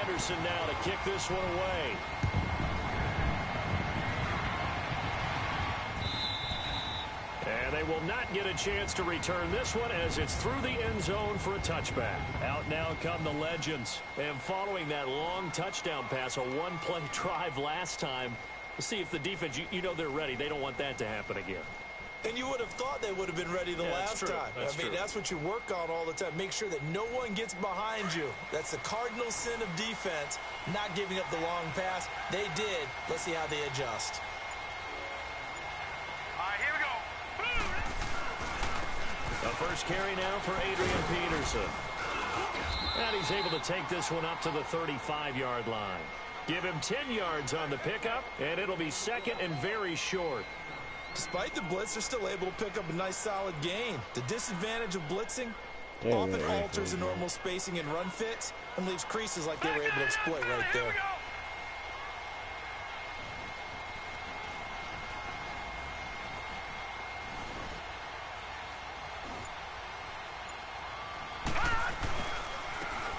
Anderson now to kick this one away. And they will not get a chance to return this one as it's through the end zone for a touchback. Out now come the Legends. And following that long touchdown pass, a one-play drive last time, we'll see if the defense, you know they're ready. They don't want that to happen again. And you would have thought they would have been ready the last time. That's what you work on all the time. Make sure that no one gets behind you. That's the cardinal sin of defense, not giving up the long pass. They did. Let's see how they adjust. All right, here we go. The first carry now for Adrian Peterson. And he's able to take this one up to the 35-yard line. Give him 10 yards on the pickup, and it'll be second and very short. Despite the blitz, they're still able to pick up a nice, solid gain. The disadvantage of blitzing often alters the normal spacing and run fits and leaves creases like they were able to exploit right there.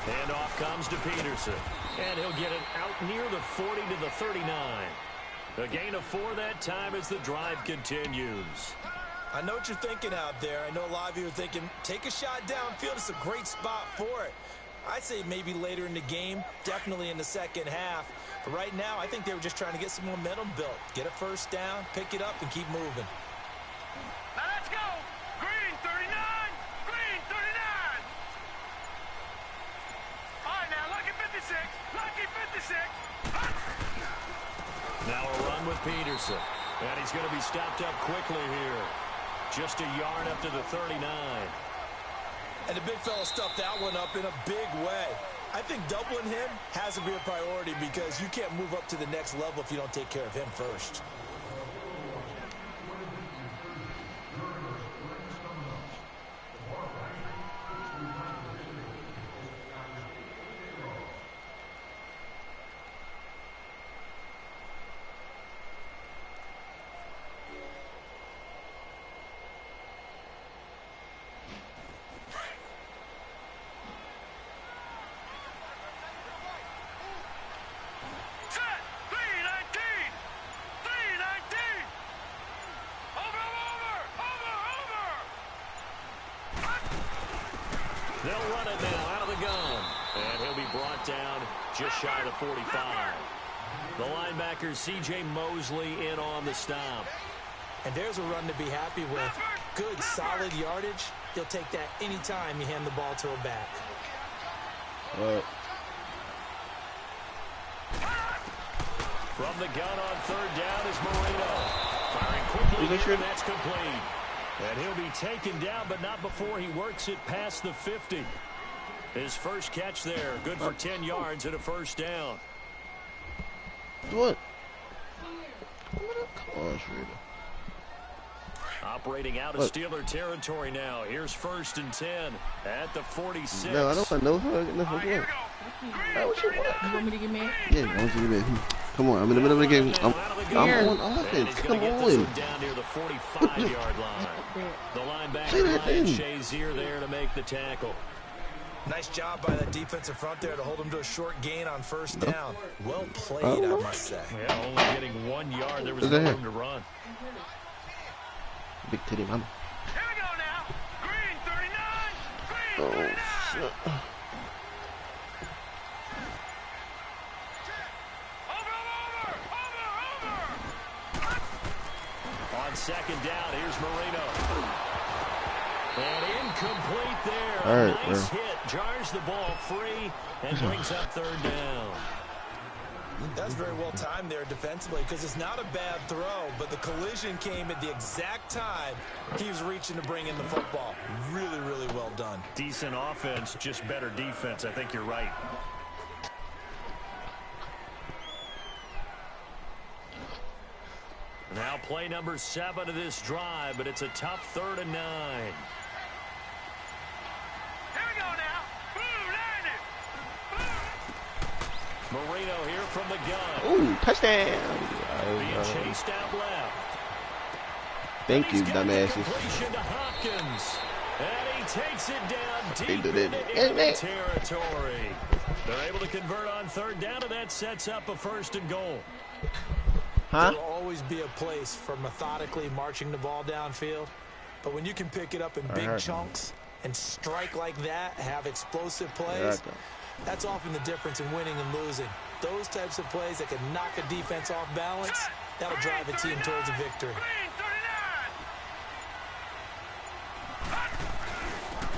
Handoff comes to Peterson. And he'll get it out near the 40 to the 39. A gain of 4 that time as the drive continues. I know what you're thinking out there. I know a lot of you are thinking, take a shot downfield. It's a great spot for it. I'd say maybe later in the game, definitely in the second half. But right now, I think they were just trying to get some momentum built. Get a first down, pick it up, and keep moving. Now let's go. Green 39. Green 39. All right, now lucky 56. Lucky 56. Now a run with Peterson. And he's going to be stopped up quickly here. Just a yard up to the 39. And the big fella stuffed that one up in a big way. I think doubling him has to be a priority because you can't move up to the next level if you don't take care of him first. They'll run it now out of the gun. And he'll be brought down just shy of the 45. The linebacker, C.J. Mosley, in on the stop. And there's a run to be happy with. Good, solid yardage. He'll take that anytime you hand the ball to a back. From the gun on third down is Moreno. Firing quickly, and that's complete. And he'll be taken down, but not before he works it past the 50. His first catch there, good for 10 yards and a first down. What? Come on, Schrader. Operating out of Steeler territory now. Here's 1st and 10 at the 46. No, I don't know her. Nothing good. What you want? You want me to get mad? Yeah, I want you to get mad. Come on, I'm in the middle of the game. I'm on offense. Come on. Down near the 45-yard line. The linebacker Ryan Shazier there to make the tackle. Nice job by that defensive front there to hold him to a short gain on 1st down. Well played, I must say. Yeah, only getting 1 yard. There was no room to run. Big titty mama. Here we go now. Green 39. Green 39. Shit. On 2nd down, here's Marino. And incomplete there. All right, nice hit. Jars the ball free and brings up 3rd down. That's very well timed there defensively because it's not a bad throw, but the collision came at the exact time he was reaching to bring in the football. Really, really well done. Decent offense, just better defense. I think you're right. Now play number 7 of this drive, but it's a tough 3rd and 9. Here we go now. Marino here from the gun. Ooh, touchdown. Being chased out left. Thank you, dumbasses. Completion to Hopkins. And he takes it down deep into territory. They're able to convert on 3rd down, and that sets up a 1st and goal. There will always be a place for methodically marching the ball downfield, but when you can pick it up in big chunks and strike like that, have explosive plays, that's often the difference in winning and losing. Those types of plays that can knock a defense off balance, that'll drive a team towards a victory.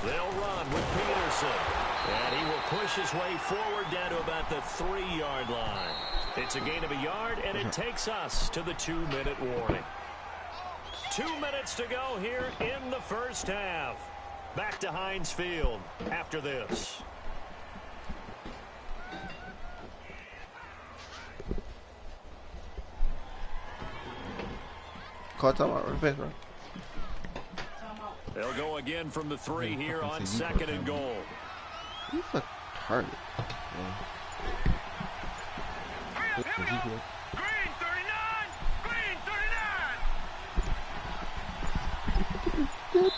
They'll run with Peterson, and he will push his way forward down to about the 3-yard line. It's a gain of a yard, and it takes us to the 2-minute warning. 2 minutes to go here in the 1st half. Back to Heinz Field after this. Call timeout real fast, bro. They'll go again from the 3 here on 2nd and goal. You fuck target. Green 39. Green 39.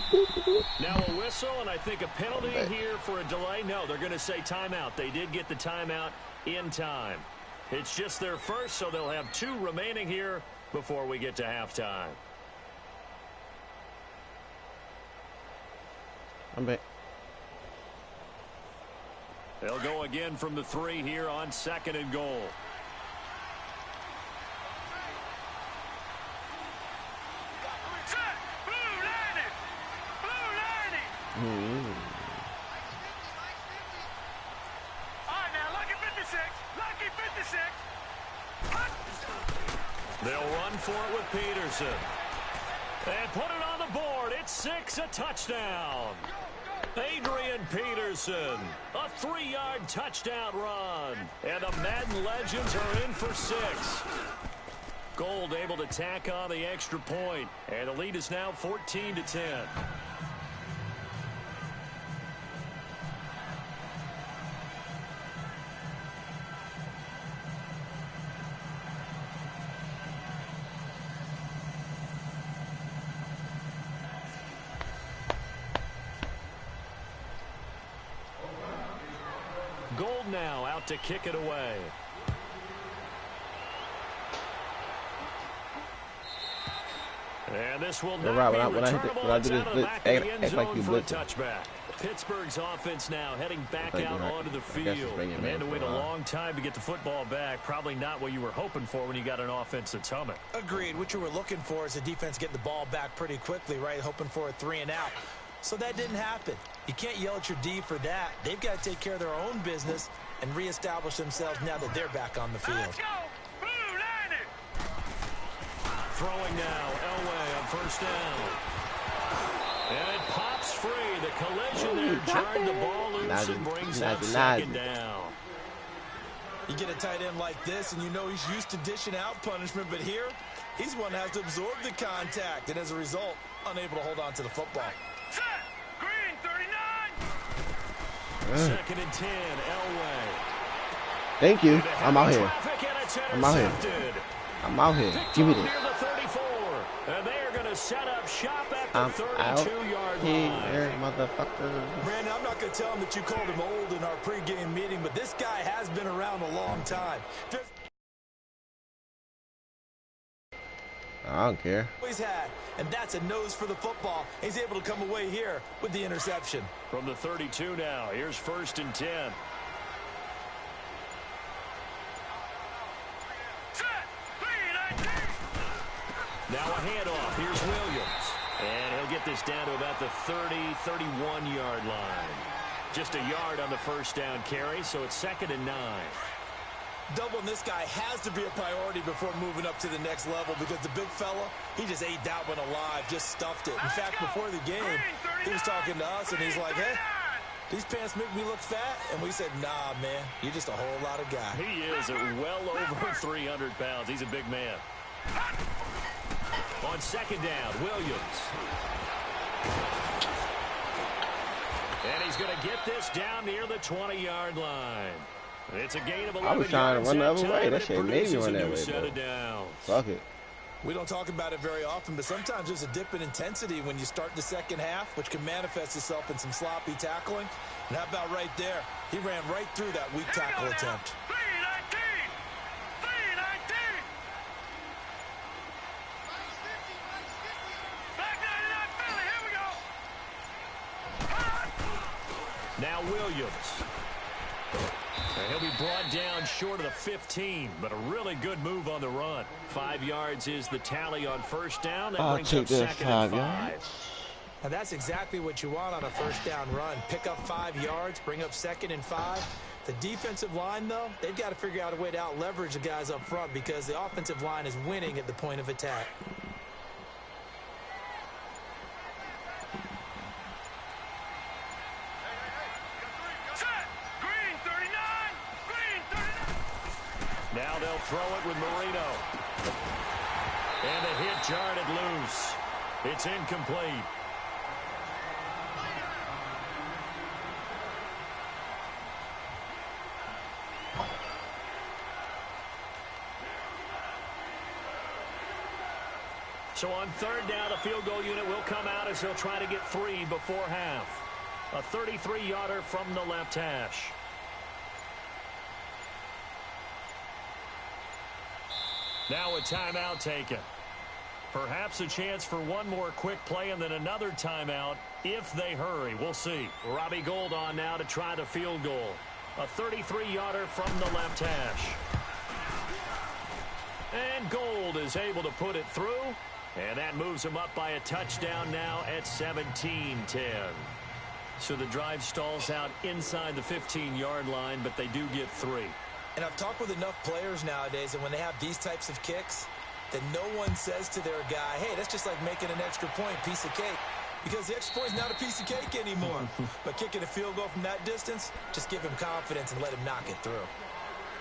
Now a whistle, and I think a penalty here for a delay. No, they're going to say timeout. They did get the timeout in time. It's just their first, so they'll have 2 remaining here before we get to halftime. I'm back. They'll go again from the 3 here on 2nd and goal. Set. Blue lining. Blue lining. All right, now, lucky 56. Lucky 56. They'll run for it with Peterson. And put it on the board. It's 6, a touchdown. Adrian Peterson, a 3-yard touchdown run. And the Madden legends are in for 6. Gold able to tack on the extra point. And the lead is now 14-10. Gold now out to kick it away. And this will not be returnable. It's out of the back of the end zone for a touchback. Pittsburgh's offense now heading back out onto the field. And they had to wait a long time to get the football back. Probably not what you were hoping for when you got an offense that's humming. Agreed. What you were looking for is the defense getting the ball back pretty quickly, right? Hoping for a 3 and out. So that didn't happen. You can't yell at your D for that. They've got to take care of their own business and reestablish themselves now that they're back on the field. Let's go. Blue lining. Throwing now, Elway on 1st down. And it pops free. The collision there turned the ball loose and brings up 2nd down. You get a tight end like this, and you know he's used to dishing out punishment, but here, he's one that has to absorb the contact, and as a result, unable to hold on to the football. Set. Green, 39. Second and 10, Elway. Thank you. I'm out here. I'm out here. I'm out here. Give me this. Near the 34. And they are going to set up shop at the 32-yard line. Motherfucker. Brandon, I'm not going to tell him that you called him old in our pregame meeting, but this guy has been around a long time. I don't care. He's had, and that's a nose for the football. He's able to come away here with the interception. From the 32 now, here's first and 10. Now a handoff. Here's Williams. And he'll get this down to about the 30, 31-yard line. Just a yard on the first down carry, so it's second and 9. Doubling this guy has to be a priority before moving up to the next level because the big fella, he just ate that one alive, just stuffed it. In fact, before the game, he was talking to us, and he's like, hey, these pants make me look fat. And we said, nah, man, you're just a whole lot of guy. He is well over 300 pounds. He's a big man. On second down, Williams. And he's going to get this down near the 20-yard line. It's a gain of 11 yards. I was trying to run the other way. That shit made me run that way, set bro. it down. Fuck it. We don't talk about it very often, but sometimes there's a dip in intensity when you start the second half, which can manifest itself in some sloppy tackling. And how about right there? He ran right through that weak tackle attempt. 319. 319. Back 99 Philly. Here we go. Now Williams. And he'll be brought down short of the 15, but a really good move on the run. 5 yards is the tally on first down. That brings up second and 5. And that's exactly what you want on a first down run. Pick up 5 yards, bring up second and 5. The defensive line, though, they've got to figure out a way to out-leverage the guys up front because the offensive line is winning at the point of attack. Now they'll throw it with Marino. And the hit jarred it loose. It's incomplete. So on third down, the field goal unit will come out as he'll try to get 3 before half. A 33-yarder from the left hash. Now a timeout taken. Perhaps a chance for one more quick play and then another timeout if they hurry. We'll see. Robbie Gould on now to try the field goal. A 33-yarder from the left hash. And Gould is able to put it through. And that moves him up by a touchdown now at 17-10. So the drive stalls out inside the 15-yard line, but they do get 3. And I've talked with enough players nowadays, and when they have these types of kicks, that no one says to their guy, hey, that's just like making an extra point, piece of cake. Because the extra point is not a piece of cake anymore. But kicking a field goal from that distance, just give him confidence and let him knock it through.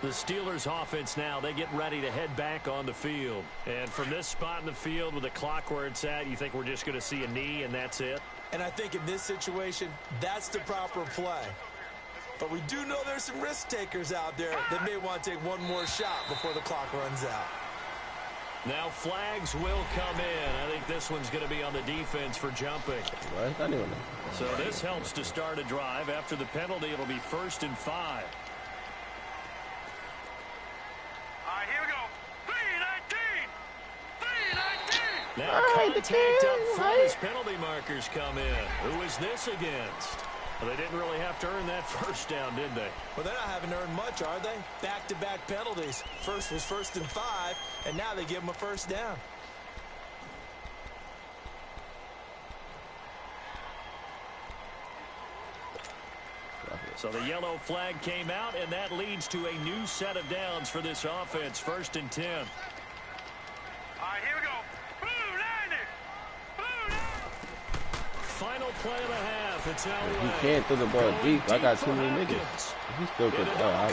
The Steelers offense now, they get ready to head back on the field. And from this spot in the field with the clock where it's at, you think we're just going to see a knee and that's it? And I think in this situation, that's the proper play. But we do know there's some risk takers out there that may want to take one more shot before the clock runs out. Now flags will come in. I think this one's going to be on the defense for jumping. So this helps to start a drive. After the penalty, it'll be 1st and 5. All right, here we go. 319. 319. Now contact up front as penalty markers come in. Who is this against? Well, they didn't really have to earn that first down, did they? Well, they haven't earned much, are they? Back-to-back penalties. First was 1st and 5, and now they give them a first down. So the yellow flag came out, and that leads to a new set of downs for this offense. 1st and 10. All right, here we go. Blue 90. Blue 90. final play of the half. It's Elway. He can't throw the ball deep. I got too many niggas. He still could. I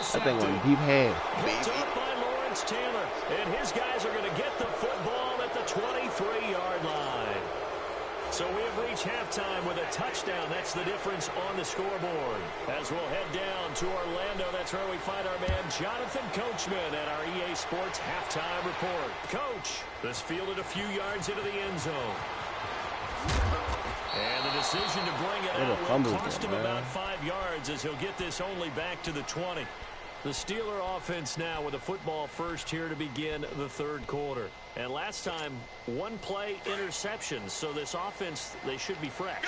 think on deep hand. Picked up by Lawrence Taylor. And his guys are going to get the football at the 23-yard line. So we have reached halftime with a touchdown. That's the difference on the scoreboard. As we'll head down to Orlando, that's where we find our man Jonathan Coachman at our EA Sports halftime report. Coach, this fielded a few yards into the end zone. And the decision to bring it out will cost him about 5 yards as he'll get this only back to the 20. The Steeler offense now with a football first here to begin the third quarter. And last time, one play interceptions. So this offense, they should be fresh.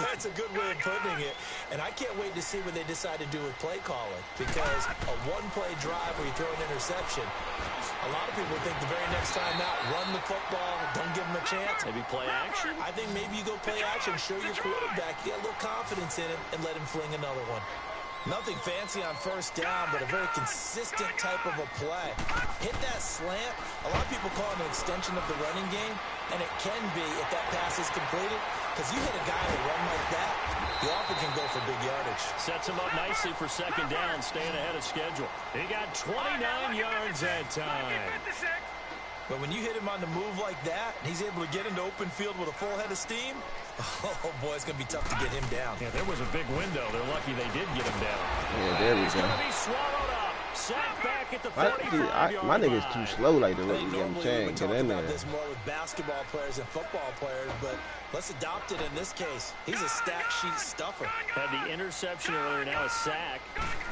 That's a good way of putting it. And I can't wait to see what they decide to do with play calling. Because a one-play drive where you throw an interception, a lot of people think the very next time out, run the football, don't give them a chance. Maybe play action? I think maybe you go play action, show your quarterback, get a little confidence in it, and let him fling another one. Nothing fancy on first down, but a very consistent type of a play. Hit that slant. A lot of people call it an extension of the running game, and it can be if that pass is completed, because you hit a guy that run like that, he often can go for big yardage. Sets him up nicely for second down, staying ahead of schedule. He got 29 yards that time. But when you hit him on the move like that, and he's able to get into open field with a full head of steam, oh boy, it's going to be tough to get him down. Yeah, there was a big window. They're lucky they did get him down. Yeah, there we go. He's going to be swallowed up. Sacked back at the 45-yard my nigga's too slow like to I let think me get him normally changed. we would Get talk in about there. this more with basketball players and football players, but let's adopt it in this case. He's a stack sheet stuffer. Had the interception earlier, now a sack.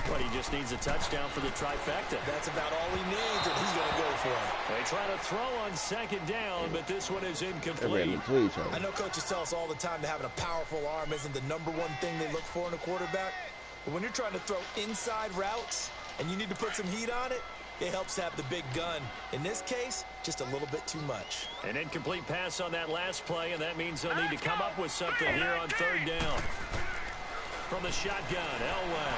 But he just needs a touchdown for the trifecta. That's about all he needs, and he's going to go for it. They try to throw on second down, but this one is They incomplete. ran into each other. I know coaches tell us all the time that having a powerful arm isn't the number one thing they look for in a quarterback. But when you're trying to throw inside routes and you need to put some heat on it, it helps to have the big gun. In this case, just a little bit too much. An incomplete pass on that last play, and that means they'll need to come up with something here on third down. From the shotgun, Elway.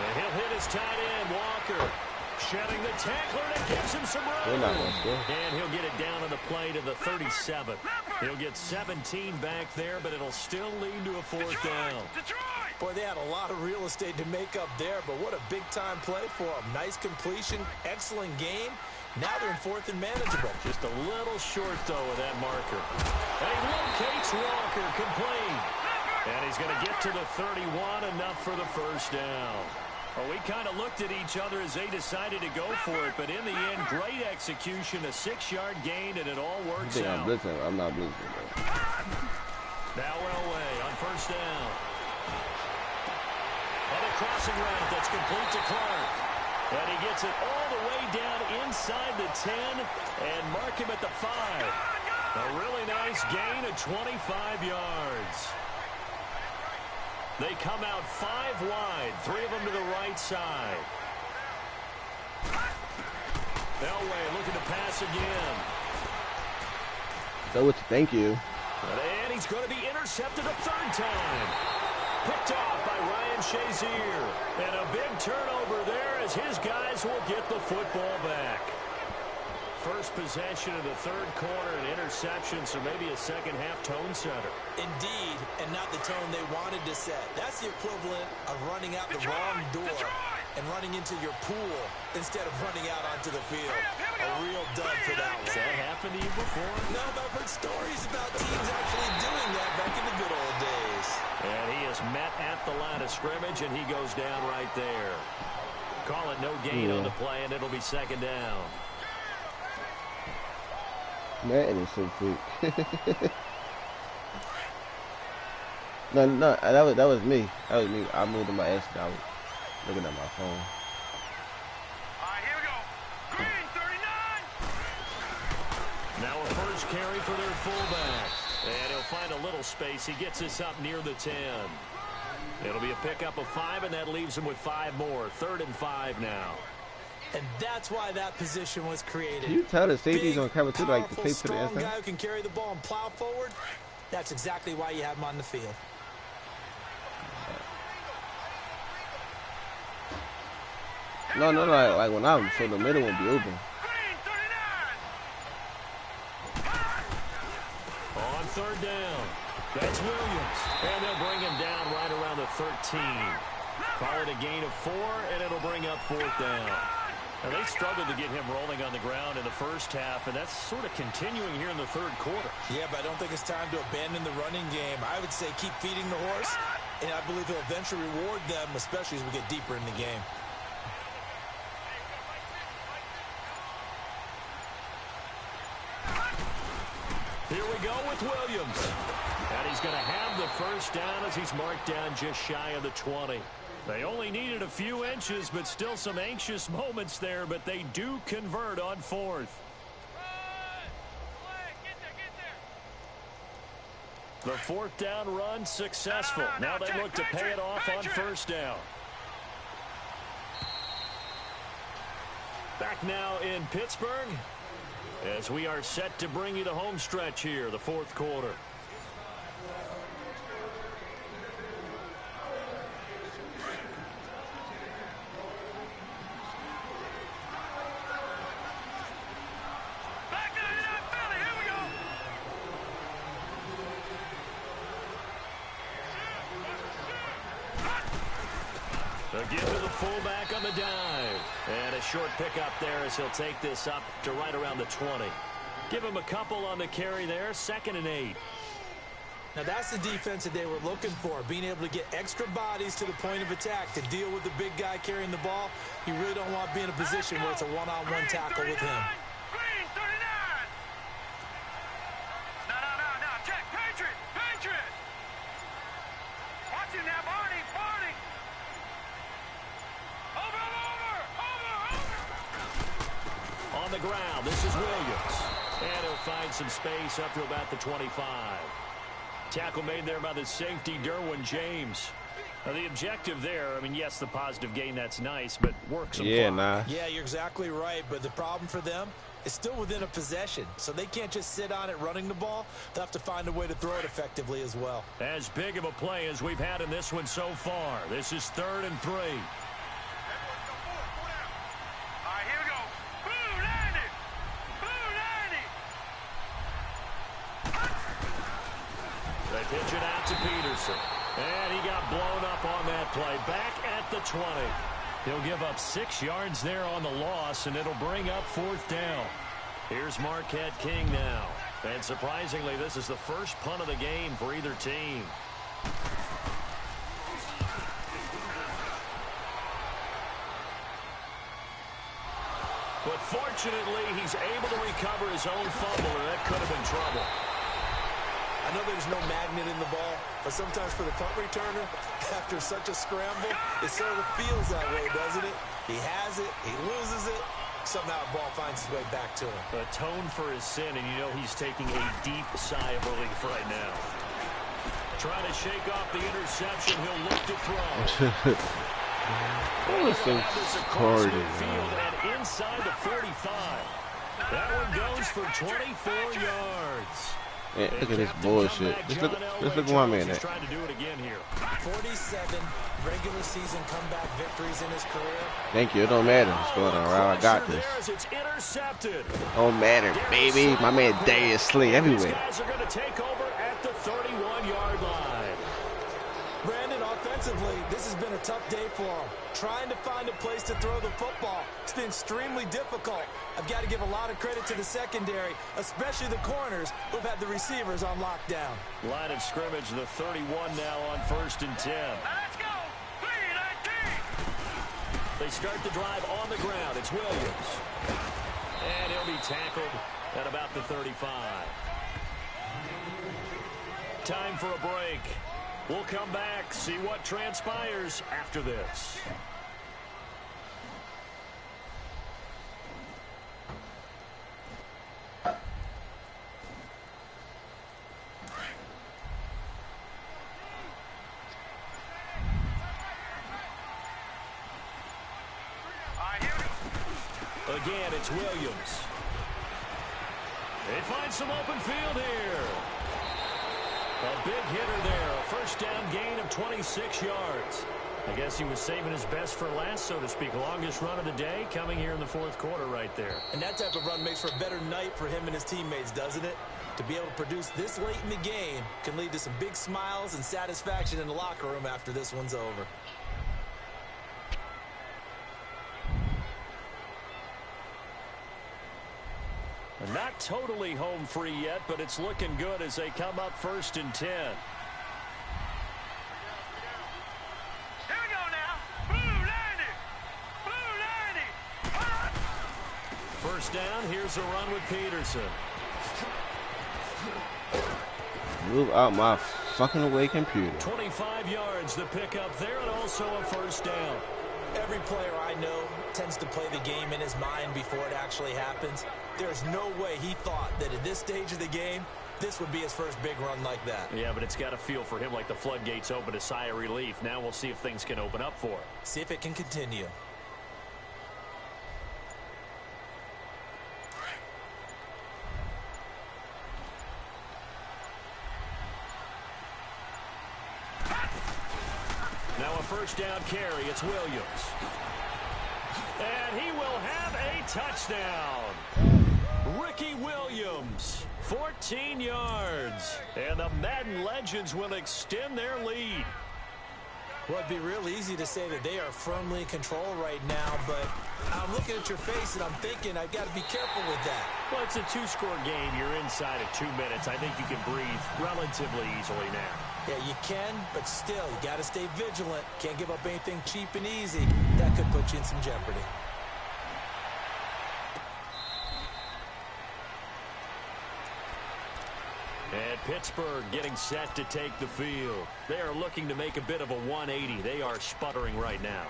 And he'll hit his tight end, Walker. Shedding the tackler, and it gives him some room. And he'll get it down on the play to the 37. He'll get 17 back there, but it'll still lead to a fourth down. Boy, they had a lot of real estate to make up there, but what a big-time play for them. Nice completion, excellent game. Now they're in fourth and manageable. Just a little short, though, with that marker. And he locates Walker, complete. And he's going to get to the 31, enough for the first down. Well, we kind of looked at each other as they decided to go for it, but in the end, great execution, a 6-yard gain, and it all works out. I'm not blitzing, bro. Now Elway on first down. And a crossing route that's complete to Clark. And he gets it all the way down inside the 10 and mark him at the 5. A really nice gain of 25 yards. They come out 5 wide, 3 of them to the right side. Elway looking to pass again. So thank you. And he's going to be intercepted a third time. Picked off by Ryan Shazier. And a big turnover there as his guys will get the football back. First possession of the third quarter, an interception, so maybe a second-half tone setter. Indeed, and not the tone they wanted to set. That's the equivalent of running out the wrong door and running into your pool instead of running out onto the field. A real dud for that one. Has that happened to you before? No, but I've heard stories about teams actually doing that back in the good old days. And he is met at the line of scrimmage, and he goes down right there. Call it no gain on the play, and it'll be second down. Man, it's so quick. No, that was me. That was me. I moved to my ass. I was looking at my phone. All right, here we go. Green 39. Now a first carry for their fullback. And he'll find a little space. He gets this up near the 10. It'll be a pickup of 5, and that leaves him with 5 more. 3rd and 5 now. And that's why that position was created. You tell the safeties on cover 2 like the tape to the strong inside. guy who can carry the ball and plow forward. That's exactly why you have him on the field. No, like when I'm so the middle won't be open. On third down. That's Williams. And they'll bring him down right around the 13. Call it a gain of 4, and it'll bring up fourth down. Now, they struggled to get him rolling on the ground in the first half, and that's sort of continuing here in the third quarter. Yeah, but I don't think it's time to abandon the running game. I would say keep feeding the horse, and I believe he'll eventually reward them, especially as we get deeper in the game. Here we go with Williams. And he's going to have the first down as he's marked down just shy of the 20. They only needed a few inches, but still some anxious moments there, but they do convert on fourth. The fourth down run successful. Now they look to pay it off on first down. Back now in Pittsburgh as we are set to bring you the home stretch here, the fourth quarter. Give to the fullback on the dive. And a short pickup there as he'll take this up to right around the 20. Give him a couple on the carry there. 2nd and 8. Now that's the defense that they were looking for, being able to get extra bodies to the point of attack to deal with the big guy carrying the ball. You really don't want to be in a position where it's a one-on-one tackle with him. Green 39. No. Check. Patriot. Watch him now, Barney. On the ground, this is Williams. And he'll find some space up to about the 25. Tackle made there by the safety, Derwin James. Now, the objective there, I mean, yes, the positive gain, that's nice, but work some clock. Yeah, you're exactly right, but the problem for them is still within a possession, so they can't just sit on it running the ball. They'll have to find a way to throw it effectively as well. As big of a play as we've had in this one so far. This is 3rd and 3. Pitch it out to Peterson. And he got blown up on that play. Back at the 20. He'll give up 6 yards there on the loss, and it'll bring up 4th down. Here's Marquette King now. And surprisingly, this is the first punt of the game for either team. But fortunately, he's able to recover his own fumble, and that could have been trouble. I know there's no magnet in the ball, but sometimes for the punt returner, after such a scramble, it sort of feels that way, doesn't it? He has it, he loses it, somehow the ball finds its way back to him. Atone for his sin, and you know he's taking a deep sigh of relief right now. Trying to shake off the interception, he'll look to throw. That was so scarred, and inside the 45. That one goes for 24 yards. Man, look at this bullshit. Let's look at my man at. Trying to do it again here. 47 regular season comeback victories in his career. Thank you. It don't matter what's going on, right? I got this. It's intercepted. Don't matter, baby. My man Darius Slay everywhere. These guys are going to take over at the 31-yard line. Brandon, offensively, this has been a tough day for him. Trying to find a place to throw the football. It's been extremely difficult. I've got to give a lot of credit to the secondary, especially the corners who've had the receivers on lockdown. Line of scrimmage, the 31 now on 1st and 10. Let's go. 3-19. They start the drive on the ground. It's Williams. And he'll be tackled at about the 35. Time for a break. We'll come back, see what transpires after this. Again, it's Williams. They find some open field here. A big hitter there. A first down gain of 26 yards. I guess he was saving his best for last, so to speak. Longest run of the day coming here in the fourth quarter right there. And that type of run makes for a better night for him and his teammates, doesn't it? To be able to produce this late in the game can lead to some big smiles and satisfaction in the locker room after this one's over. Not totally home free yet, but it's looking good as they come up 1st and 10. Here we go now. Blue 90. Blue 90. First down, here's a run with Peterson. Move out my fucking way, computer. 25 yards the pickup there, and also a first down. Every player I know tends to play the game in his mind before it actually happens. There's no way he thought that at this stage of the game, this would be his first big run like that. Yeah, but it's got to feel for him like the floodgates open, a sigh of relief. Now we'll see if things can open up for him. See if it can continue. Now a first down carry. It's Williams. And he will have a touchdown. Ricky Williams, 14 yards. And the Madden Legends will extend their lead. Well, it'd be real easy to say that they are firmly in control right now, but I'm looking at your face and I'm thinking I've got to be careful with that. Well, it's a two-score game. You're inside of 2 minutes. I think you can breathe relatively easily now. Yeah, you can, but still, you got to stay vigilant. Can't give up anything cheap and easy. That could put you in some jeopardy. And Pittsburgh getting set to take the field. They are looking to make a bit of a 180. They are sputtering right now.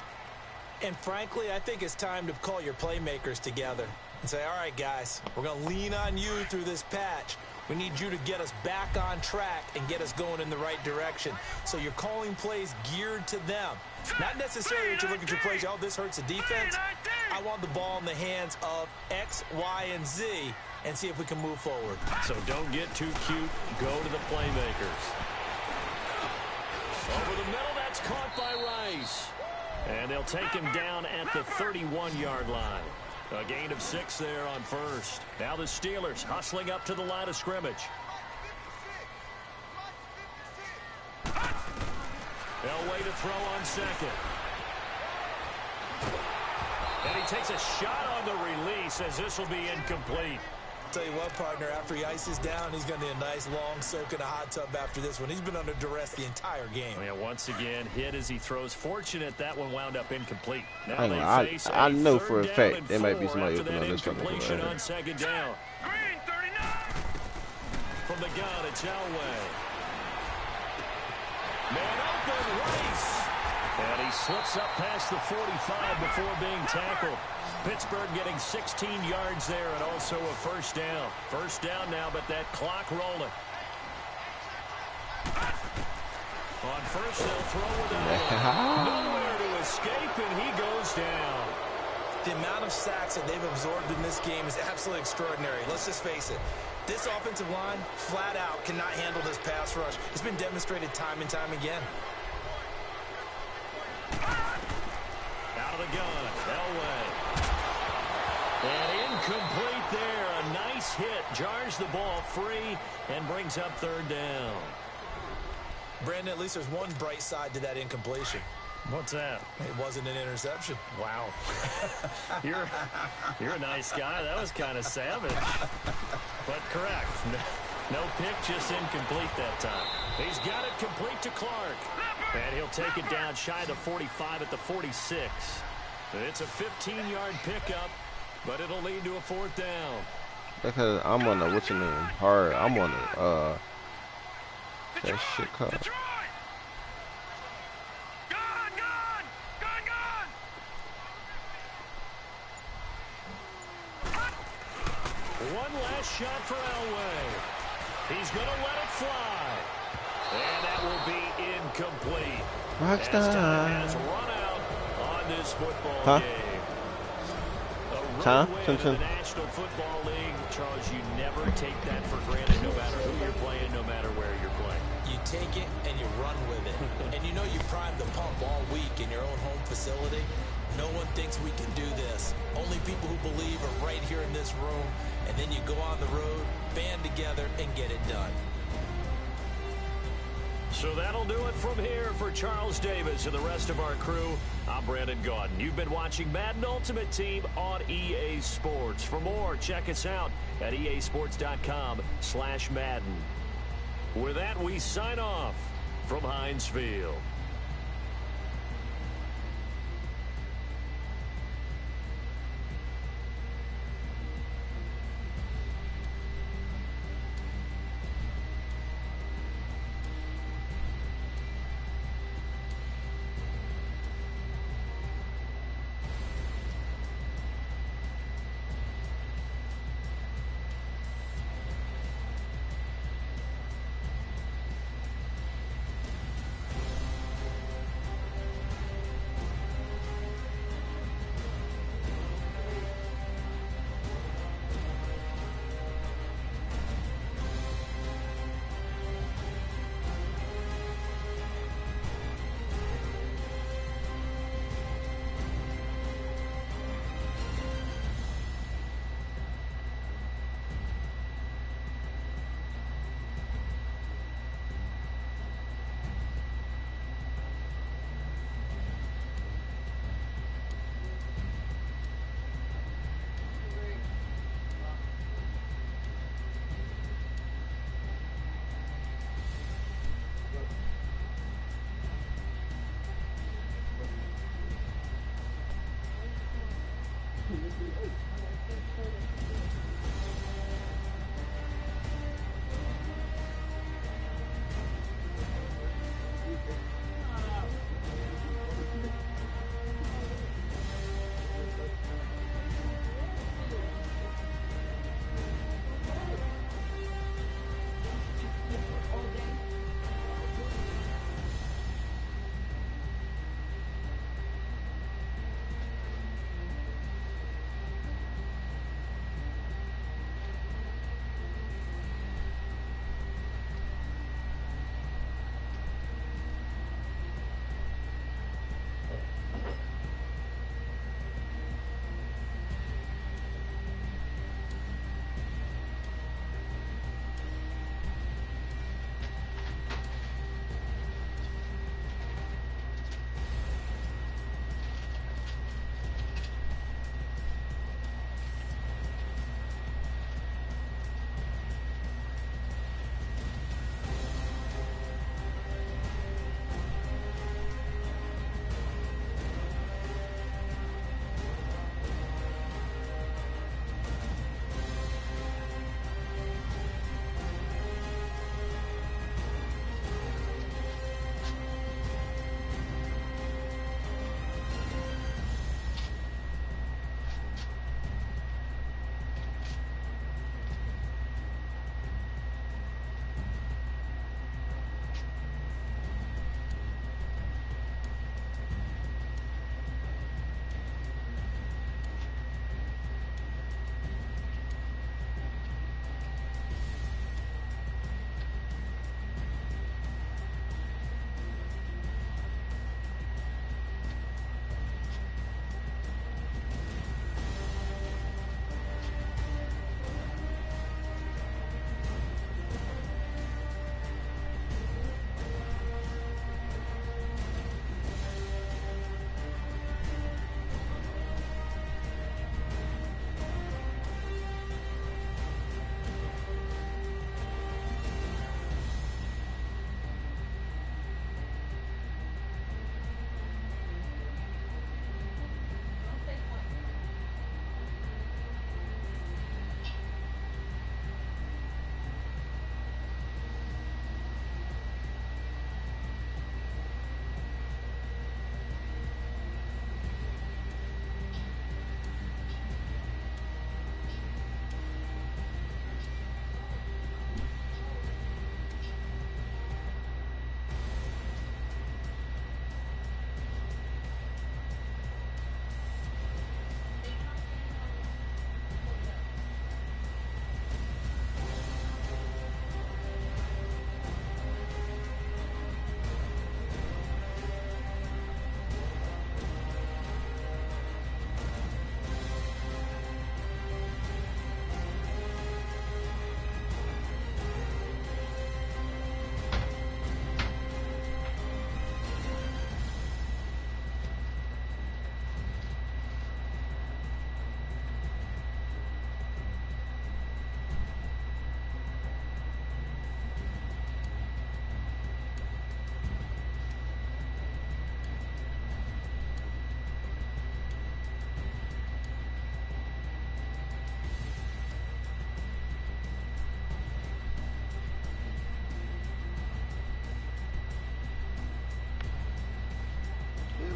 And frankly, I think it's time to call your playmakers together and say, all right, guys, we're going to lean on you through this patch. We need you to get us back on track and get us going in the right direction. So you're calling plays geared to them. Not necessarily that you look at your plays, oh, this hurts the defense. I want the ball in the hands of X, Y, and Z and see if we can move forward. So don't get too cute. Go to the playmakers. Over the middle, that's caught by Rice. And they'll take him down at the 31-yard line. A gain of 6 there on first. Now the Steelers hustling up to the line of scrimmage. Elway to throw on second. And he takes a shot on the release as this will be incomplete. Tell you what, partner, after he ices down, he's going to need a nice long soak in a hot tub after this one. He's been under duress the entire game. Yeah, once again, hit as he throws. Fortunate that one wound up incomplete. Now I know for a fact there might be somebody open on this one. On second down. Green 39. From the gun, it's Elway. Man open, Rice. And he slips up past the 45 before being tackled. Pittsburgh getting 16 yards there and also a first down. First down now, but that clock rolling. On first, they'll throw with it. Nowhere to escape, and he goes down. The amount of sacks that they've absorbed in this game is absolutely extraordinary. Let's just face it. This offensive line, flat out, cannot handle this pass rush. It's been demonstrated time and time again. Out of the gun, Elway. And incomplete there. A nice hit. Jars the ball free and brings up third down. Brandon, at least there's one bright side to that incompletion. What's that? It wasn't an interception. Wow. You're a nice guy. That was kind of savage. But correct. No pick, just incomplete that time. He's got it complete to Clark. And he'll take it down shy of the 45 at the 46. It's a 15-yard pickup, but it'll lead to a fourth down. Because I'm on the, what's your name? Hard. I'm on the, that shit called. One last shot for Elway. He's going to let it fly. And that will be incomplete. Rockstar has run out on this football game. A road win in the National Football League. Charles, you never take that for granted, no matter who you're playing, no matter where you're playing. You take it and you run with it. And you know you primed the pump all week in your own home facility. No one thinks we can do this. Only people who believe are right here in this room. And then you go on the road, band together, and get it done. So that'll do it from here for Charles Davis and the rest of our crew. I'm Brandon Gaudin. You've been watching Madden Ultimate Team on EA Sports. For more, check us out at easports.com/Madden. With that, we sign off from Heinz Field.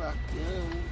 locked in.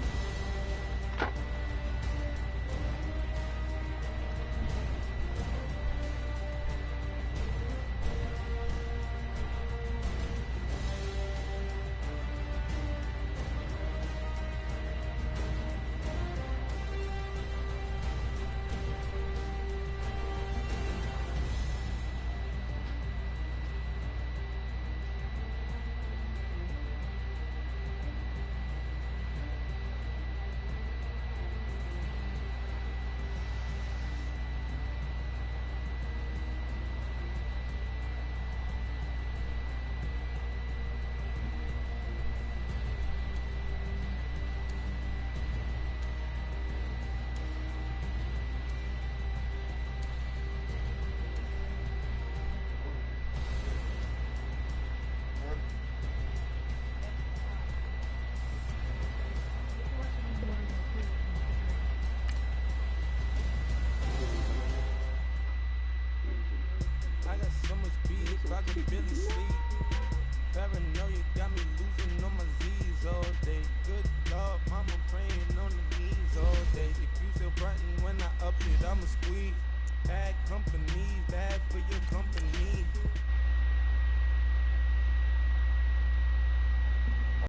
I got so much beef, I could barely sleep. Paranoia got me losing on my Z's all day. Good Lord, mama praying on the knees all day. If you still frontin' when I up it, I'ma squeeze. Bad company,